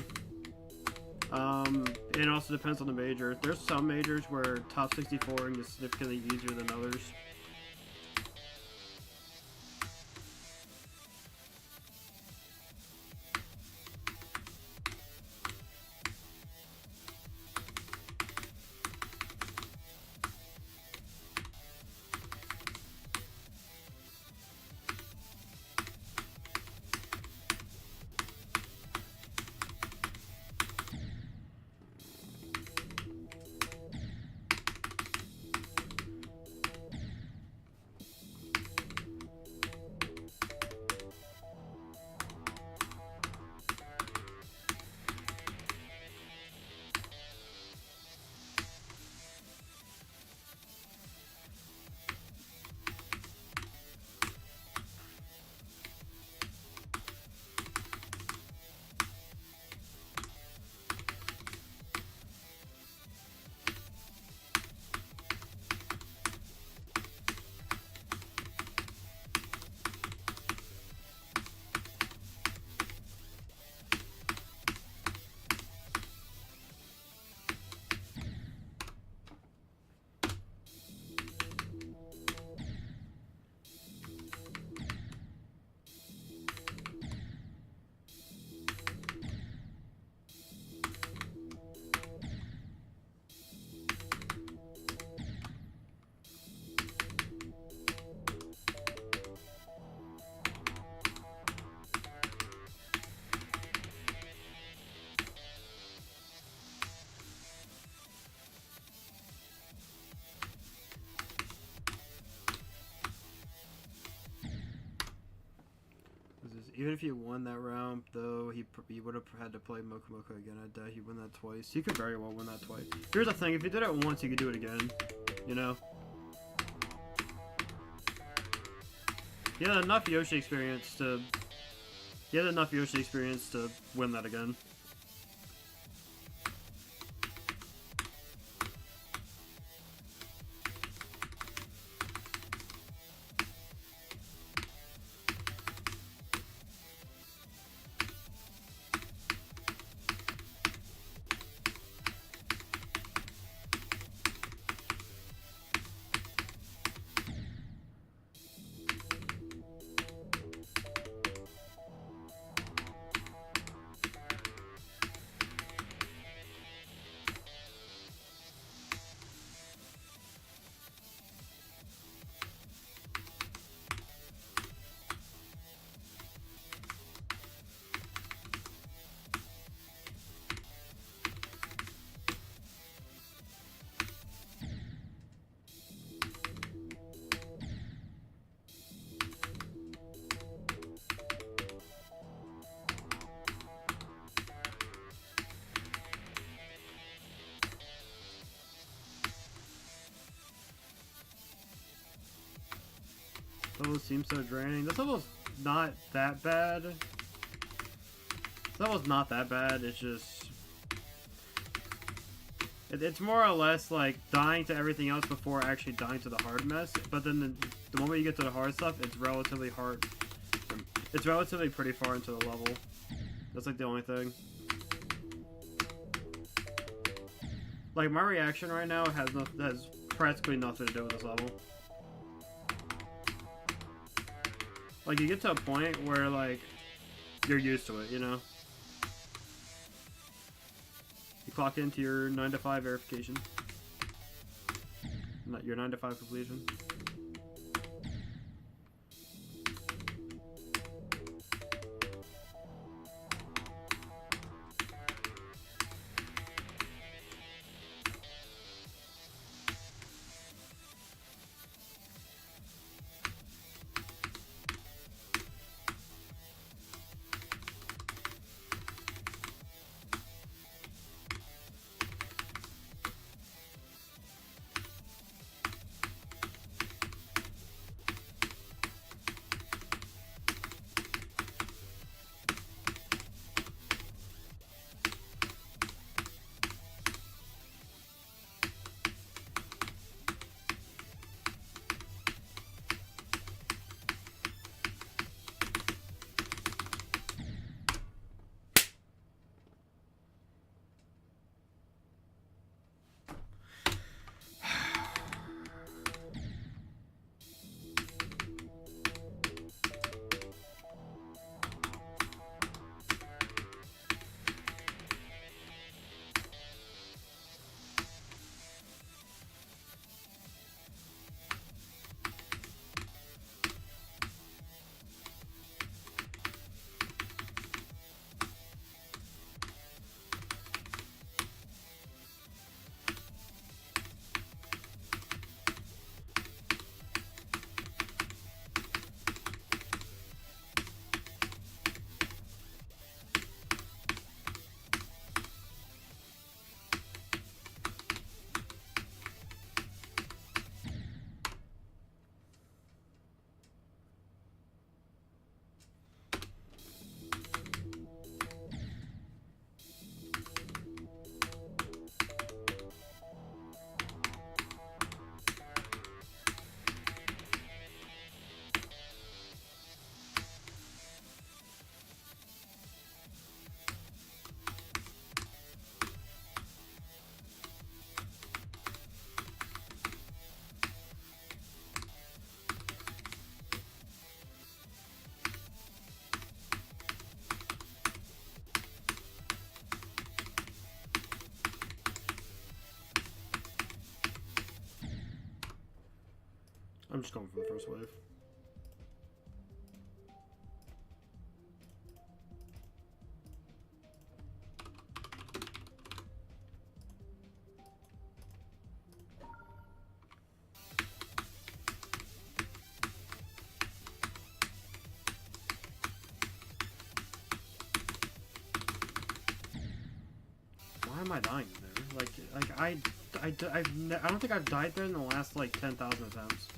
It also depends on the major. There's some majors where top 64 is significantly easier than others. Even if he won that round, though, he would have had to play Mokomoko again. I doubt he'd win that twice. He could very well win that twice. Here's the thing: if he did it once, he could do it again. You know. He had enough Yoshi experience to. He had enough Yoshi experience to win that again. Level seems so draining. This level's not that bad. This level's not that bad. It's just... It's more or less like dying to everything else before actually dying to the hard mess. But then the moment you get to the hard stuff, it's relatively hard. It's relatively pretty far into the level. That's like the only thing. Like, my reaction right now has practically nothing to do with this level. Like, you get to a point where, like, you're used to it, you know? You clock into your 9 to 5 verification. Not your 9 to 5 completion. I'm just going for the first wave. Why am I dying there? I don't think I've died there in the last like 10,000 attempts.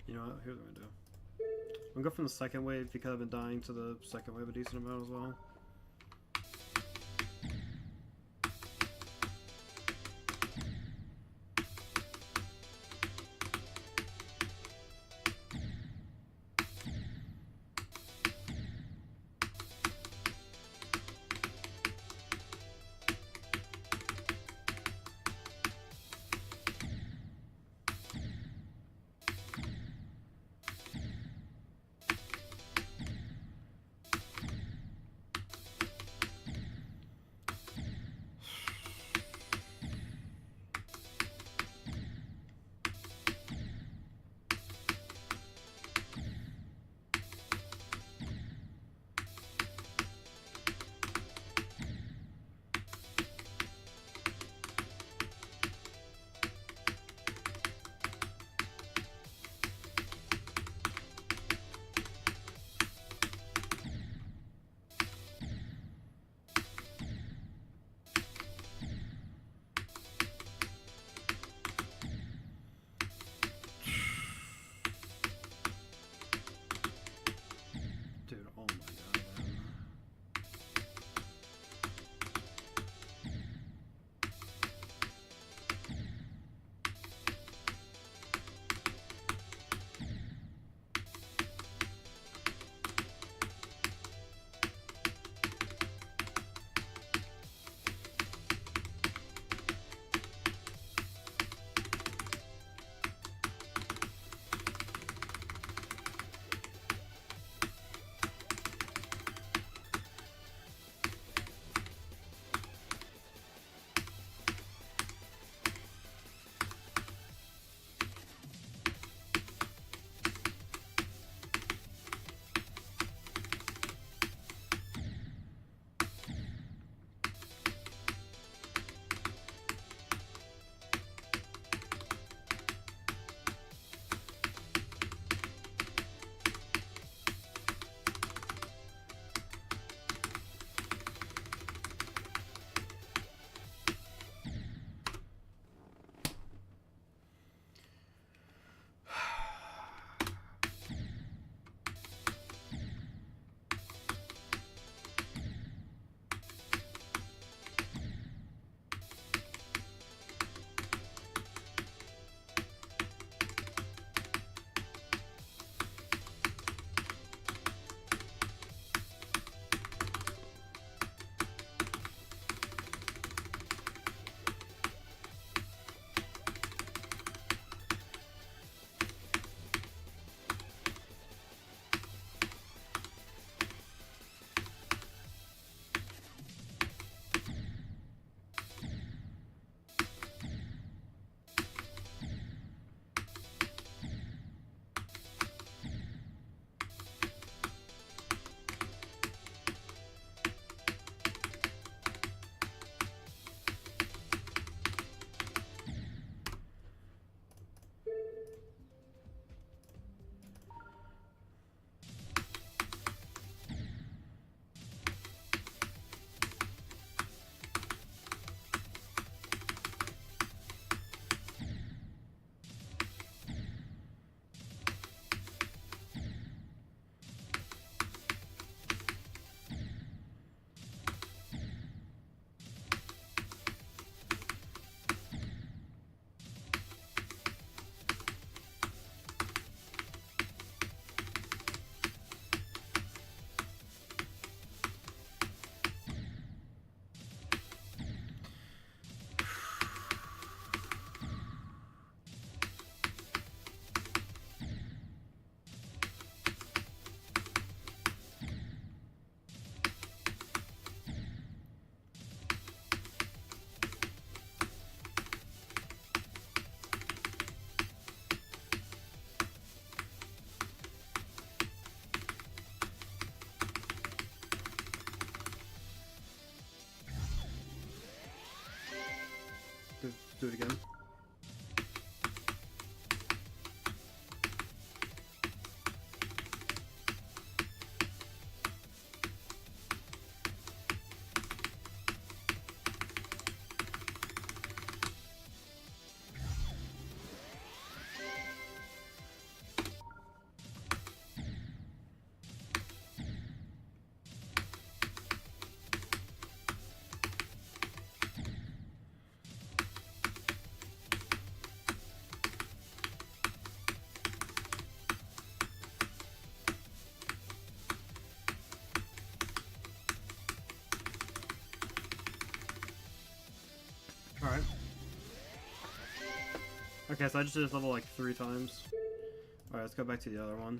You know what? Here's what I'm gonna do. I'm gonna go from the second wave because I've been dying to the second wave a decent amount as well. Let's do it again. Alright. Okay, so I just did this level like 3 times. Alright, let's go back to the other one.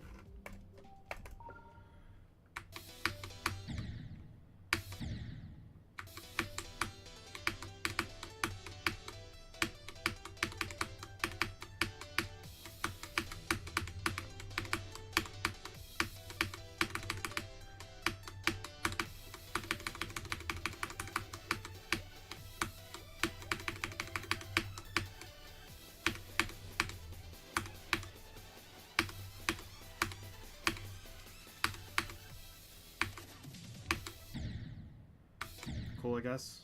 Cool, I guess.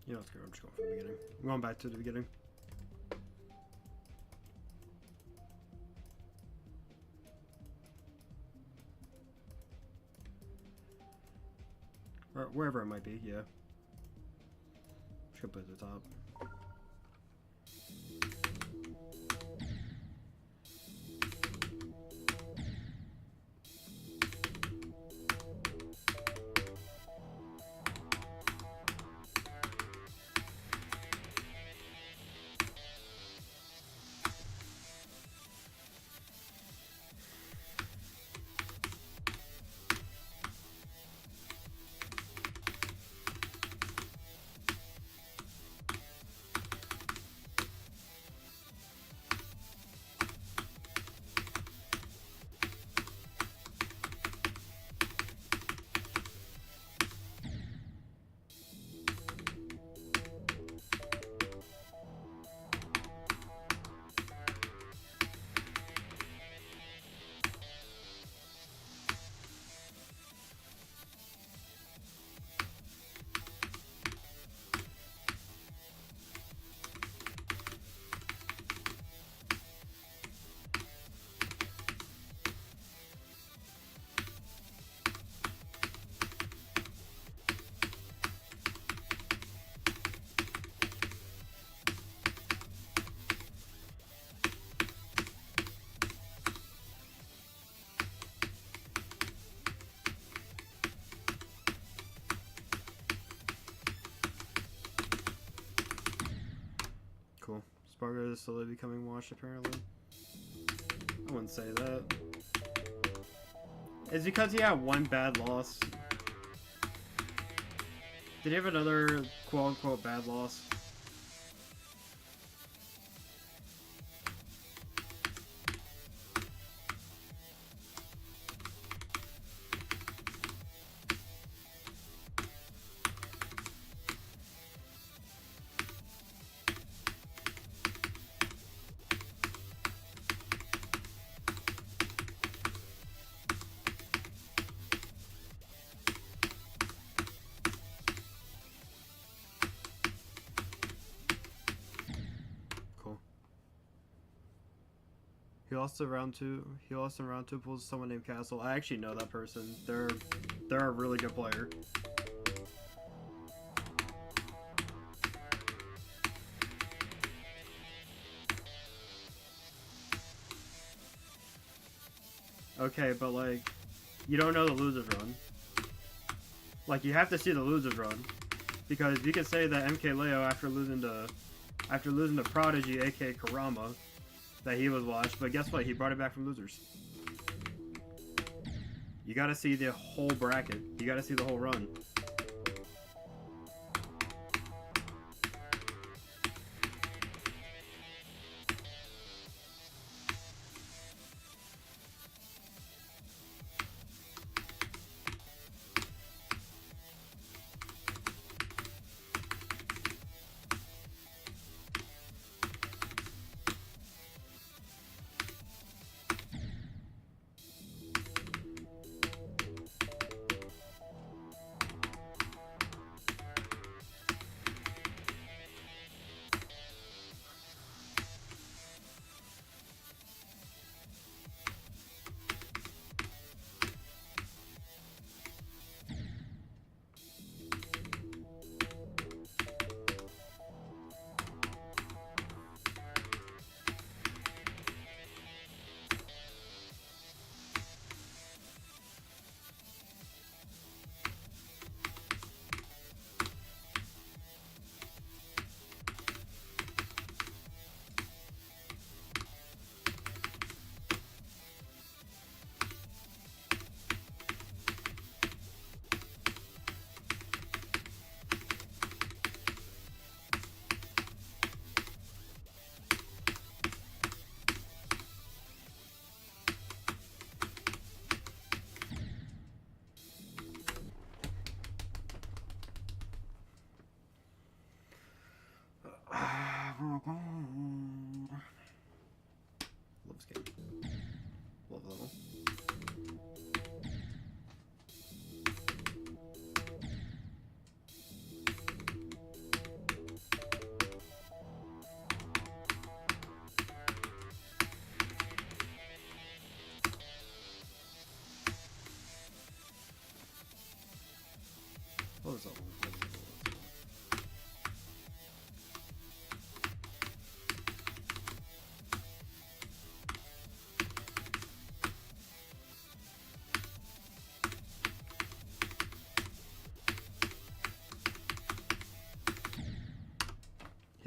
Yeah, let's go. I'm just going from the beginning. I'm going back to the beginning. Or wherever it might be, yeah. Just gonna put it at the top. Cool. Spargo is slowly becoming washed, apparently. I wouldn't say that. It's because he had one bad loss. Did he have another quote-unquote bad loss? He lost in round 2. He lost in round 2 pulls someone named Castle. I actually know that person. They're a really good player. Okay, but like, you don't know the losers run. Like, you have to see the losers run, because you can say that MK Leo after losing to Prodigy, aka Karama, that he was washed, but guess what? He brought it back from losers. You gotta see the whole bracket. You gotta see the whole run.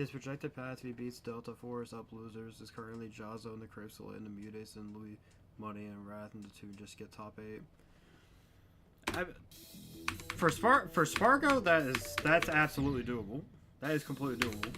His projected path if he beats Delta Force up losers is currently Jazzo and the Cripsel and the Mutes and Louis Money and Wrath and the two just get top 8. For Spargo, that's absolutely doable. That is completely doable.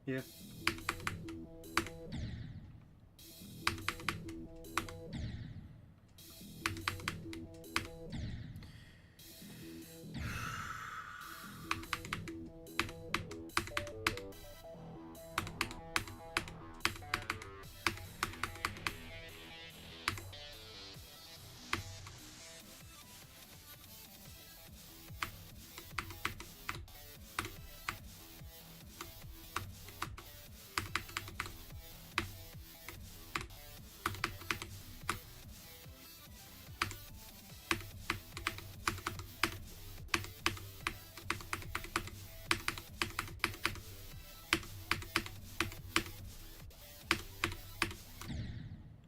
Yeah.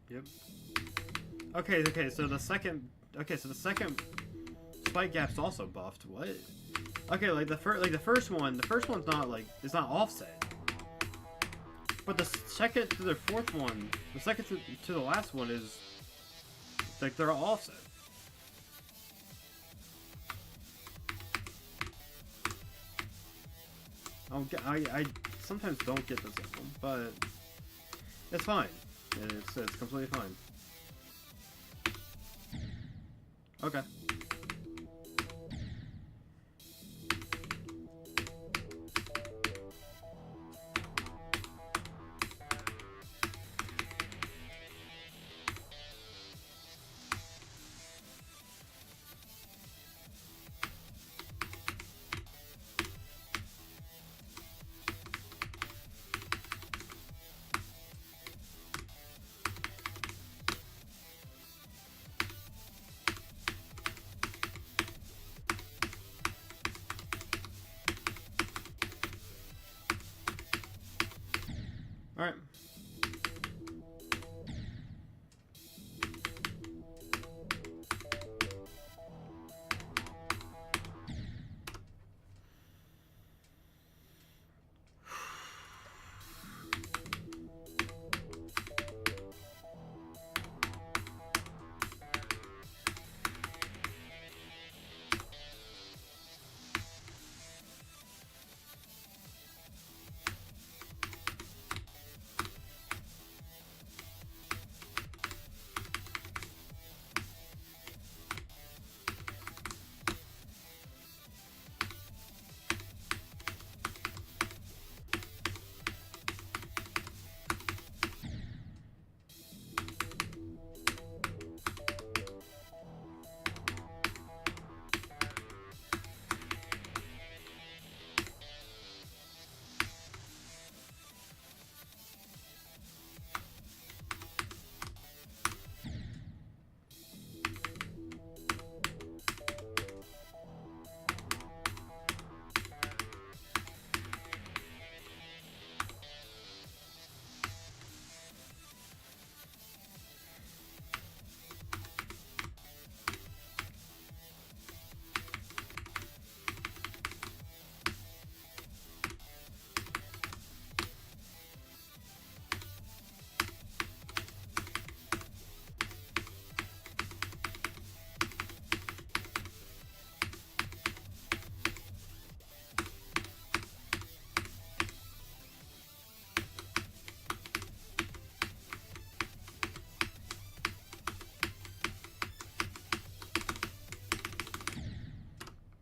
Yep. Okay, so the second spike gap's also buffed. What? Okay, like the first one's not like it's not offset. But the second to the fourth one, the second to the last one is like they're all offset. I sometimes don't get this one, but it's fine. It's completely fine. Okay. All right.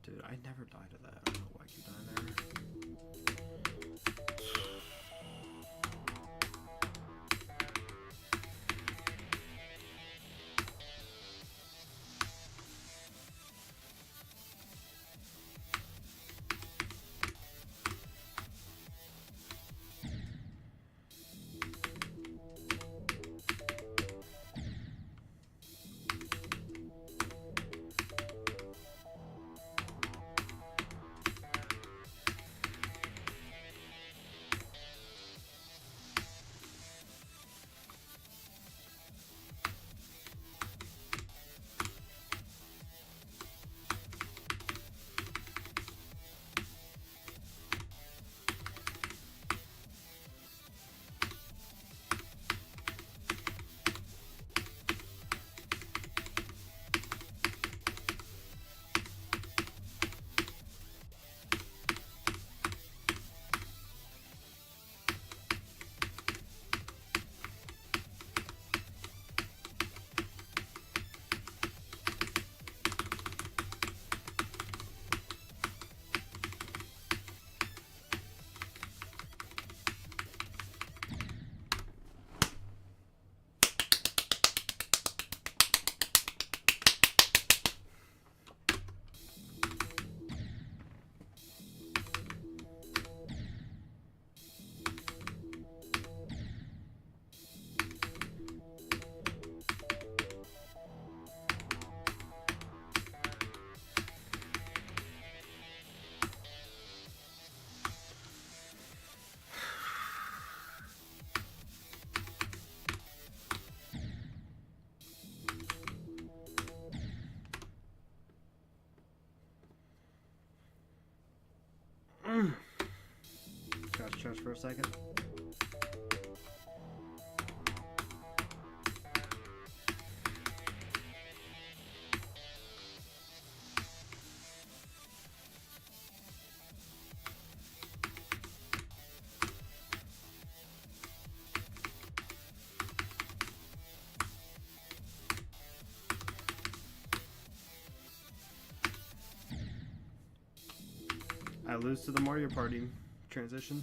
Dude, I never died of that. I don't know why I keep dying there. Got to charge for a second. I lose to the Mario Party transition.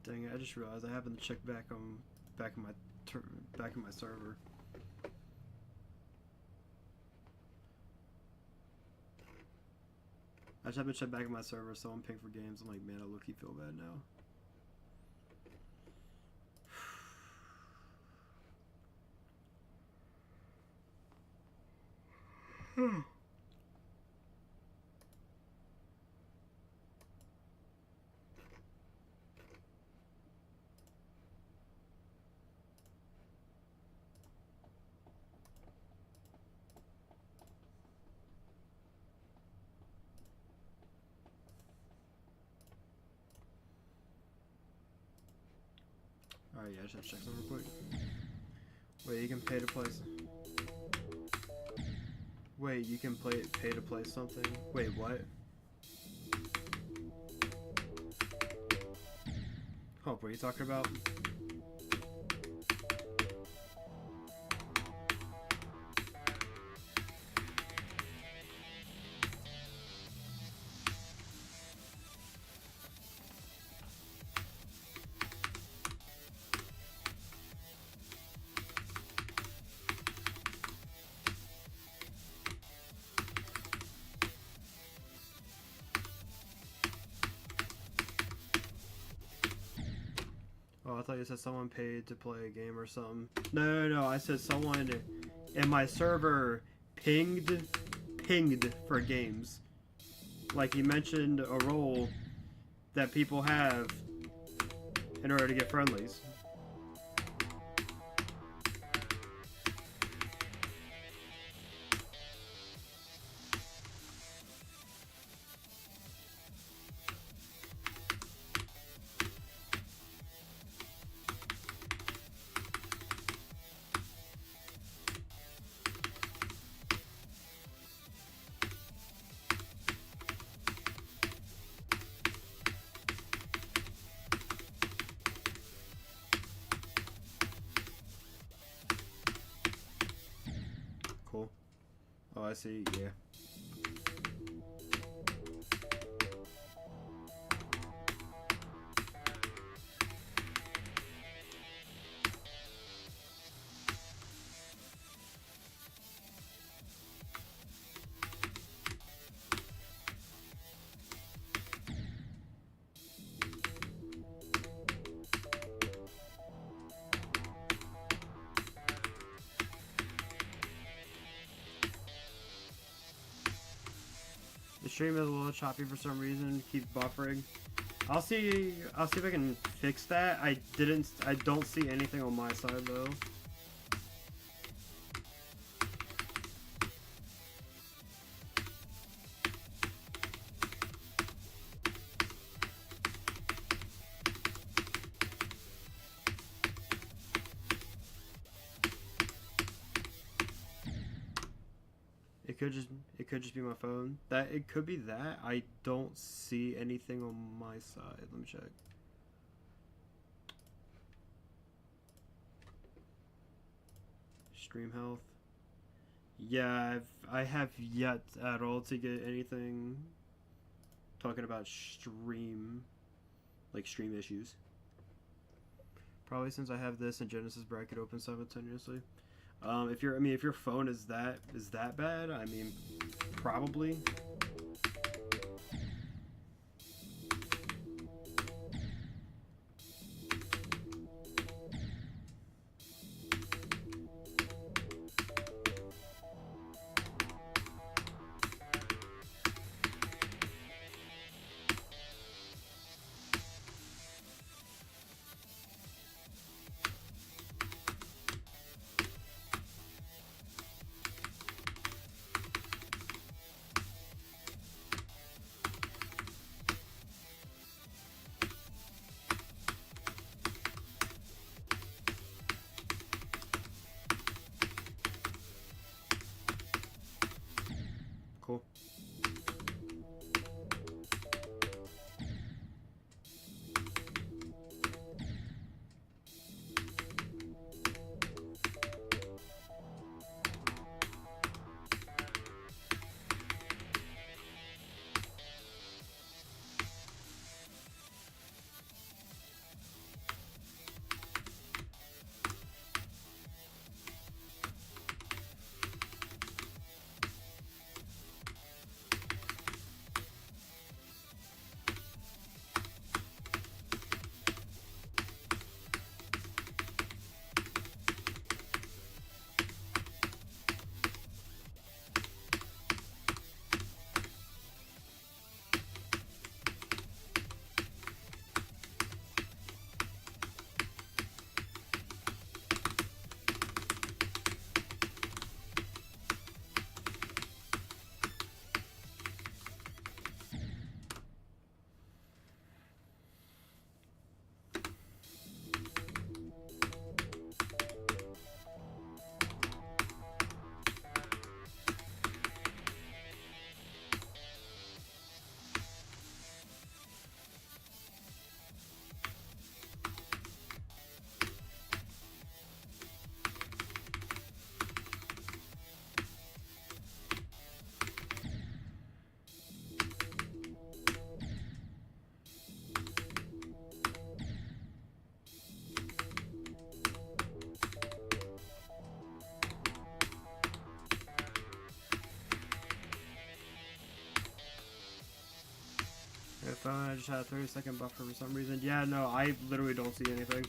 Dang it! I just realized I happened to check back on back in my server. I just happened to check back in my server. Someone pinged for games. I'm like, man, I look-y feel bad now. Alright, yeah, I just have to check something real quick. Wait, you can pay to play. Wait, you can pay to play something? Wait, what? Hope, what are you talking about? Oh, I thought you said someone paid to play a game or something. No. I said someone in my server pinged for games. Like you mentioned a role that people have in order to get friendlies. Cool. Oh, I see. Yeah. The stream is a little choppy for some reason. Keeps buffering. I'll see if I can fix that. I don't see anything on my side though. It could just be my phone. It could be that. I don't see anything on my side. Let me check. Stream health. Yeah, I have yet at all to get anything talking about stream issues. Probably since I have this and Genesis bracket open simultaneously. If your phone is that bad, I mean, probably. Cool. phone, I just had a 30-second buffer for some reason. Yeah, no, I literally don't see anything.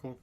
Cool.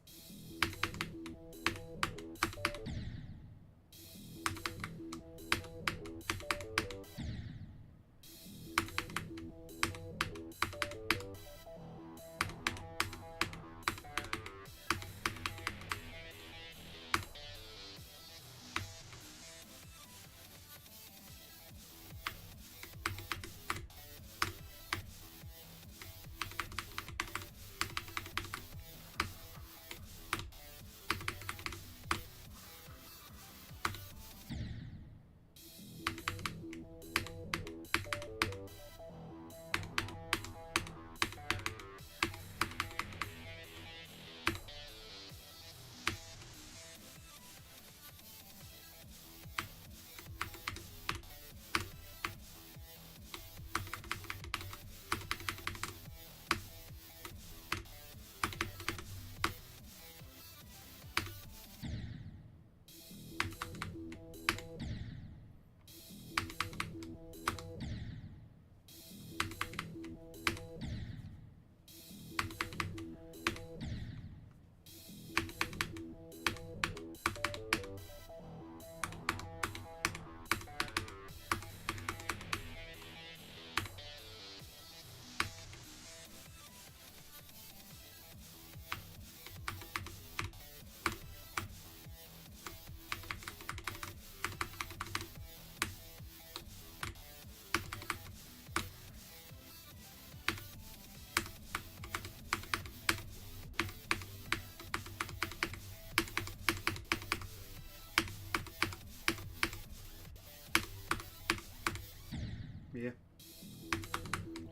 Yeah.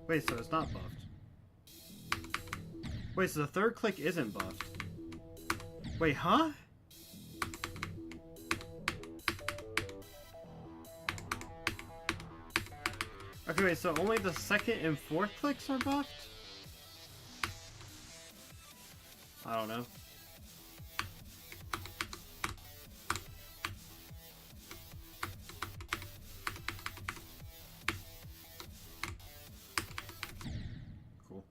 Wait, so it's not buffed. Wait, so the third click isn't buffed. Wait, huh? Okay, wait, so only the second and fourth clicks are buffed? I don't know. Cool.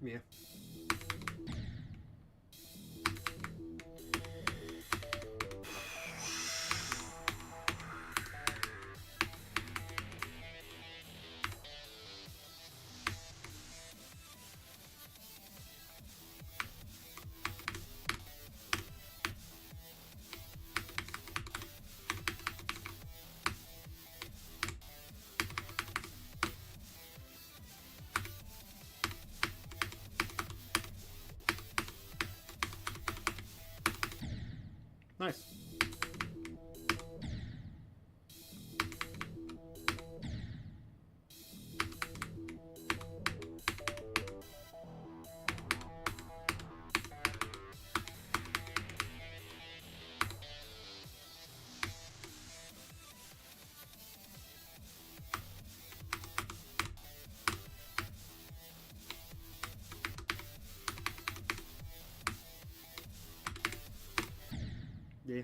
Yeah. Nice. Yeah.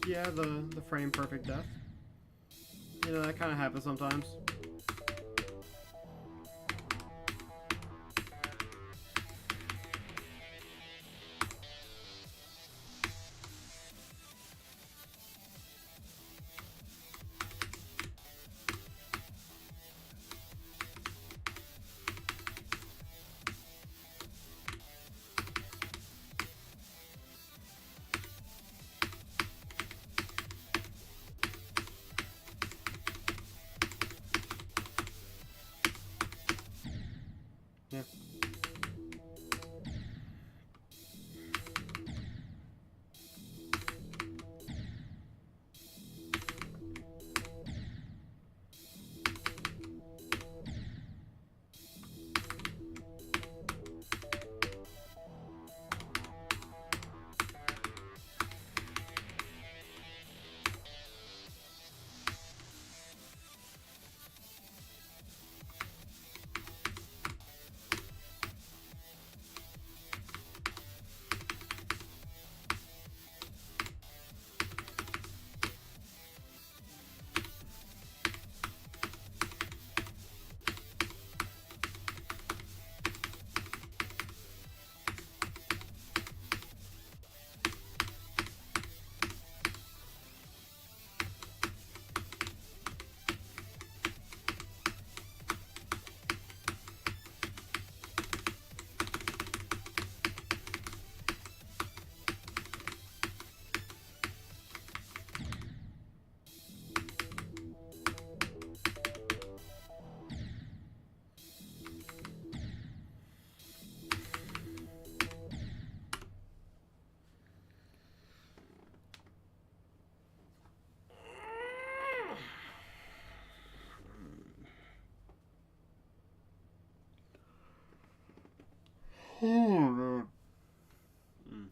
Yeah, the frame perfect death. You know, that kind of happens sometimes. Yeah. Oh, man. Mm.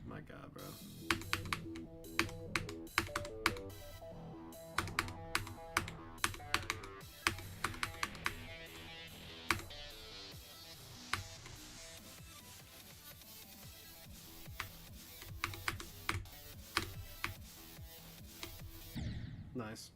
My God, bro. Nice.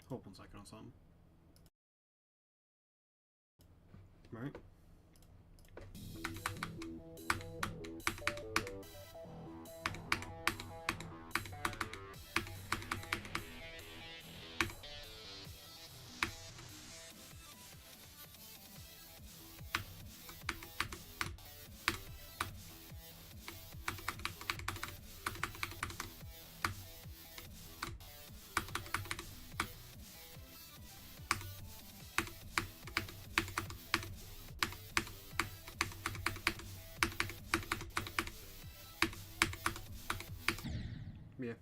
Hold 1 second on something. Alright. Yeah.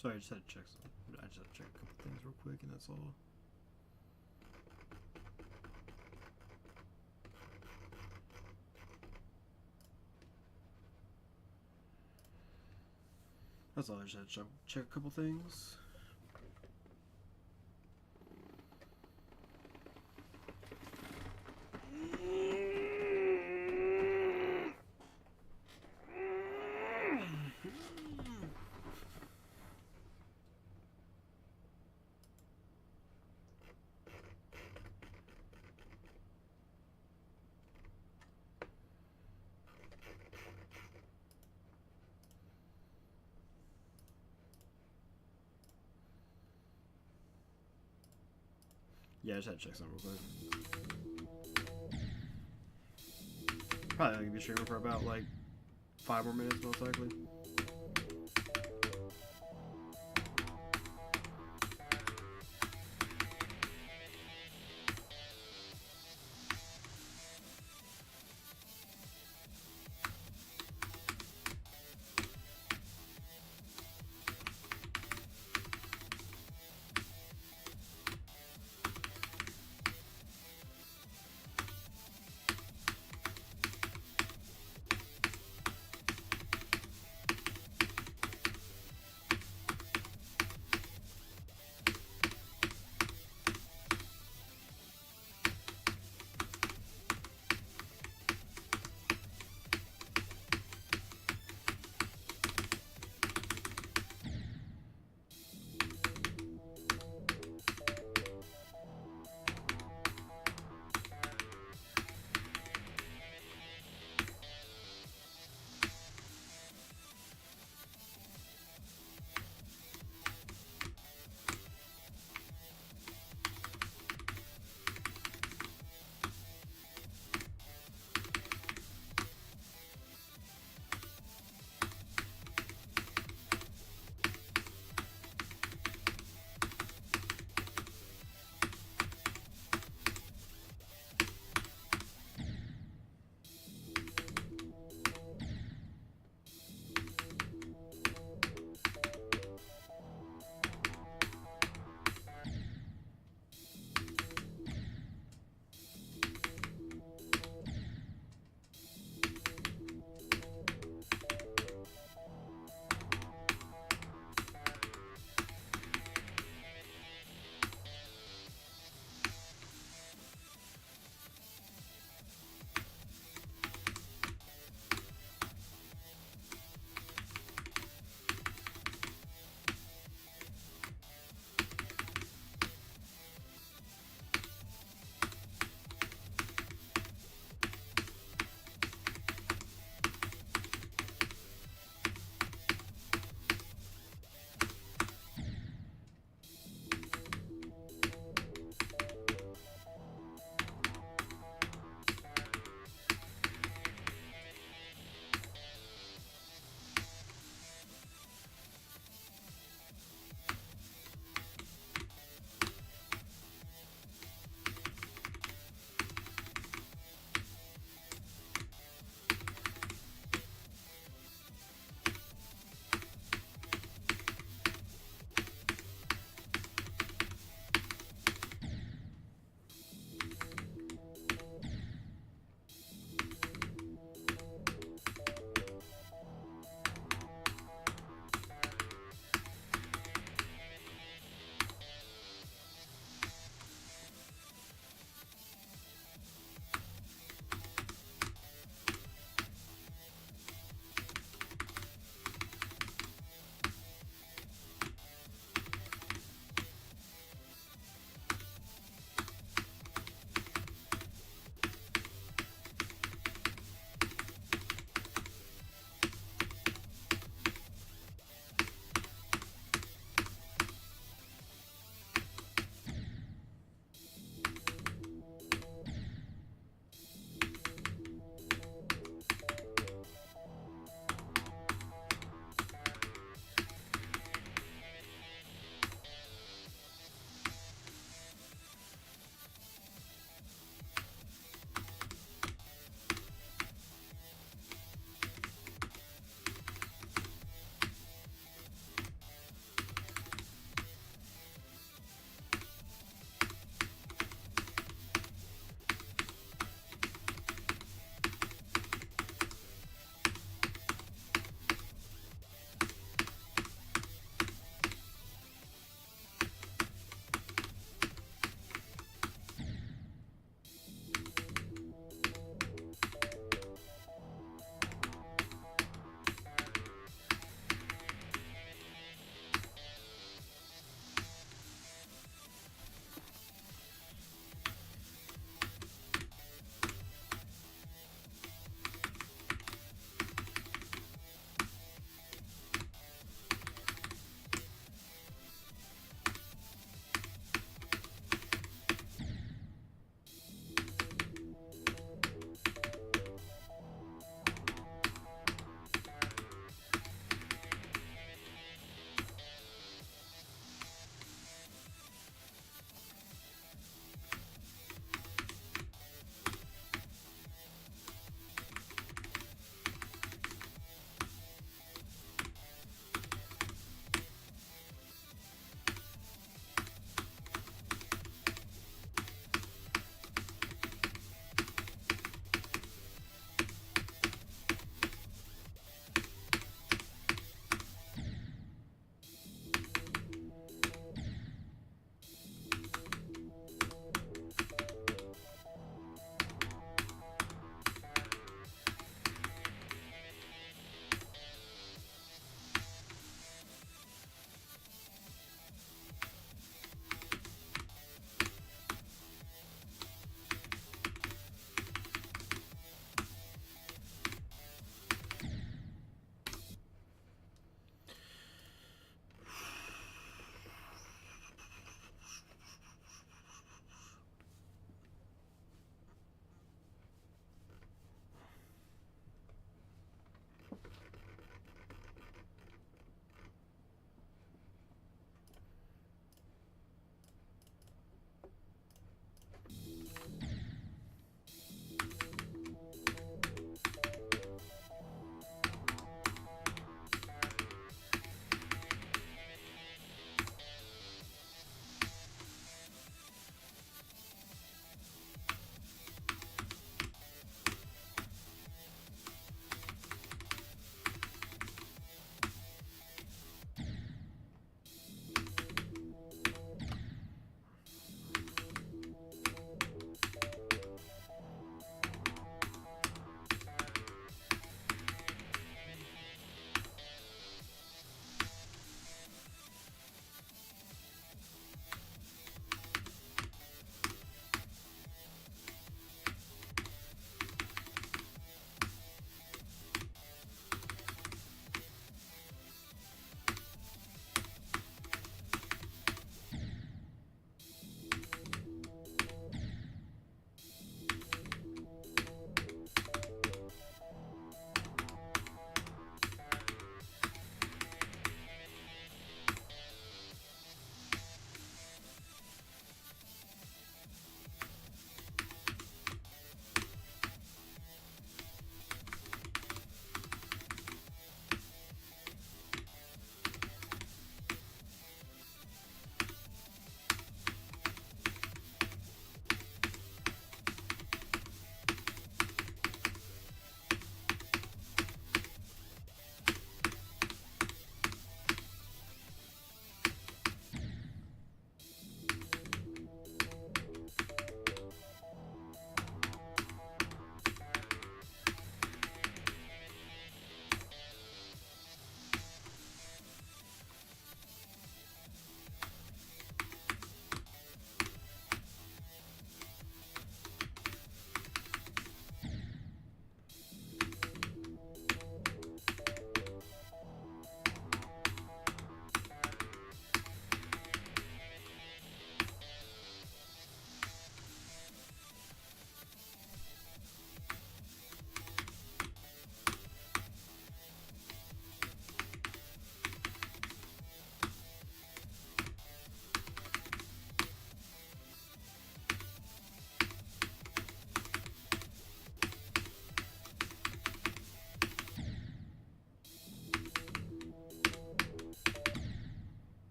Sorry, I just had to check I just had to check a couple things real quick, and that's all. That's all. I just had to check a couple things. Yeah, I just had to check something real quick. Probably gonna be streaming for about like 5 more minutes, most likely.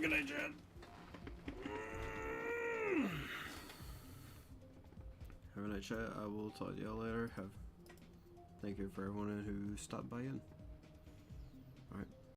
a good night, Chad. Have a night, chat. I will talk to y'all later. Thank you for everyone who stopped by in. Alright.